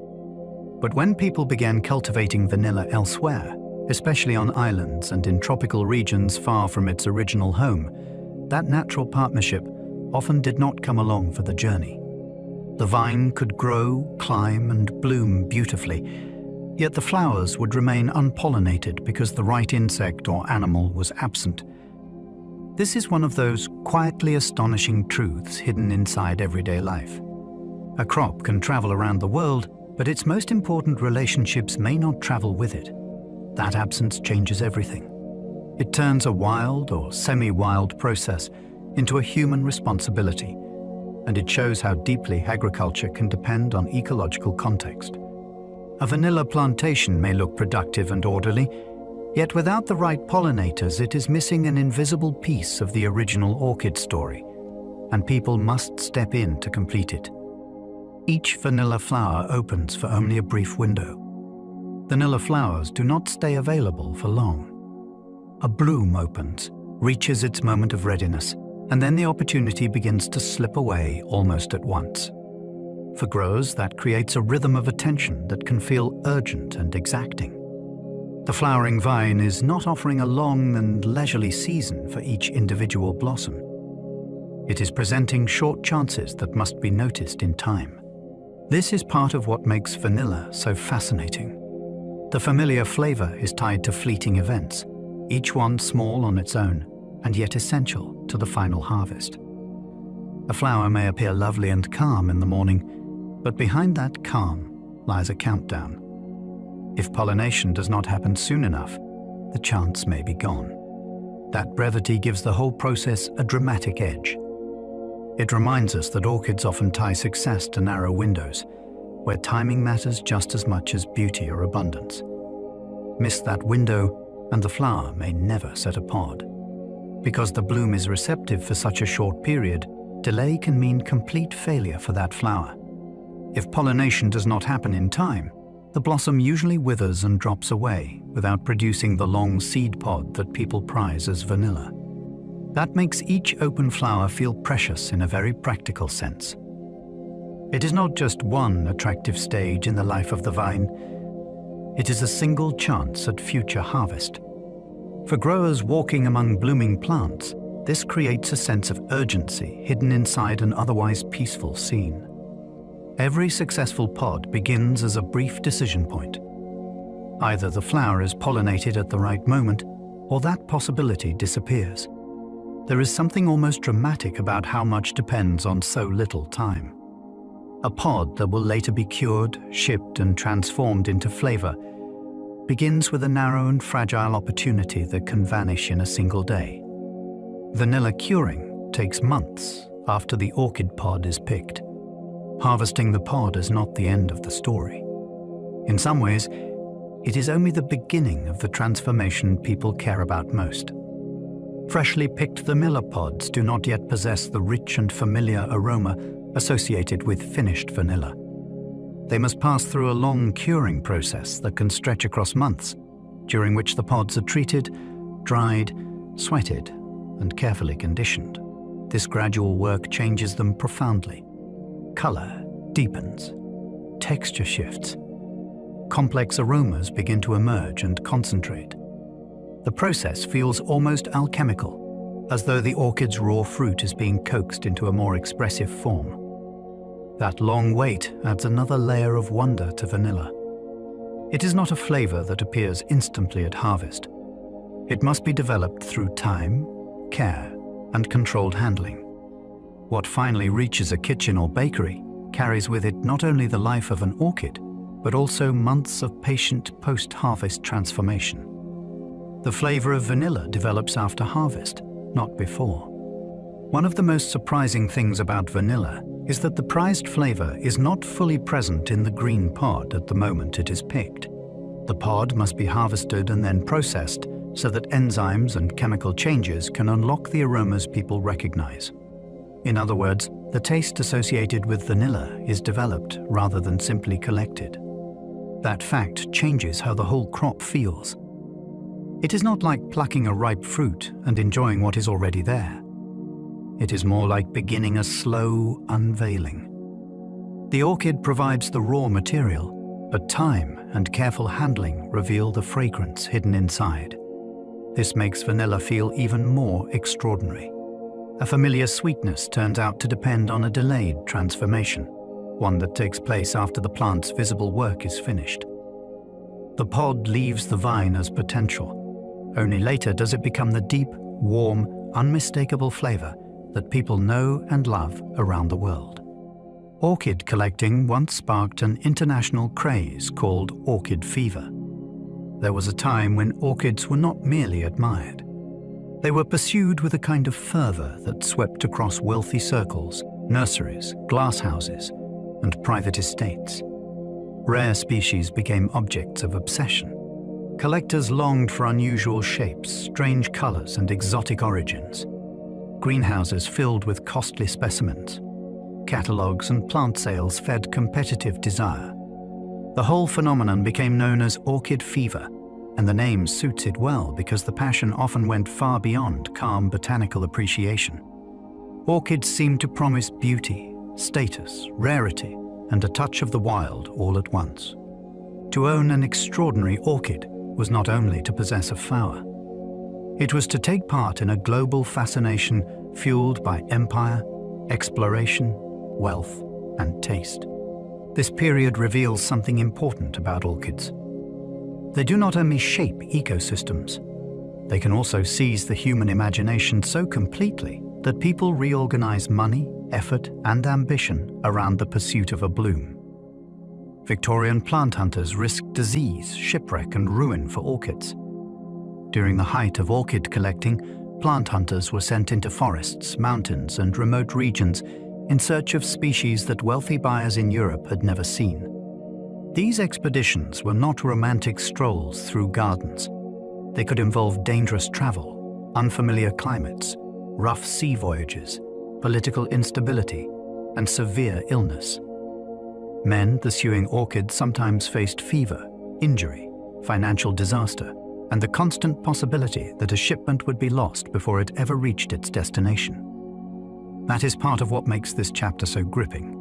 But when people began cultivating vanilla elsewhere, especially on islands and in tropical regions far from its original home, that natural partnership often did not come along for the journey. The vine could grow, climb, and bloom beautifully, yet the flowers would remain unpollinated because the right insect or animal was absent. This is one of those quietly astonishing truths hidden inside everyday life. A crop can travel around the world, but its most important relationships may not travel with it. That absence changes everything. It turns a wild or semi-wild process into a human responsibility, and it shows how deeply agriculture can depend on ecological context. A vanilla plantation may look productive and orderly, yet without the right pollinators, it is missing an invisible piece of the original orchid story, and people must step in to complete it. Each vanilla flower opens for only a brief window. Vanilla flowers do not stay available for long. A bloom opens, reaches its moment of readiness, and then the opportunity begins to slip away almost at once. For growers, that creates a rhythm of attention that can feel urgent and exacting. The flowering vine is not offering a long and leisurely season for each individual blossom. It is presenting short chances that must be noticed in time. This is part of what makes vanilla so fascinating. The familiar flavor is tied to fleeting events, each one small on its own, and yet essential to the final harvest. A flower may appear lovely and calm in the morning, but behind that calm lies a countdown. If pollination does not happen soon enough, the chance may be gone. That brevity gives the whole process a dramatic edge. It reminds us that orchids often tie success to narrow windows, where timing matters just as much as beauty or abundance. Miss that window, and the flower may never set a pod. Because the bloom is receptive for such a short period, delay can mean complete failure for that flower. If pollination does not happen in time, the blossom usually withers and drops away without producing the long seed pod that people prize as vanilla. That makes each open flower feel precious in a very practical sense. It is not just one attractive stage in the life of the vine. It is a single chance at future harvest. For growers walking among blooming plants, this creates a sense of urgency hidden inside an otherwise peaceful scene. Every successful pod begins as a brief decision point. Either the flower is pollinated at the right moment, or that possibility disappears. There is something almost dramatic about how much depends on so little time. A pod that will later be cured, shipped, and transformed into flavor begins with a narrow and fragile opportunity that can vanish in a single day. Vanilla curing takes months after the orchid pod is picked. Harvesting the pod is not the end of the story. In some ways, it is only the beginning of the transformation people care about most. Freshly picked vanilla pods do not yet possess the rich and familiar aroma associated with finished vanilla. They must pass through a long curing process that can stretch across months, during which the pods are treated, dried, sweated, and carefully conditioned. This gradual work changes them profoundly. Color deepens, texture shifts. Complex aromas begin to emerge and concentrate. The process feels almost alchemical, as though the orchid's raw fruit is being coaxed into a more expressive form. That long wait adds another layer of wonder to vanilla. It is not a flavor that appears instantly at harvest. It must be developed through time, care, and controlled handling. What finally reaches a kitchen or bakery carries with it not only the life of an orchid, but also months of patient post-harvest transformation. The flavor of vanilla develops after harvest, not before. One of the most surprising things about vanilla is that the prized flavor is not fully present in the green pod at the moment it is picked. The pod must be harvested and then processed so that enzymes and chemical changes can unlock the aromas people recognize. In other words, the taste associated with vanilla is developed rather than simply collected. That fact changes how the whole crop feels. It is not like plucking a ripe fruit and enjoying what is already there. It is more like beginning a slow unveiling. The orchid provides the raw material, but time and careful handling reveal the fragrance hidden inside. This makes vanilla feel even more extraordinary. A familiar sweetness turns out to depend on a delayed transformation, one that takes place after the plant's visible work is finished. The pod leaves the vine as potential. Only later does it become the deep, warm, unmistakable flavor that people know and love around the world. Orchid collecting once sparked an international craze called orchid fever. There was a time when orchids were not merely admired. They were pursued with a kind of fervor that swept across wealthy circles, nurseries, glasshouses, and private estates. Rare species became objects of obsession. Collectors longed for unusual shapes, strange colors, and exotic origins. Greenhouses filled with costly specimens. Catalogs and plant sales fed competitive desire. The whole phenomenon became known as orchid fever, and the name suits it well because the passion often went far beyond calm botanical appreciation. Orchids seemed to promise beauty, status, rarity, and a touch of the wild all at once. To own an extraordinary orchid was not only to possess a flower. It was to take part in a global fascination fueled by empire, exploration, wealth, and taste. This period reveals something important about orchids. They do not only shape ecosystems, they can also seize the human imagination so completely that people reorganize money, effort, and ambition around the pursuit of a bloom. Victorian plant hunters risked disease, shipwreck, and ruin for orchids. During the height of orchid collecting, plant hunters were sent into forests, mountains, and remote regions in search of species that wealthy buyers in Europe had never seen. These expeditions were not romantic strolls through gardens. They could involve dangerous travel, unfamiliar climates, rough sea voyages, political instability, and severe illness. Men pursuing orchids sometimes faced fever, injury, financial disaster, and the constant possibility that a shipment would be lost before it ever reached its destination. That is part of what makes this chapter so gripping.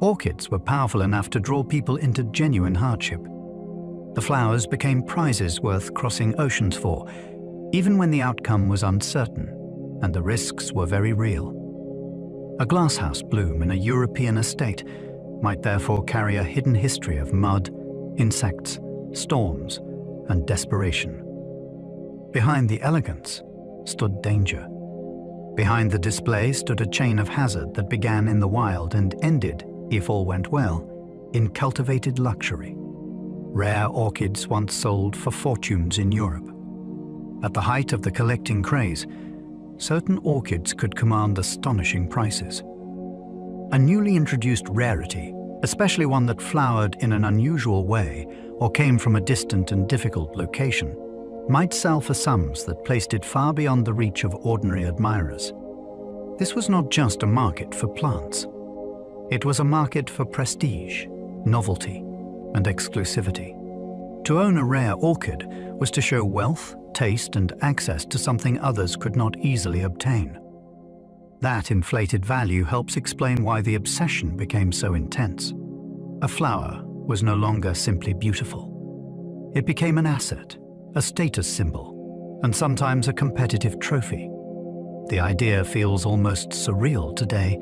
Orchids were powerful enough to draw people into genuine hardship. The flowers became prizes worth crossing oceans for, even when the outcome was uncertain, and the risks were very real. A glasshouse bloom in a European estate might therefore carry a hidden history of mud, insects, storms, and desperation. Behind the elegance stood danger. Behind the display stood a chain of hazard that began in the wild and ended, if all went well, in cultivated luxury. Rare orchids once sold for fortunes in Europe. At the height of the collecting craze, certain orchids could command astonishing prices. A newly introduced rarity, especially one that flowered in an unusual way or came from a distant and difficult location, might sell for sums that placed it far beyond the reach of ordinary admirers. This was not just a market for plants. It was a market for prestige, novelty, and exclusivity. To own a rare orchid was to show wealth, taste, and access to something others could not easily obtain. That inflated value helps explain why the obsession became so intense. A flower was no longer simply beautiful. It became an asset, a status symbol, and sometimes a competitive trophy. The idea feels almost surreal today,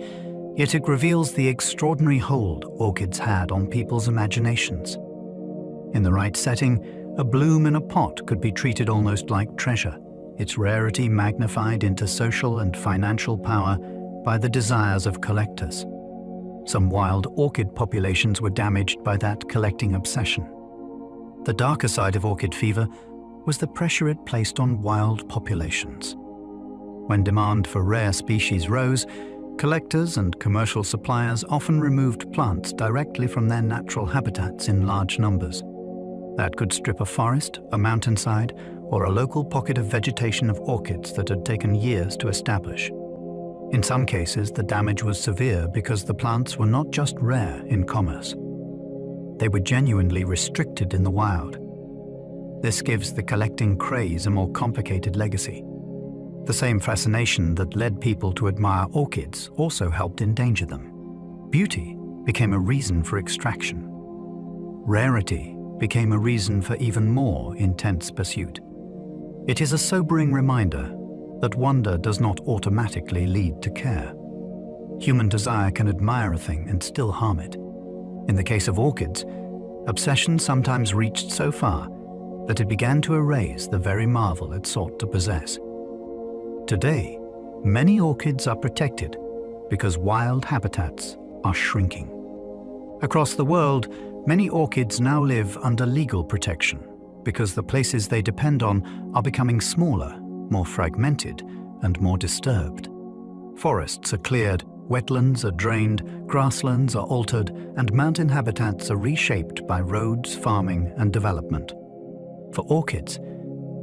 yet it reveals the extraordinary hold orchids had on people's imaginations. In the right setting, a bloom in a pot could be treated almost like treasure, its rarity magnified into social and financial power by the desires of collectors. Some wild orchid populations were damaged by that collecting obsession. The darker side of orchid fever was the pressure it placed on wild populations. When demand for rare species rose, collectors and commercial suppliers often removed plants directly from their natural habitats in large numbers. That could strip a forest, a mountainside, or a local pocket of vegetation of orchids that had taken years to establish. In some cases, the damage was severe because the plants were not just rare in commerce. They were genuinely restricted in the wild. This gives the collecting craze a more complicated legacy. The same fascination that led people to admire orchids also helped endanger them. Beauty became a reason for extraction. Rarity became a reason for even more intense pursuit. It is a sobering reminder that wonder does not automatically lead to care. Human desire can admire a thing and still harm it. In the case of orchids, obsession sometimes reached so far that it began to erase the very marvel it sought to possess. Today, many orchids are protected because wild habitats are shrinking. Across the world, many orchids now live under legal protection because the places they depend on are becoming smaller, more fragmented, and more disturbed. Forests are cleared, wetlands are drained, grasslands are altered, and mountain habitats are reshaped by roads, farming, and development. For orchids,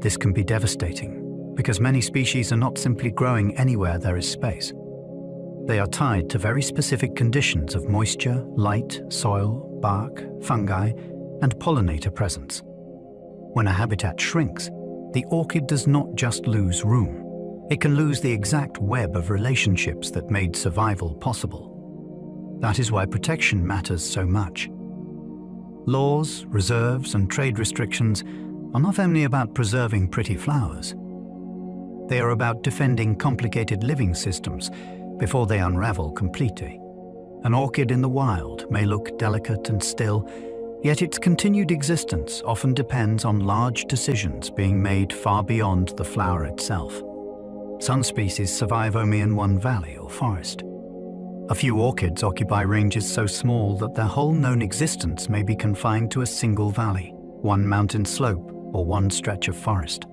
this can be devastating because many species are not simply growing anywhere there is space. They are tied to very specific conditions of moisture, light, soil, bark, fungi, and pollinator presence. When a habitat shrinks, the orchid does not just lose room. It can lose the exact web of relationships that made survival possible. That is why protection matters so much. Laws, reserves, and trade restrictions are not only about preserving pretty flowers. They are about defending complicated living systems before they unravel completely. An orchid in the wild may look delicate and still, yet its continued existence often depends on large decisions being made far beyond the flower itself. Some species survive only in one valley or forest. A few orchids occupy ranges so small that their whole known existence may be confined to a single valley, one mountain slope, or one stretch of forest.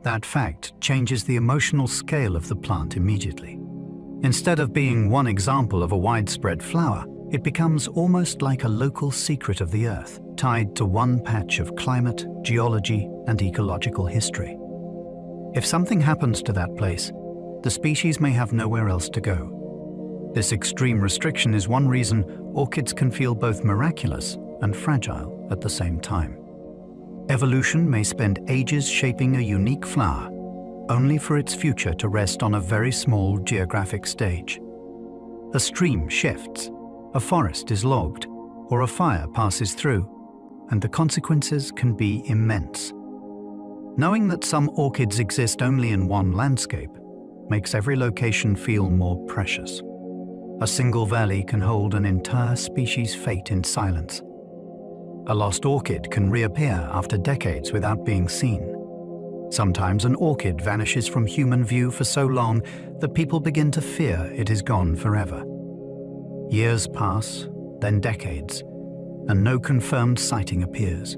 That fact changes the emotional scale of the plant immediately. Instead of being one example of a widespread flower, it becomes almost like a local secret of the earth, tied to one patch of climate, geology, and ecological history. If something happens to that place, the species may have nowhere else to go. This extreme restriction is one reason orchids can feel both miraculous and fragile at the same time. Evolution may spend ages shaping a unique flower, only for its future to rest on a very small geographic stage. A stream shifts, a forest is logged, or a fire passes through, and the consequences can be immense. Knowing that some orchids exist only in one landscape makes every location feel more precious. A single valley can hold an entire species' fate in silence. A lost orchid can reappear after decades without being seen. Sometimes an orchid vanishes from human view for so long that people begin to fear it is gone forever. Years pass, then decades, and no confirmed sighting appears.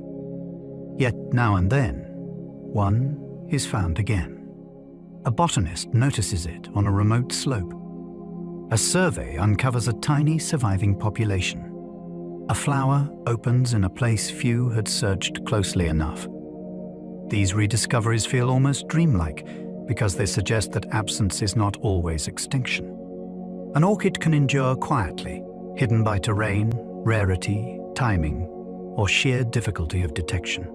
Yet now and then, one is found again. A botanist notices it on a remote slope. A survey uncovers a tiny surviving population. A flower opens in a place few had searched closely enough. These rediscoveries feel almost dreamlike because they suggest that absence is not always extinction. An orchid can endure quietly, hidden by terrain, rarity, timing, or sheer difficulty of detection.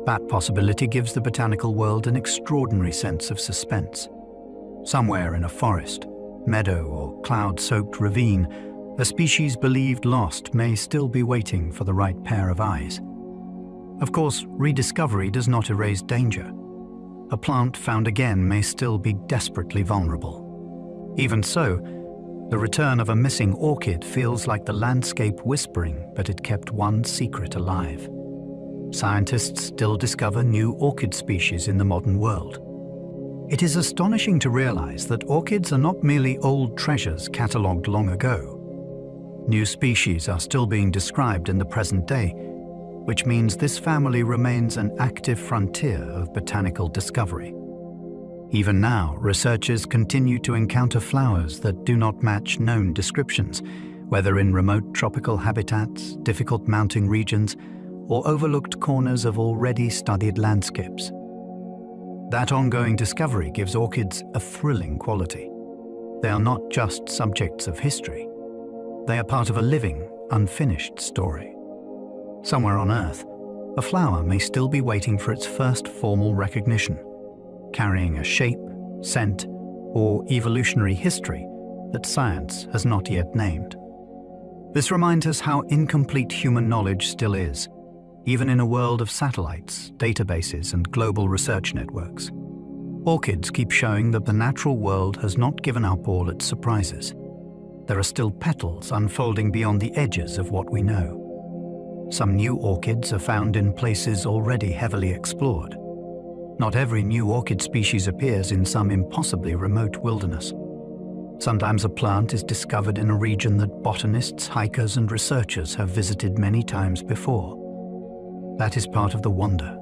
That possibility gives the botanical world an extraordinary sense of suspense. Somewhere in a forest, meadow, or cloud-soaked ravine, a species believed lost may still be waiting for the right pair of eyes. Of course, rediscovery does not erase danger. A plant found again may still be desperately vulnerable. Even so, the return of a missing orchid feels like the landscape whispering that it kept one secret alive. Scientists still discover new orchid species in the modern world. It is astonishing to realize that orchids are not merely old treasures catalogued long ago. New species are still being described in the present day, which means this family remains an active frontier of botanical discovery. Even now, researchers continue to encounter flowers that do not match known descriptions, whether in remote tropical habitats, difficult mountain regions, or overlooked corners of already studied landscapes. That ongoing discovery gives orchids a thrilling quality. They are not just subjects of history. They are part of a living, unfinished story. Somewhere on Earth, a flower may still be waiting for its first formal recognition, carrying a shape, scent, or evolutionary history that science has not yet named. This reminds us how incomplete human knowledge still is, even in a world of satellites, databases, and global research networks. Orchids keep showing that the natural world has not given up all its surprises. There are still petals unfolding beyond the edges of what we know. Some new orchids are found in places already heavily explored. Not every new orchid species appears in some impossibly remote wilderness. Sometimes a plant is discovered in a region that botanists, hikers, and researchers have visited many times before. That is part of the wonder.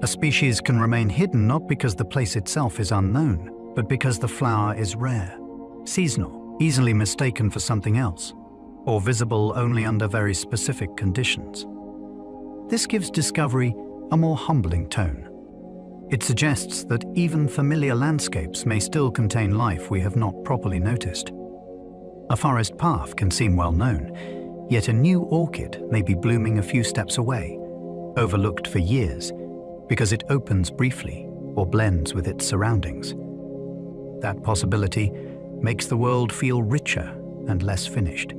A species can remain hidden not because the place itself is unknown, but because the flower is rare, seasonal, easily mistaken for something else, or visible only under very specific conditions. This gives discovery a more humbling tone. It suggests that even familiar landscapes may still contain life we have not properly noticed. A forest path can seem well known, yet a new orchid may be blooming a few steps away, overlooked for years, because it opens briefly or blends with its surroundings. That possibility makes the world feel richer and less finished.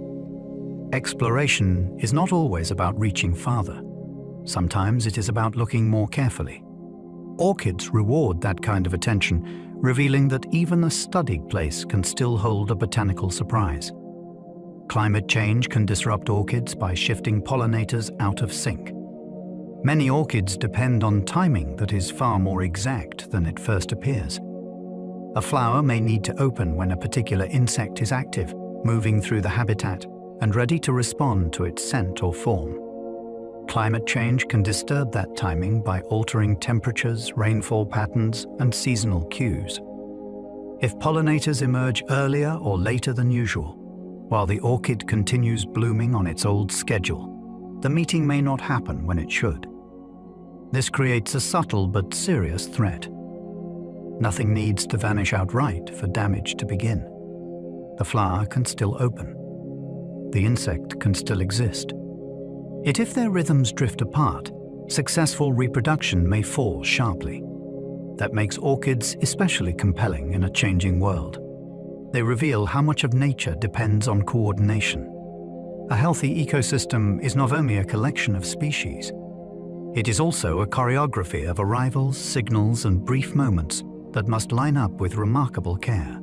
Exploration is not always about reaching farther. Sometimes it is about looking more carefully. Orchids reward that kind of attention, revealing that even a studied place can still hold a botanical surprise. Climate change can disrupt orchids by shifting pollinators out of sync. Many orchids depend on timing that is far more exact than it first appears. A flower may need to open when a particular insect is active, moving through the habitat, and ready to respond to its scent or form. Climate change can disturb that timing by altering temperatures, rainfall patterns, and seasonal cues. If pollinators emerge earlier or later than usual, while the orchid continues blooming on its old schedule, the meeting may not happen when it should. This creates a subtle but serious threat. Nothing needs to vanish outright for damage to begin. The flower can still open. The insect can still exist. Yet if their rhythms drift apart, successful reproduction may fall sharply. That makes orchids especially compelling in a changing world. They reveal how much of nature depends on coordination. A healthy ecosystem is not only a collection of species, it is also a choreography of arrivals, signals, and brief moments that must line up with remarkable care.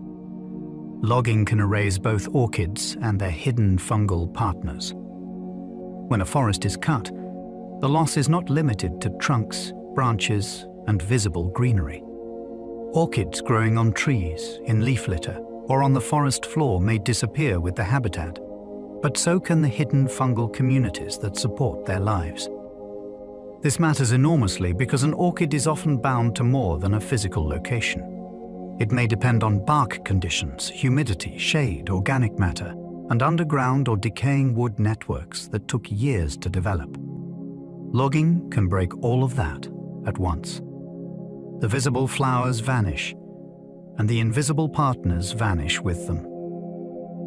Logging can erase both orchids and their hidden fungal partners. When a forest is cut, the loss is not limited to trunks, branches, and visible greenery. Orchids growing on trees, in leaf litter, or on the forest floor may disappear with the habitat. but so can the hidden fungal communities that support their lives. This matters enormously because an orchid is often bound to more than a physical location. It may depend on bark conditions, humidity, shade, organic matter, and underground or decaying wood networks that took years to develop. Logging can break all of that at once. The visible flowers vanish, and the invisible partners vanish with them.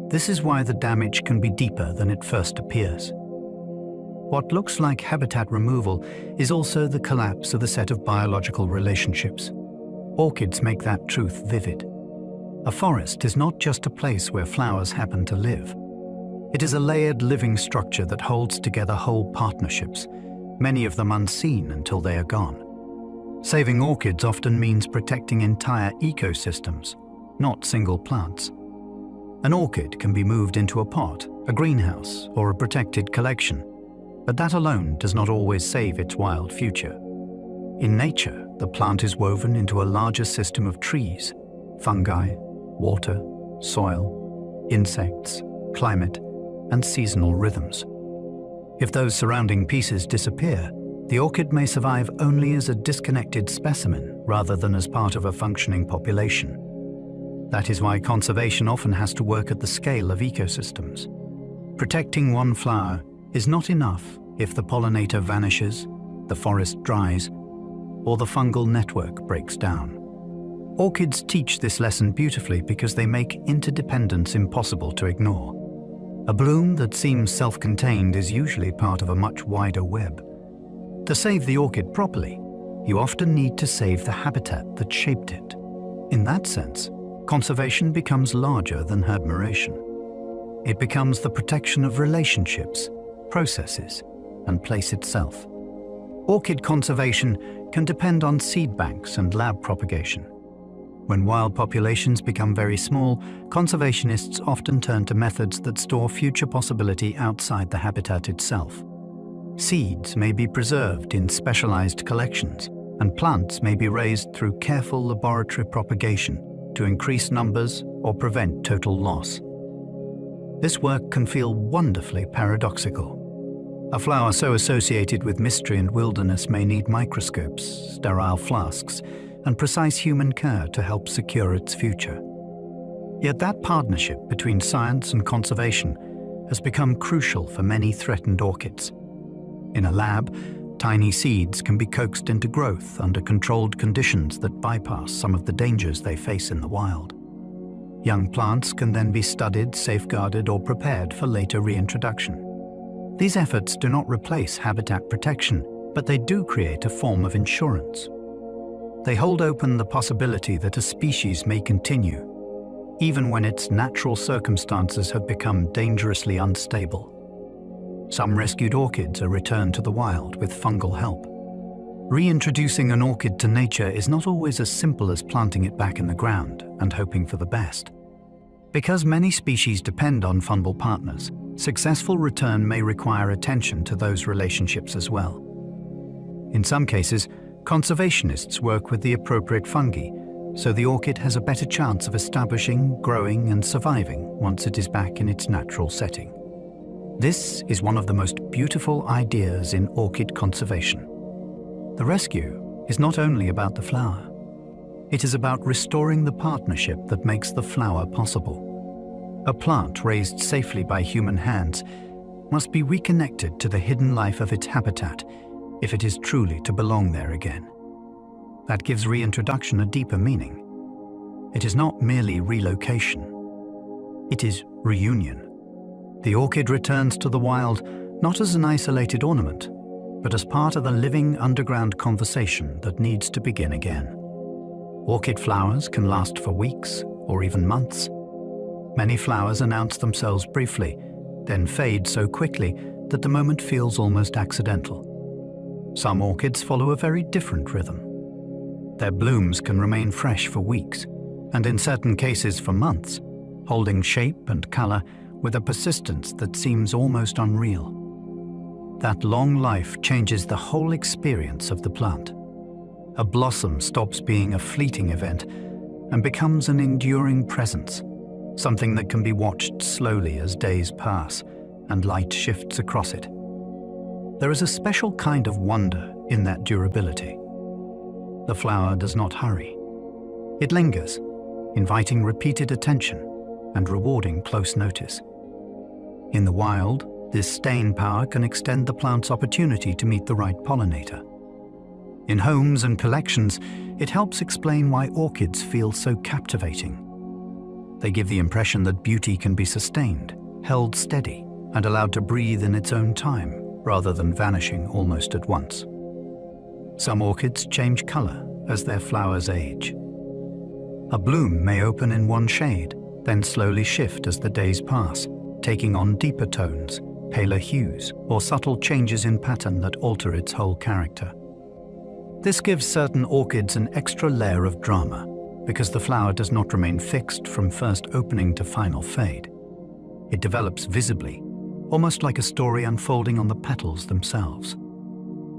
This is why the damage can be deeper than it first appears. What looks like habitat removal is also the collapse of a set of biological relationships. Orchids make that truth vivid. A forest is not just a place where flowers happen to live. It is a layered living structure that holds together whole partnerships, many of them unseen until they are gone. Saving orchids often means protecting entire ecosystems, not single plants. An orchid can be moved into a pot, a greenhouse, or a protected collection, but that alone does not always save its wild future. In nature, the plant is woven into a larger system of trees, fungi, water, soil, insects, climate, and seasonal rhythms. If those surrounding pieces disappear, the orchid may survive only as a disconnected specimen rather than as part of a functioning population. That is why conservation often has to work at the scale of ecosystems. Protecting one flower is not enough if the pollinator vanishes, the forest dries, or the fungal network breaks down. Orchids teach this lesson beautifully because they make interdependence impossible to ignore. A bloom that seems self-contained is usually part of a much wider web. To save the orchid properly, you often need to save the habitat that shaped it. In that sense, conservation becomes larger than admiration. It becomes the protection of relationships, processes, and place itself. Orchid conservation can depend on seed banks and lab propagation. When wild populations become very small, conservationists often turn to methods that store future possibility outside the habitat itself. Seeds may be preserved in specialized collections, and plants may be raised through careful laboratory propagation to increase numbers or prevent total loss. This work can feel wonderfully paradoxical. A flower so associated with mystery and wilderness may need microscopes, sterile flasks, and precise human care to help secure its future. Yet that partnership between science and conservation has become crucial for many threatened orchids. In a lab, tiny seeds can be coaxed into growth under controlled conditions that bypass some of the dangers they face in the wild. Young plants can then be studied, safeguarded, or prepared for later reintroduction. These efforts do not replace habitat protection, but they do create a form of insurance. They hold open the possibility that a species may continue, even when its natural circumstances have become dangerously unstable. Some rescued orchids are returned to the wild with fungal help. Reintroducing an orchid to nature is not always as simple as planting it back in the ground and hoping for the best. Because many species depend on fungal partners, successful return may require attention to those relationships as well. In some cases, conservationists work with the appropriate fungi, so the orchid has a better chance of establishing, growing, and surviving once it is back in its natural setting. This is one of the most beautiful ideas in orchid conservation. The rescue is not only about the flower. It is about restoring the partnership that makes the flower possible. A plant raised safely by human hands must be reconnected to the hidden life of its habitat if it is truly to belong there again. That gives reintroduction a deeper meaning. It is not merely relocation. It is reunion. The orchid returns to the wild not as an isolated ornament, but as part of the living underground conversation that needs to begin again. Orchid flowers can last for weeks or even months. Many flowers announce themselves briefly, then fade so quickly that the moment feels almost accidental. Some orchids follow a very different rhythm. Their blooms can remain fresh for weeks, and in certain cases for months, holding shape and color with a persistence that seems almost unreal. That long life changes the whole experience of the plant. A blossom stops being a fleeting event and becomes an enduring presence, something that can be watched slowly as days pass, and light shifts across it. There is a special kind of wonder in that durability. The flower does not hurry. It lingers, inviting repeated attention and rewarding close notice. In the wild, this staying power can extend the plant's opportunity to meet the right pollinator. In homes and collections, it helps explain why orchids feel so captivating. They give the impression that beauty can be sustained, held steady, and allowed to breathe in its own time, rather than vanishing almost at once. Some orchids change color as their flowers age. A bloom may open in one shade, then slowly shift as the days pass, taking on deeper tones, paler hues, or subtle changes in pattern that alter its whole character. This gives certain orchids an extra layer of drama, because the flower does not remain fixed from first opening to final fade. It develops visibly, almost like a story unfolding on the petals themselves.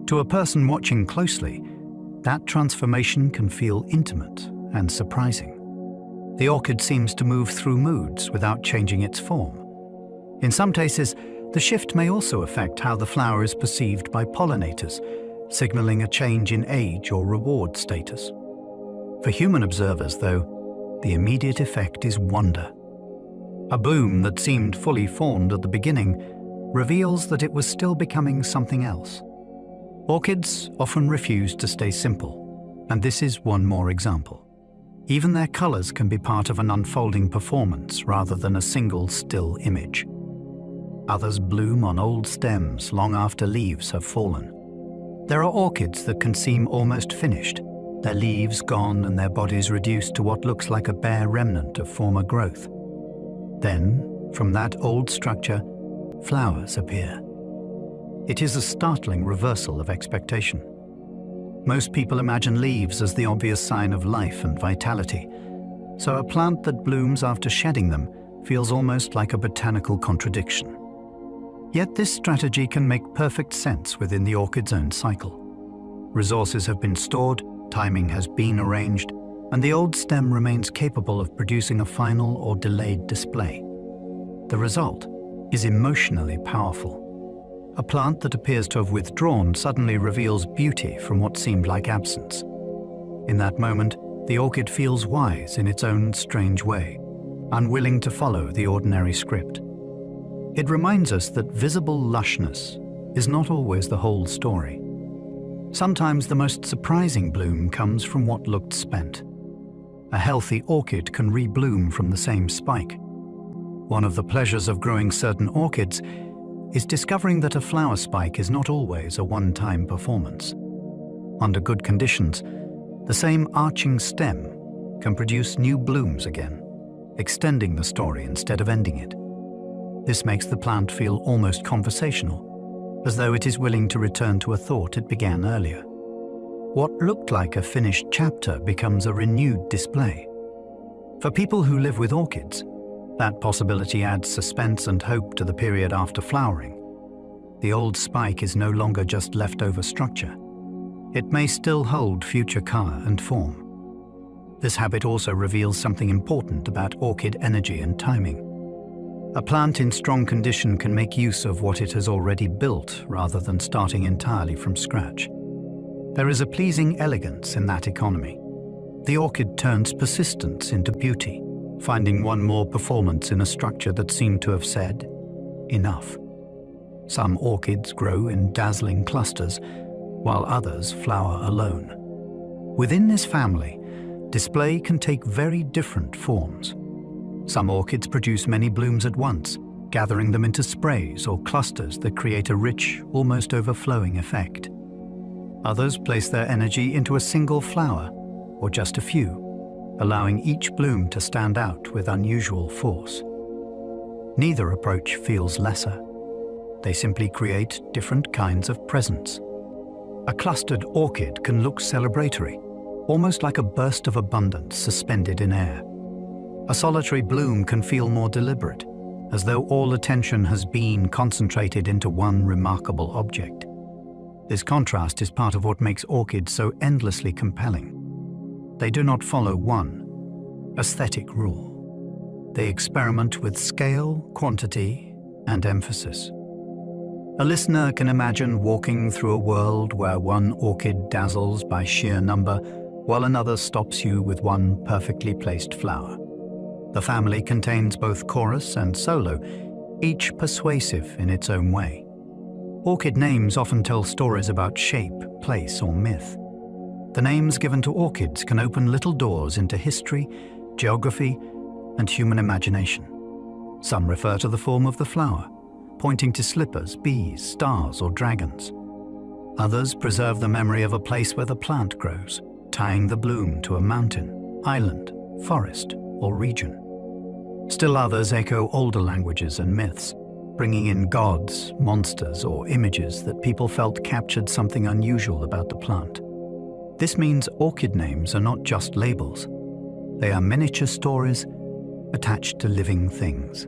To a person watching closely, that transformation can feel intimate and surprising. The orchid seems to move through moods without changing its form. In some cases, the shift may also affect how the flower is perceived by pollinators, signaling a change in age or reward status. For human observers, though, the immediate effect is wonder. A bloom that seemed fully formed at the beginning reveals that it was still becoming something else. Orchids often refuse to stay simple, and this is one more example. Even their colors can be part of an unfolding performance rather than a single still image. Others bloom on old stems long after leaves have fallen. There are orchids that can seem almost finished, their leaves gone and their bodies reduced to what looks like a bare remnant of former growth. Then, from that old structure, flowers appear. It is a startling reversal of expectation. Most people imagine leaves as the obvious sign of life and vitality, so a plant that blooms after shedding them feels almost like a botanical contradiction. Yet this strategy can make perfect sense within the orchid's own cycle. Resources have been stored, timing has been arranged, and the old stem remains capable of producing a final or delayed display. The result is emotionally powerful. A plant that appears to have withdrawn suddenly reveals beauty from what seemed like absence. In that moment, the orchid feels wise in its own strange way, unwilling to follow the ordinary script. It reminds us that visible lushness is not always the whole story. Sometimes the most surprising bloom comes from what looked spent. A healthy orchid can rebloom from the same spike. One of the pleasures of growing certain orchids is discovering that a flower spike is not always a one-time performance. Under good conditions, the same arching stem can produce new blooms again, extending the story instead of ending it. This makes the plant feel almost conversational, as though it is willing to return to a thought it began earlier. What looked like a finished chapter becomes a renewed display. For people who live with orchids, that possibility adds suspense and hope to the period after flowering. The old spike is no longer just leftover structure. It may still hold future color and form. This habit also reveals something important about orchid energy and timing. A plant in strong condition can make use of what it has already built rather than starting entirely from scratch. There is a pleasing elegance in that economy. The orchid turns persistence into beauty, finding one more performance in a structure that seemed to have said, enough. Some orchids grow in dazzling clusters, while others flower alone. Within this family, display can take very different forms. Some orchids produce many blooms at once, gathering them into sprays or clusters that create a rich, almost overflowing effect. Others place their energy into a single flower, or just a few, allowing each bloom to stand out with unusual force. Neither approach feels lesser. They simply create different kinds of presence. A clustered orchid can look celebratory, almost like a burst of abundance suspended in air. A solitary bloom can feel more deliberate, as though all attention has been concentrated into one remarkable object. This contrast is part of what makes orchids so endlessly compelling. They do not follow one aesthetic rule. They experiment with scale, quantity, and emphasis. A listener can imagine walking through a world where one orchid dazzles by sheer number, while another stops you with one perfectly placed flower. The family contains both chorus and solo, each persuasive in its own way. Orchid names often tell stories about shape, place, or myth. The names given to orchids can open little doors into history, geography, and human imagination. Some refer to the form of the flower, pointing to slippers, bees, stars, or dragons. Others preserve the memory of a place where the plant grows, tying the bloom to a mountain, island, forest, or region. Still others echo older languages and myths, bringing in gods, monsters, or images that people felt captured something unusual about the plant. This means orchid names are not just labels. They are miniature stories attached to living things.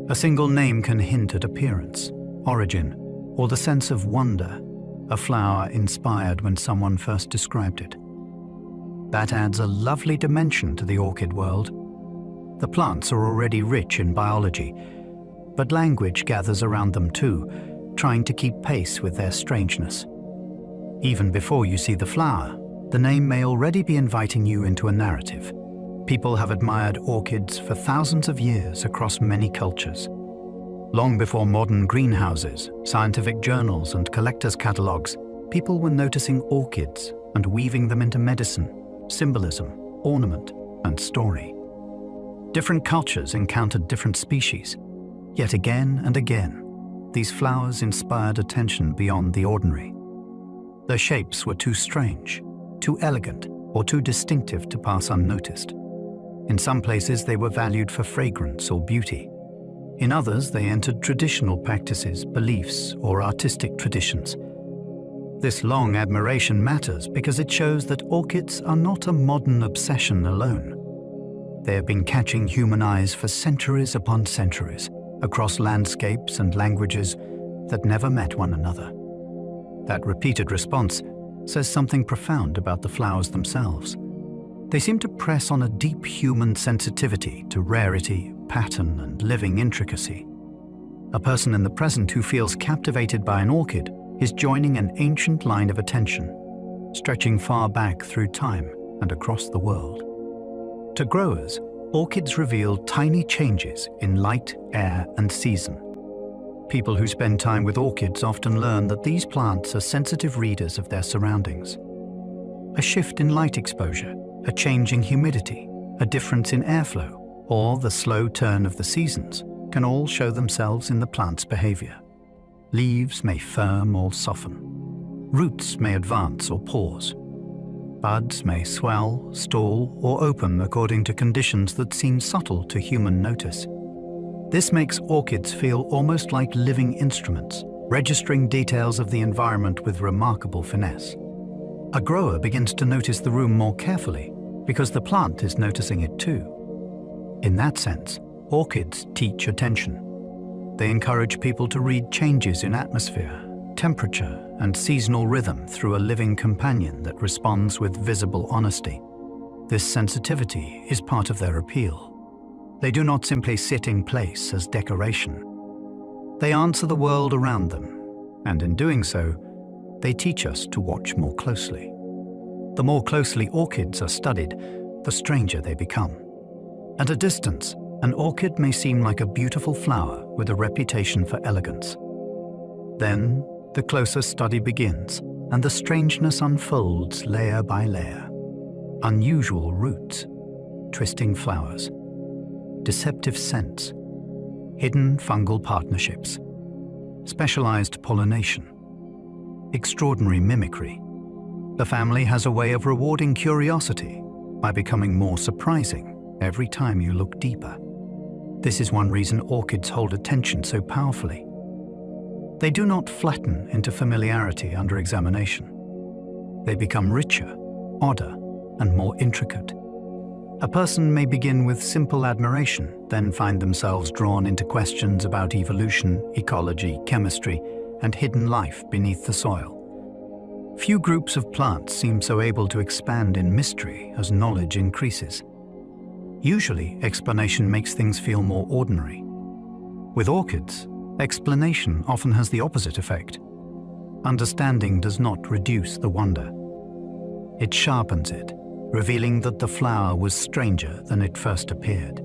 A single name can hint at appearance, origin, or the sense of wonder a flower inspired when someone first described it. That adds a lovely dimension to the orchid world. The plants are already rich in biology, but language gathers around them too, trying to keep pace with their strangeness. Even before you see the flower, the name may already be inviting you into a narrative. People have admired orchids for thousands of years across many cultures. Long before modern greenhouses, scientific journals, and collectors' catalogues, people were noticing orchids and weaving them into medicine, symbolism, ornament, and story. Different cultures encountered different species, yet again and again, these flowers inspired attention beyond the ordinary. Their shapes were too strange, too elegant, or too distinctive to pass unnoticed. In some places, they were valued for fragrance or beauty. In others, they entered traditional practices, beliefs, or artistic traditions. This long admiration matters because it shows that orchids are not a modern obsession alone. They have been catching human eyes for centuries upon centuries, across landscapes and languages that never met one another. That repeated response says something profound about the flowers themselves. They seem to press on a deep human sensitivity to rarity, pattern, and living intricacy. A person in the present who feels captivated by an orchid is joining an ancient line of attention, stretching far back through time and across the world. To growers, orchids reveal tiny changes in light, air, and season. People who spend time with orchids often learn that these plants are sensitive readers of their surroundings. A shift in light exposure, a change in humidity, a difference in airflow, or the slow turn of the seasons can all show themselves in the plant's behavior. Leaves may firm or soften. Roots may advance or pause. Buds may swell, stall, or open according to conditions that seem subtle to human notice. This makes orchids feel almost like living instruments, registering details of the environment with remarkable finesse. A grower begins to notice the room more carefully because the plant is noticing it too. In that sense, orchids teach attention. They encourage people to read changes in atmosphere, temperature, and seasonal rhythm through a living companion that responds with visible honesty. This sensitivity is part of their appeal. They do not simply sit in place as decoration. They answer the world around them, and in doing so, they teach us to watch more closely. The more closely orchids are studied, the stranger they become. At a distance, an orchid may seem like a beautiful flower with a reputation for elegance. Then, the closer study begins, and the strangeness unfolds layer by layer. Unusual roots, twisting flowers, deceptive scents, hidden fungal partnerships, specialized pollination, extraordinary mimicry. The family has a way of rewarding curiosity by becoming more surprising every time you look deeper. This is one reason orchids hold attention so powerfully. They do not flatten into familiarity under examination. They become richer, odder, and more intricate. A person may begin with simple admiration, then find themselves drawn into questions about evolution, ecology, chemistry, and hidden life beneath the soil. Few groups of plants seem so able to expand in mystery as knowledge increases. Usually, explanation makes things feel more ordinary. With orchids, explanation often has the opposite effect. Understanding does not reduce the wonder. It sharpens it, revealing that the flower was stranger than it first appeared.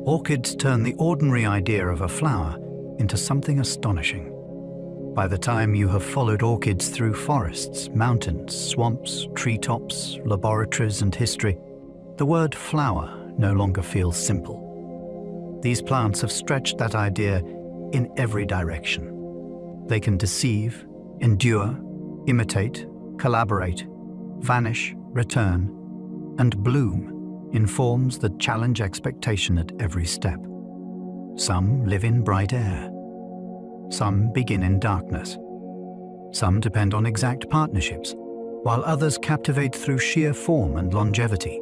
Orchids turn the ordinary idea of a flower into something astonishing. By the time you have followed orchids through forests, mountains, swamps, treetops, laboratories, and history, the word flower no longer feels simple. These plants have stretched that idea in every direction. They can deceive, endure, imitate, collaborate, vanish, return, and bloom in forms that challenge expectation at every step. Some live in bright air. Some begin in darkness. Some depend on exact partnerships, while others captivate through sheer form and longevity.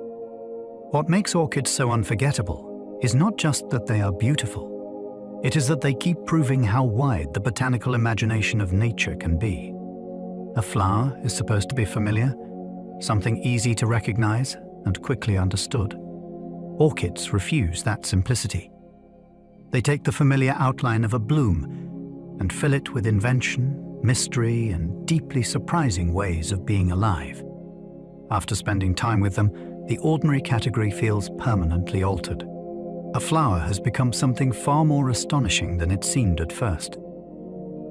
What makes orchids so unforgettable is not just that they are beautiful. It is that they keep proving how wide the botanical imagination of nature can be. A flower is supposed to be familiar, something easy to recognize and quickly understood. Orchids refuse that simplicity. They take the familiar outline of a bloom and fill it with invention, mystery, and deeply surprising ways of being alive. After spending time with them, the ordinary category feels permanently altered. A flower has become something far more astonishing than it seemed at first.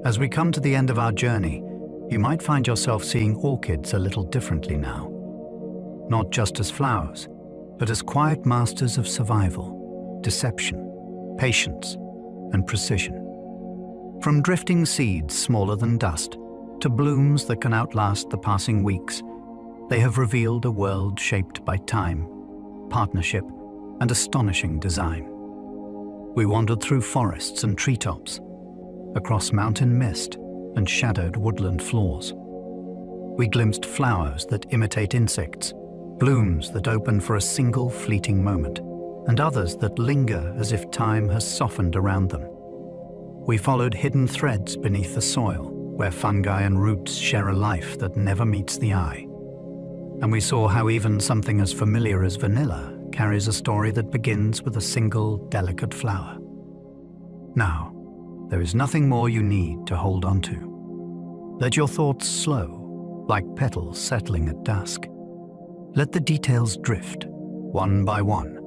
As we come to the end of our journey, you might find yourself seeing orchids a little differently now. Not just as flowers, but as quiet masters of survival, deception, patience, and precision. From drifting seeds smaller than dust to blooms that can outlast the passing weeks, they have revealed a world shaped by time, partnership, and astonishing design. We wandered through forests and treetops, across mountain mist and shadowed woodland floors. We glimpsed flowers that imitate insects, blooms that open for a single fleeting moment, and others that linger as if time has softened around them. We followed hidden threads beneath the soil, where fungi and roots share a life that never meets the eye. And we saw how even something as familiar as vanilla carries a story that begins with a single, delicate flower. Now, there is nothing more you need to hold on to. Let your thoughts slow, like petals settling at dusk. Let the details drift, one by one,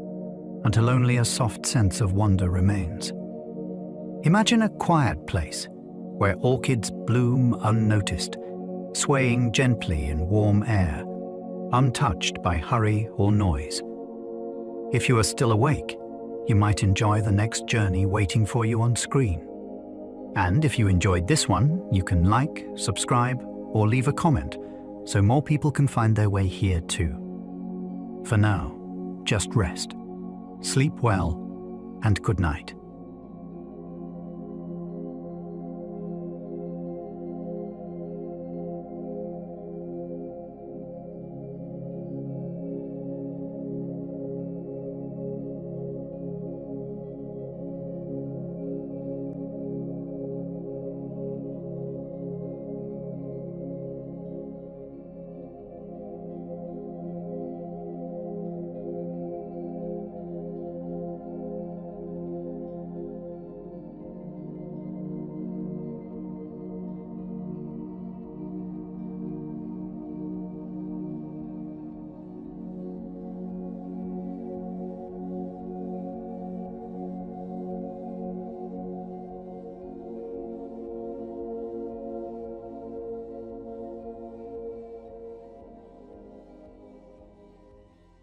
until only a soft sense of wonder remains. Imagine a quiet place where orchids bloom unnoticed, swaying gently in warm air, untouched by hurry or noise. If you are still awake, you might enjoy the next journey waiting for you on screen. And if you enjoyed this one, you can like, subscribe, or leave a comment so more people can find their way here too. For now, just rest, sleep well, and good night.